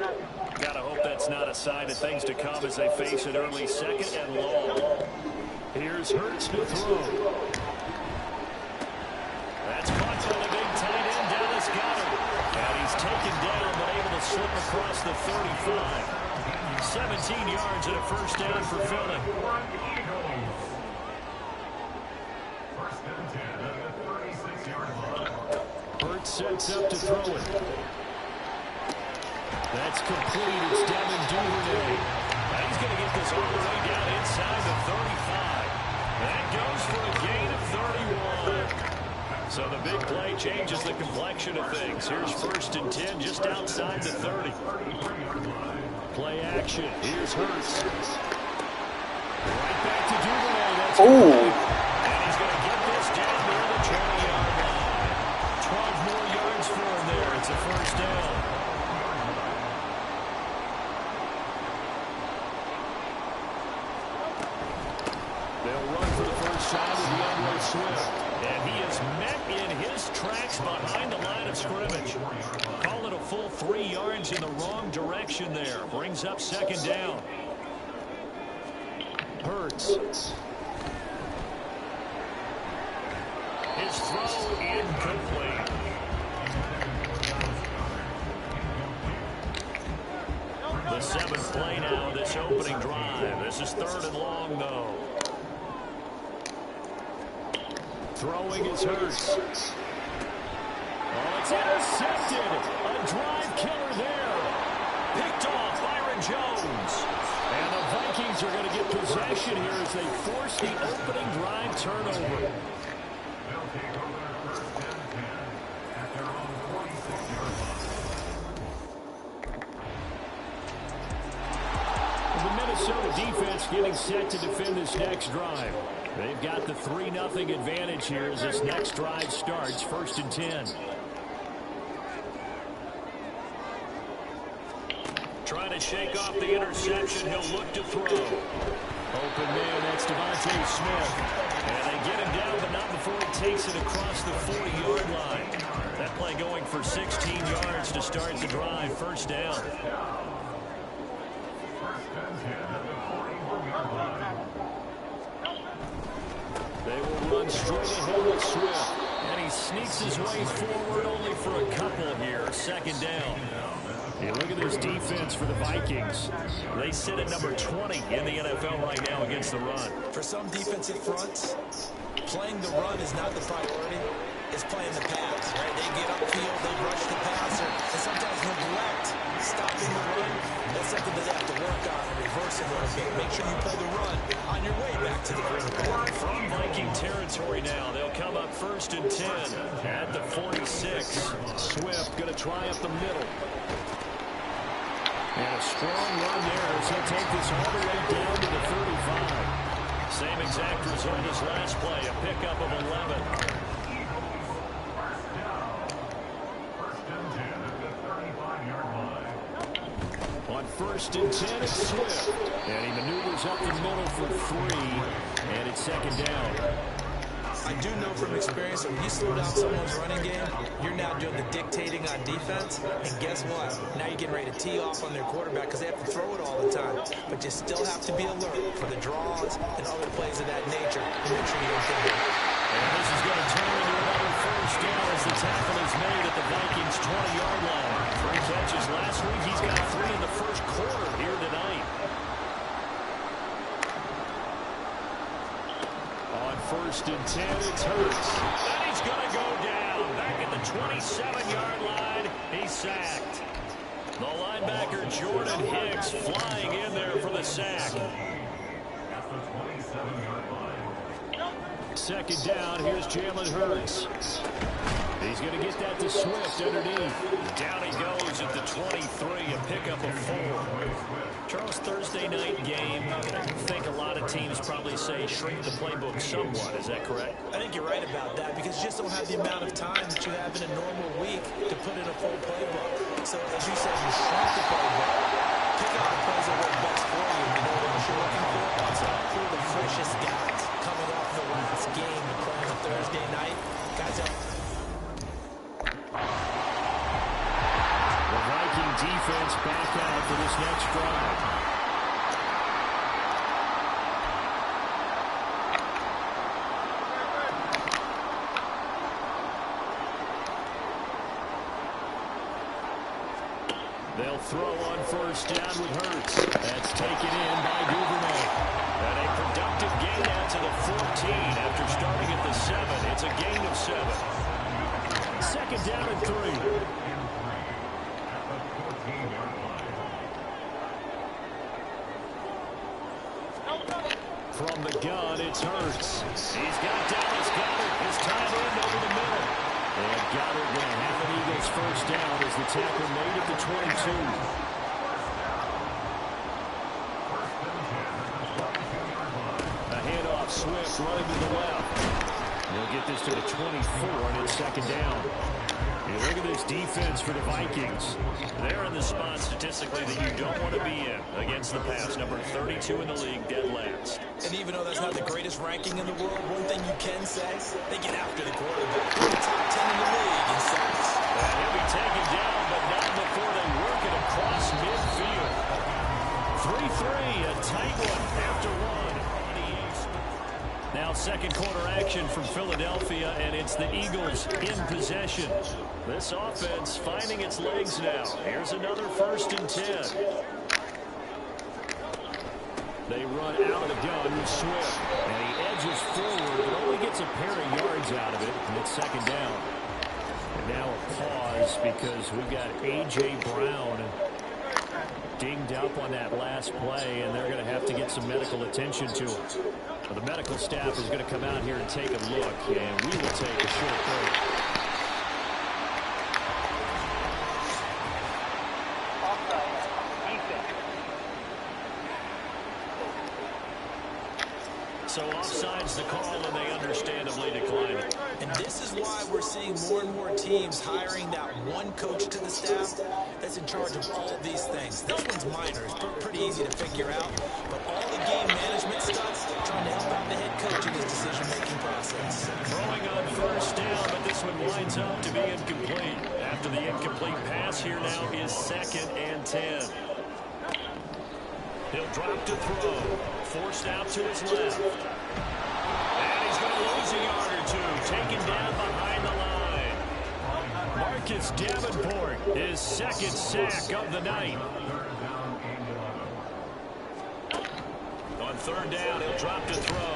Speaker 3: Gotta hope that's not a sign of things to come as they face an early second and long. Here's Hurts to throw. That's caught by the big tight end, Dallas Goedert. And he's taken down, but able to slip across the 35. 17 yards and a first down for Philly. Hurts sets up to throw it. That's complete. It's Devin Duvernay. And he's going to get this all the way down inside the 35. That goes for a gain of 31. So the big play changes the complexion of things. Here's 1st and 10 just outside the 30. Play action. Here's Hurts. Right back to Duvernay. That's complete. And he's going to get this down near the 20-yard line. 12 more yards for him there. It's a first down. They'll run for the first time with DeAndre Swift. And he is met in his tracks behind the line of scrimmage. Call it a full 3 yards in the wrong direction there. Brings up 2nd down. Hurts. His throw incomplete. The seventh play now, this opening drive. This is 3rd and long, though. Throwing is Hurts. Oh, it's intercepted. A drive killer there. Picked off Byron Jones. And the Vikings are going to get possession here as they force the opening drive turnover. The Minnesota defense getting set to defend this next drive. They've got the 3-0 advantage here as this next drive starts, 1st and 10. Trying to shake off the interception. He'll look to throw. Open man, that's Devontae Smith. And they get him down, but not before he takes it across the 40-yard line. That play going for 16 yards to start the drive, 1st down. They will run straight ahead with Swift. And he sneaks his way forward only for a couple here. 2nd down. Yeah, look at this defense for the Vikings. They sit at number 20 in the NFL right now against the run.
Speaker 4: For some defensive fronts, playing the run is not the priority. It's playing the pass, right? They get upfield, they rush the passer, and sometimes neglect stopping the run. That's something that they have to work on and reverse a little bit. Make sure you play the run on your way back to the green bay.
Speaker 3: From Viking territory now, they'll come up 1st and 10 at the 46. Swift going to try up the middle. And a strong run there as he'll take this all the way down to the 35. Same exact result as last play, a pickup of 11. On 1st and 10, it's Swift. And he maneuvers up the middle for 3. And it's 2nd down.
Speaker 4: I do know from experience that when you slow down someone's running game, you're now doing the dictating on defense. And guess what? Now you're getting ready to tee off on their quarterback because they have to throw it all the time. But you still have to be alert for the draws and other plays of that nature to make sure you don't get hit.
Speaker 3: And this is going to turn into another 1st down as the tackle is made at the Vikings' 20-yard line. 3 catches last week. He's got 3 in the 1st quarter here tonight. On 1st and 10, it's Hurts. And he's going to go down. Back at the 27-yard line. He's sacked. The linebacker, Jordan Hicks, flying in there for the sack. 2nd down, here's Jalen Hurts. He's going to get that to Swift underneath. Down he goes at the 23, a pickup of 4. Charles, Thursday night game, I think a lot of teams probably say shrink the playbook somewhat. Is that correct?
Speaker 4: I think you're right about that because you just don't have the amount of time that you have in a normal week to put in a full playbook. So as you said, you shrink the playbook, pick out the plays that work best for you. You know what you're looking for? Who are the freshest guys coming off the last game and playing on Thursday night? Guys that
Speaker 3: the Viking defense back out for this next drive. They'll throw on 1st down with Hurts. That's taken in by Duvernay. And a productive gain out to the 14 after starting at the 7. It's a gain of 7. 2nd down and 3. From the gun, it's Hurts. He's got Dallas Goedert. His time in over the middle. And Goddard going to have an Eagles 1st down as the tackle made at the 22. A handoff, Swift running to the left. He'll get this to the 24, and it's 2nd down. You look at this defense for the Vikings. They're in the spot statistically that you don't want to be in against the pass. Number 32 in the league, dead last.
Speaker 4: And even though that's not the greatest ranking in the world, one thing you can say, they get after the quarterback. They're the top 10 in the league in sacks.
Speaker 3: And he'll be taken down, but not before they work it across midfield. 3 a tight one after one. Now second quarter action from Philadelphia, and it's the Eagles in possession. This offense finding its legs now. Here's another 1st and 10. They run out of the gun with Swift, and he edges forward, but only gets a pair of yards out of it, and it's 2nd down. And now a pause because we've got A.J. Brown dinged up on that last play, and they're going to have to get some medical attention to him. Well, the medical staff is going to come out here and take a look, and we will take a short break. So offside's the call, and they understandably decline it.
Speaker 4: And this is why we're seeing more and more teams hiring that one coach to the staff that's in charge of all of these things. This one's minor. It's pretty easy to figure out. But all the game management stuff, trying to help out the head coach in his decision-making process.
Speaker 3: Throwing on 1st down, but this one winds up to be incomplete. After the incomplete pass, here now is 2nd and 10. He'll drop to throw. Forced out to his left. And he's going to lose a yard or two. Taken down behind the line. Marcus Davenport, his 2nd sack of the night. On 3rd down, he'll drop to throw.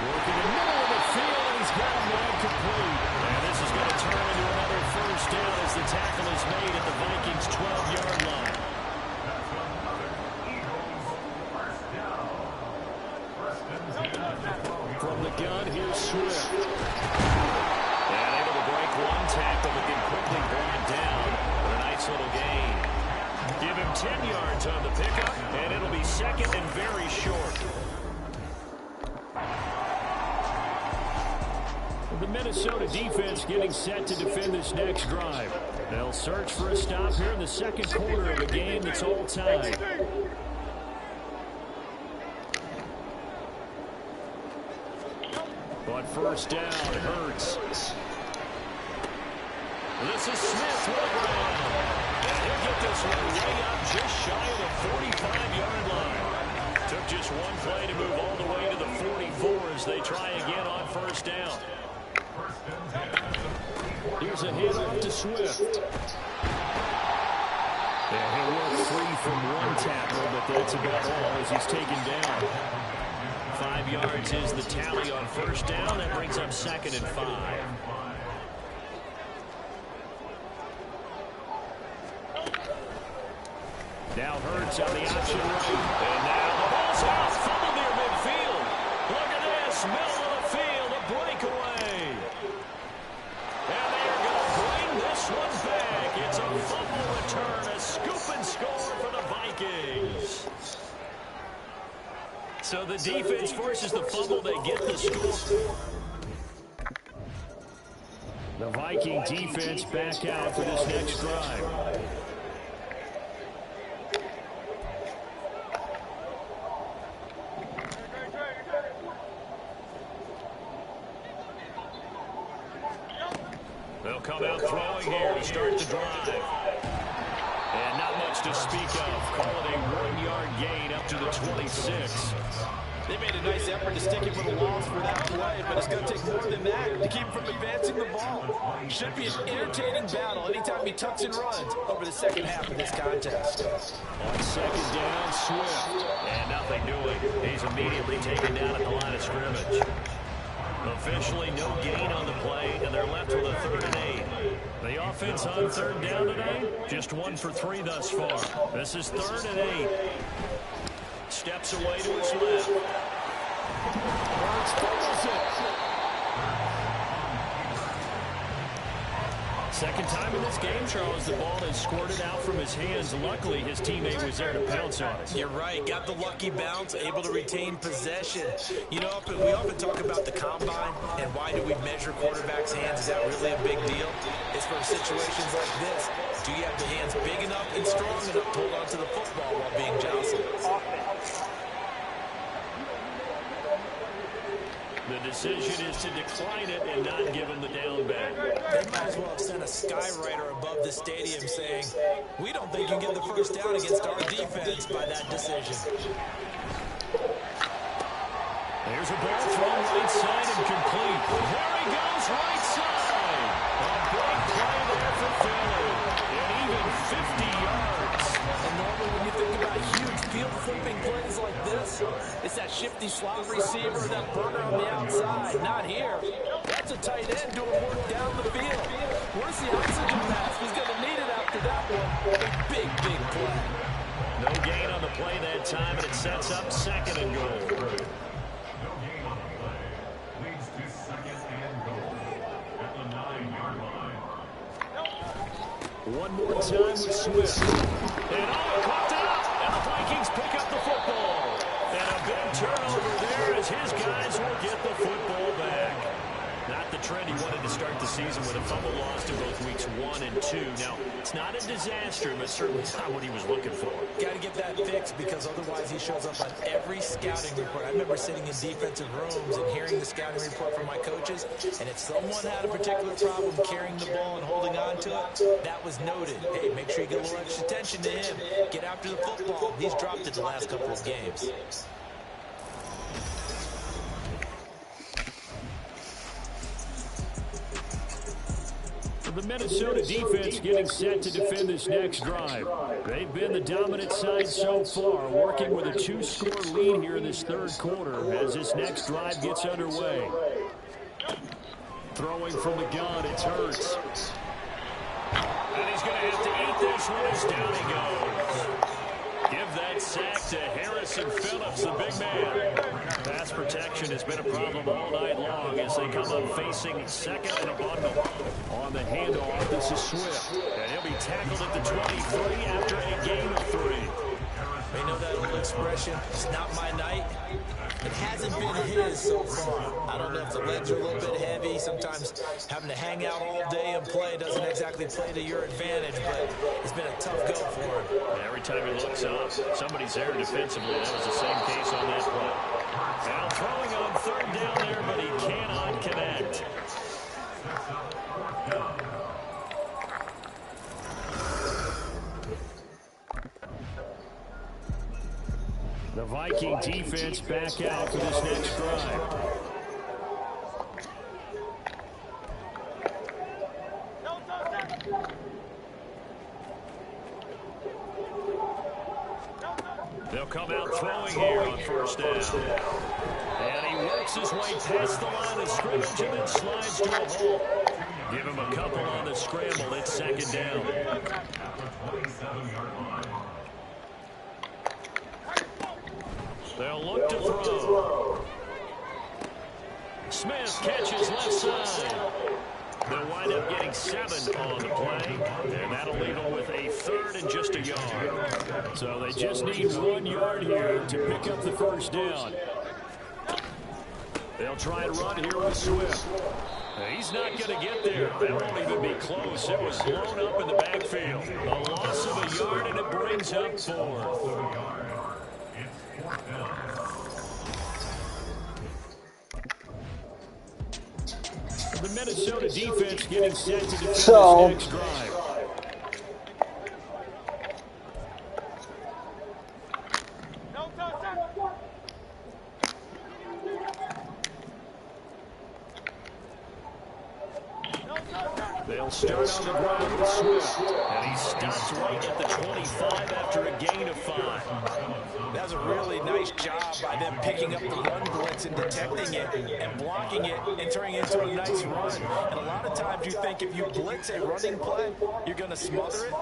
Speaker 3: Working in the middle of the field, and he's got him incomplete. And this is going to turn into another 1st down as the tackle is made at the Vikings' 12-yard line. From the gun, here's Swift. And able to break one tackle, but then quickly brought down for a nice little gain. Give him 10 yards on the pickup, and it'll be 2nd and very short. The Minnesota defense getting set to defend this next drive. They'll search for a stop here in the 2nd quarter of a game that's all tied. On 1st down, Hurts. This is Smith with a ground. And he'll get this one way up just shy of the 45-yard line. Took just one play to move all the way to the 44 as they try again on 1st down. Here's a hit off to Swift. And he'll work free from one tackle, but that's about all as he's taken down. 5 yards is the tally on 1st down. That brings up 2nd and 5. Now Hurts on the option right. And now the ball's out. Fumble near midfield. Look at this. Middle of the field. A breakaway. And they are going to bring this one back. It's a fumble return. A scoop and score for the Vikings. So the defense forces the fumble. They get the score. The Viking defense back out for this next drive. They'll come out throwing here to start the drive. And not much to speak of. Call it a 1-yard gain up to the 26.
Speaker 4: They made a nice effort to stick him with a loss for that play, but it's going to take more than that to keep him from advancing the ball. Should be an entertaining battle anytime he tucks and runs over the 2nd half of this contest.
Speaker 3: On 2nd down, Swift. And nothing doing. He's immediately taken down at the line of scrimmage. Officially no gain on the play, and they're left with a 3rd and 8. The offense on 3rd down today, just 1 for 3 thus far. This is 3rd and 8. Steps away to his left. Hurts fumbles it. Second time in this game, Charles, the ball has squirted out from his hands. Luckily, his teammate was there to pounce on it.
Speaker 4: You're right. Got the lucky bounce, able to retain possession. You know, we often talk about the combine and why do we measure quarterbacks' hands. Is that really a big deal? It's for situations like this. Do you have the hands big enough and strong enough to hold on to the football while being jostled?
Speaker 3: The decision is to decline it and not give him the down back.
Speaker 4: They might as well have sent a skywriter above the stadium saying, we don't think you can get the first down against our defense by that decision.
Speaker 3: There's a ball thrown right side and complete. There he goes, right side. A big play there for Philly. And even 50 yards.
Speaker 4: And normally when you think about huge field flipping plays like this, it's that shifty slot receiver, that burner on the outside. Not here. That's a tight end doing work down the field. Where's the oxygen mask? He's going to need it after that one. A big, big play.
Speaker 3: No gain on the play that time, and it sets up 2nd and goal. One more time with Swift. And caught up. And the Vikings pick up the football. And a big turnover there as his guys will get the football back. Not the trend he wanted to start the season with a fumble loss in both weeks 1 and 2. Now, it's not a disaster, but certainly not what he was looking for.
Speaker 4: Got to get that fixed because otherwise he shows up on every scouting report. I remember sitting in defensive rooms and hearing the scouting report from my coaches, and if someone had a particular problem carrying the ball and holding on to it, that was noted. Hey, make sure you get a little extra attention to him. Get after the football. He's dropped it the last couple of games.
Speaker 3: The Minnesota defense getting set to defend this next drive. They've been the dominant side so far, working with a 2-score lead here in this 3rd quarter as this next drive gets underway. Throwing from the gun, it's Hurts. And he's going to have to eat this one as down he goes. Give that sack to Harrison Phillips, the big man. Pass protection has been a problem all night long as they come up facing 2nd and a bundle. On the handoff, this is Swift. And he'll be tackled at the 23 after a gain of 3.
Speaker 4: They know that old expression, it's not my night. It hasn't been his so far. I don't know if the legs are a little bit heavy. Sometimes having to hang out all day and play doesn't exactly play to your advantage, but it's been a tough go for him.
Speaker 3: Every time he looks up, somebody's there defensively. That was the same case on that play. Now throwing on 3rd down there, but he cannot connect. The Viking defense back out for this next drive. They'll come out throwing here on 1st down. And he works his way past the line of scrimmage and then slides to a hole. Give him a couple on the scramble. It's 2nd down. They'll look to throw. Smith catches left side. They'll wind up getting 7 on the play, and that'll leave them with a 3rd and just a yard. So they just need 1 yard here to pick up the 1st down. They'll try and run here with Swift. He's not going to get there. That won't even be close. It was blown up in the backfield. A loss of a yard, and it brings up 4th. The Minnesota defense getting set to defend this next drive. They'll start on the ground with Swift. And he stops right at the 25 after a gain of 5.
Speaker 4: That was a really nice job by them picking up the run blitz and detecting it and blocking it and turning it into a nice run. And a lot of times you think if you blitz a running play, you're going to smother it.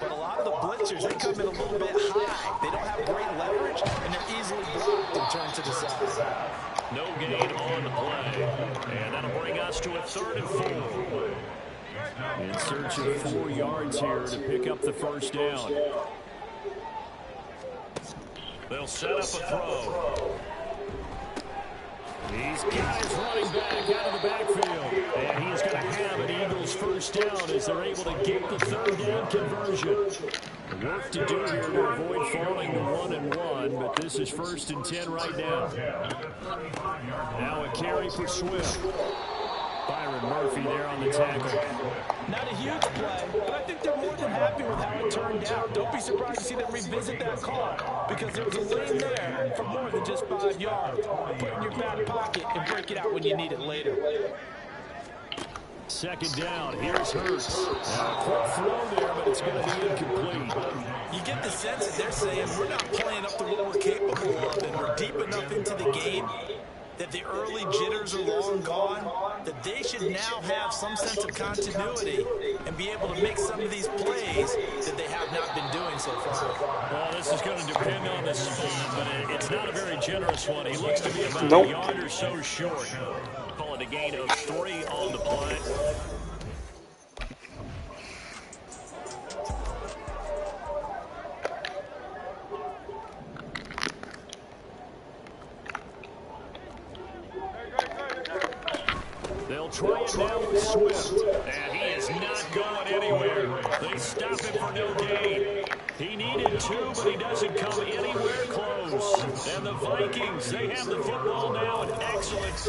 Speaker 4: But a lot of the blitzers, they come in a little bit high. They don't have great leverage, and they're easily blocked and turned to the side.
Speaker 3: No gain on the play. And that'll bring us to a 3rd and 4. In search of 4 yards here to pick up the 1st down. They'll set up a throw. He's got his running back out of the backfield. And he's going to have an Eagles first down as they're able to get the third down conversion. Work to do here to avoid falling to 1-1, but this is 1st and 10 right now. Now a carry for Swift. Byron Murphy there on the tackle.
Speaker 4: Not a huge play, but I think they're more than happy with how it turned out. Don't be surprised to see them revisit that call because there was a lane there for more than just 5 yards. Put it in your back pocket and break it out when you need it later.
Speaker 3: 2nd down. Here's Hurts. A quick throw there, but it's going to be incomplete.
Speaker 4: You get the sense that they're saying we're not playing up to what we're capable of, and we're deep enough into the game that the early jitters are long gone, that they should now have some sense of continuity and be able to make some of these plays that they have not been doing so far.
Speaker 3: Well, this is going to depend on the spot, but it's not a very generous one. He looks to be about a yard or so short. Call it a gain of 3 on the play. They'll try it now with Swift. And he is not going anywhere. They stop him for no gain. He needed 2, but he doesn't come anywhere close. And the Vikings, they have the football now in excellence.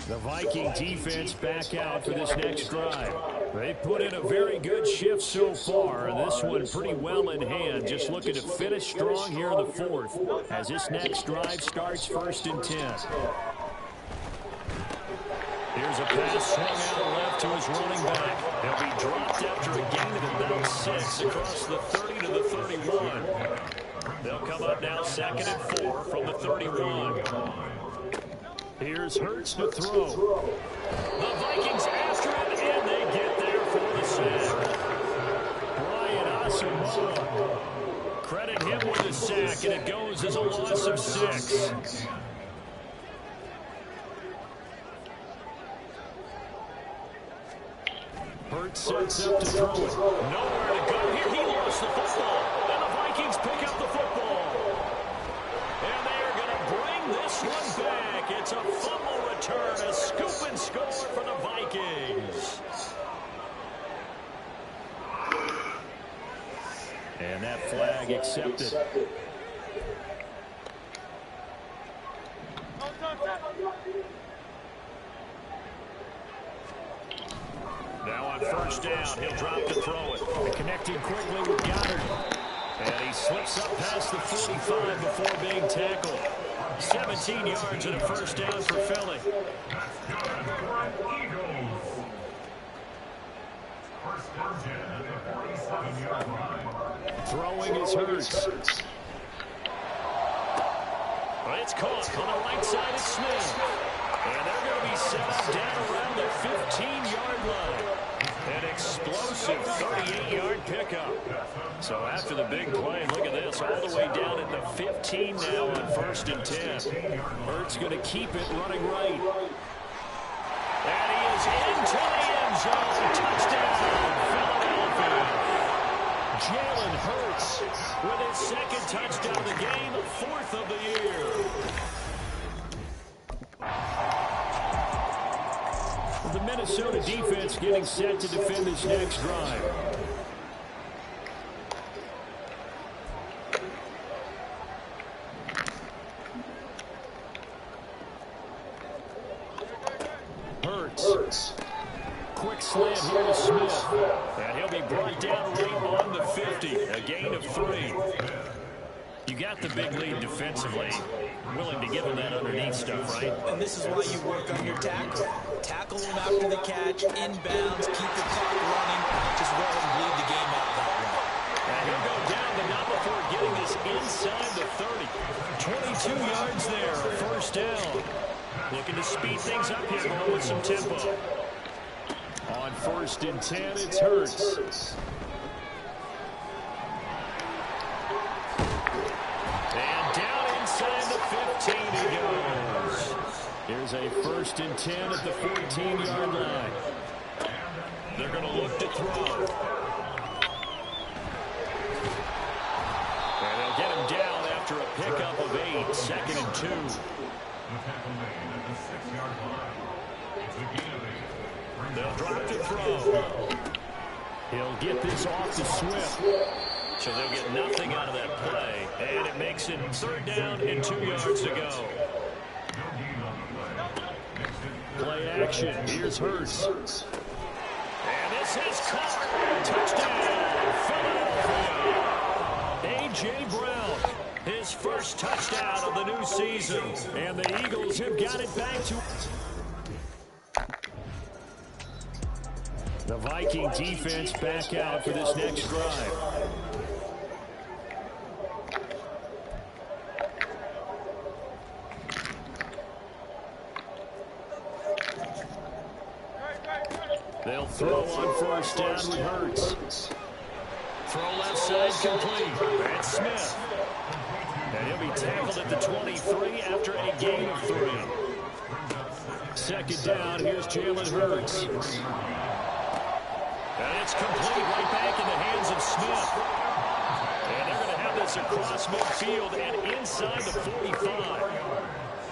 Speaker 3: The Viking defense back out for this next drive. They put in a very good shift so far, and this one pretty well in hand. Just looking to finish strong here in the 4th as this next drive starts 1st and 10. Here's a pass swung out left to his running back. He'll be dropped after a gain of about 6 across the 30 to the 31. They'll come up now 2nd and 4 from the 31. Here's Hurts to throw. The Vikings after it, and they get there for the sack. Brian Asamoah. Credit him with the sack, and it goes as a loss of 6. Hurts sets up to throw it. Nowhere to go here. He lost the football, and the Vikings pick up the football. And they are going to bring this one back. It's a fumble return, a scoop and score for the Vikings. And that flag accepted. Now on 1st down, he'll drop to throw it. Connecting quickly with Goddard. And he slips up past the 45 before being tackled. 17 yards and a 1st down for Philly. Throwing is Hurts. Well, it's caught on the right side of Smith. And they're going to be set up down around the 15-yard line. An explosive 38-yard pickup. So after the big play, look at this, all the way down at the 15 now on 1st and 10. Hurts going to keep it running right. And he is into the end zone. Touchdown, Philadelphia. Jalen Hurts with his 2nd touchdown of the game, 4th of the year. The Minnesota defense getting set to defend this next drive. Hurts. Quick slant here to Smith. And he'll be brought down right on the 50. A gain of 3. You got the big lead defensively. Willing to give him that underneath stuff, right?
Speaker 4: And this is why you work on your tackle. Tackle him after the catch, inbounds, keep the clock running. Just let him bleed the game out that way.
Speaker 3: And he'll go down, but not before getting this inside the 30. 22 yards there, 1st down. Looking to speed things up here, going with some tempo. On 1st and 10, it's Hurts. And down inside the 15 he goes. Here's a 1st and 10 at the 14-yard line. They're going to look to throw. And they'll get him down after a pickup of 8. 8, 2nd and 2.
Speaker 11: The tackle made at the 6-yard line. It's a gain of 8.
Speaker 3: They'll drop to throw. He'll get this off to Swift. So they'll get nothing out of that play. And it makes it 3rd down and 2 yards to go. Play action. Here's Hurts. And this is caught. Touchdown, Philadelphia. A.J. Brown. His first touchdown of the new season. And the Eagles have got it back to... The Viking defense back out for this next drive. They'll throw on 1st down with Hurts. Throw left side complete. That's Smith. And he'll be tackled at the 23 after a gain of 3. 2nd down, here's Jalen Hurts. And it's complete right back in the hands of Smith. And they're going to have this across midfield and inside the 45.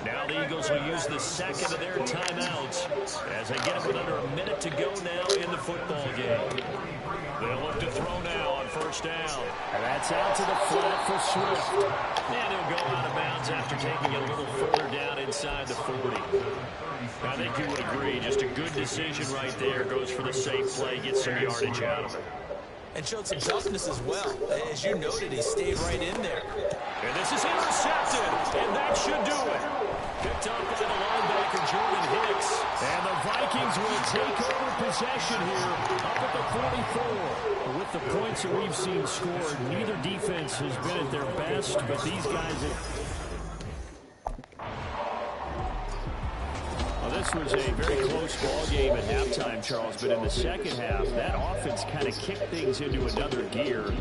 Speaker 3: Now the Eagles will use the 2nd of their timeouts as they get it with under a minute to go now in the football game. They'll look to throw now on 1st down. And that's out to the flat for Swift. And he'll go out of bounds after taking it a little further down inside the 40. I think you would agree, just a good decision right there. Goes for the safe play, gets some yardage out of it.
Speaker 4: And showed some toughness as well. As you noted, he stayed right in there.
Speaker 3: And this is intercepted, and that should do it. Picked up by the linebacker, Jordan Hicks. And the Vikings will take over possession here up at the 44. With the points that we've seen scored, neither defense has been at their best, but these guys have... Well, this was a very close ball game at halftime, Charles, but in the 2nd half, that offense kind of kicked things into another gear.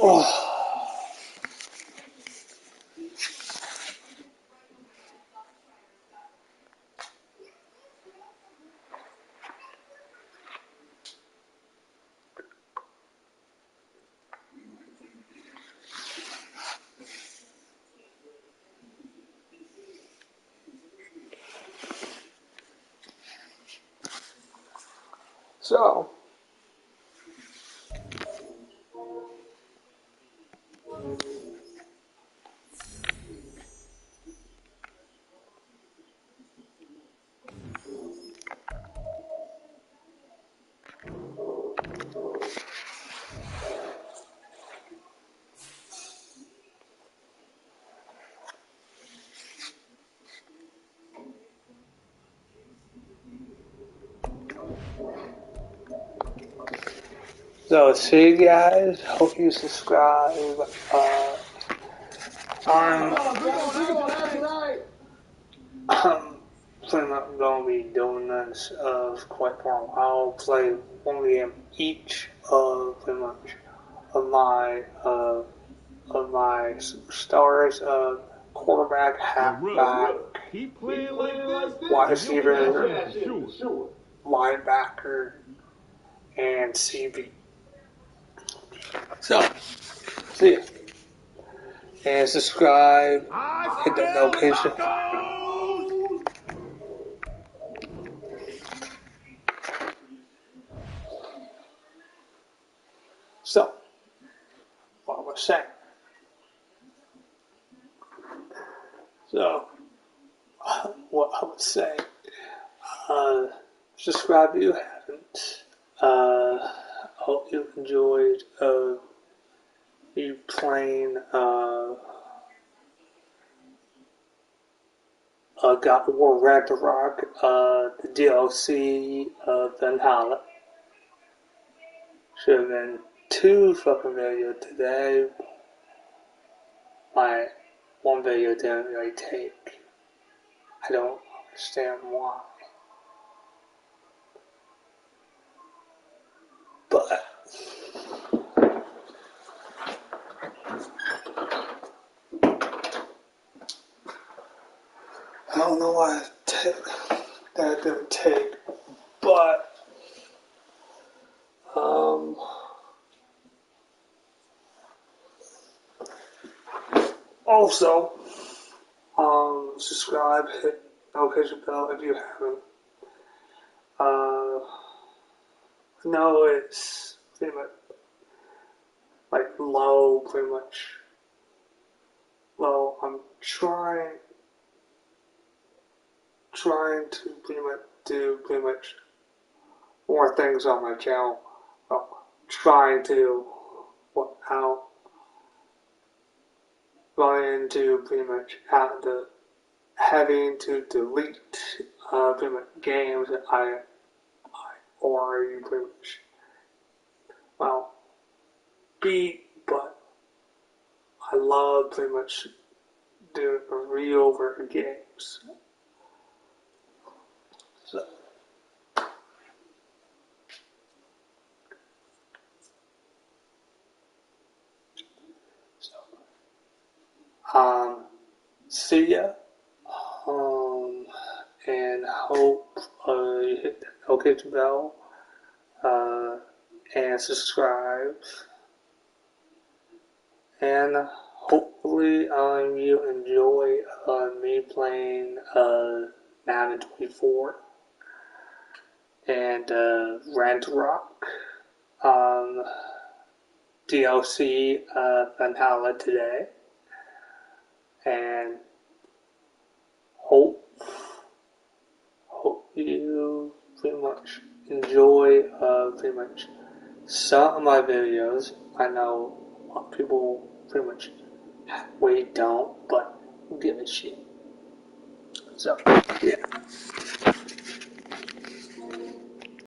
Speaker 1: Oh. So, see you guys. Hope you subscribe. I'm pretty much going to be doing this quite for a while. I'll play one game each of pretty much of my stars, quarterback, halfback, wide receiver, linebacker, and CB. So, see ya. And subscribe, hit that notification. So, what I was saying. So, what I would say, subscribe if you haven't. Hope you enjoyed me playing God of War Ragnarok, the DLC of Valhalla. Should have been 2 fucking videos today. My one video didn't really take. I don't understand why. But I don't know why that didn't take, but Also, subscribe, hit notification bell if you haven't. No, it's pretty much like low, pretty much low. I'm trying to pretty much do pretty much more things on my channel. Well, trying to out run into pretty much having to delete pretty much games that I already pretty much beat, but I love pretty much doing a re-over games. See ya. And hope you hit that notification bell and subscribe. And hopefully you enjoy me playing Madden 24 and Rent Rock DLC Valhalla today. And hope you pretty much enjoy pretty much some of my videos. I know a lot of people pretty much don't, but give a shit. So, yeah.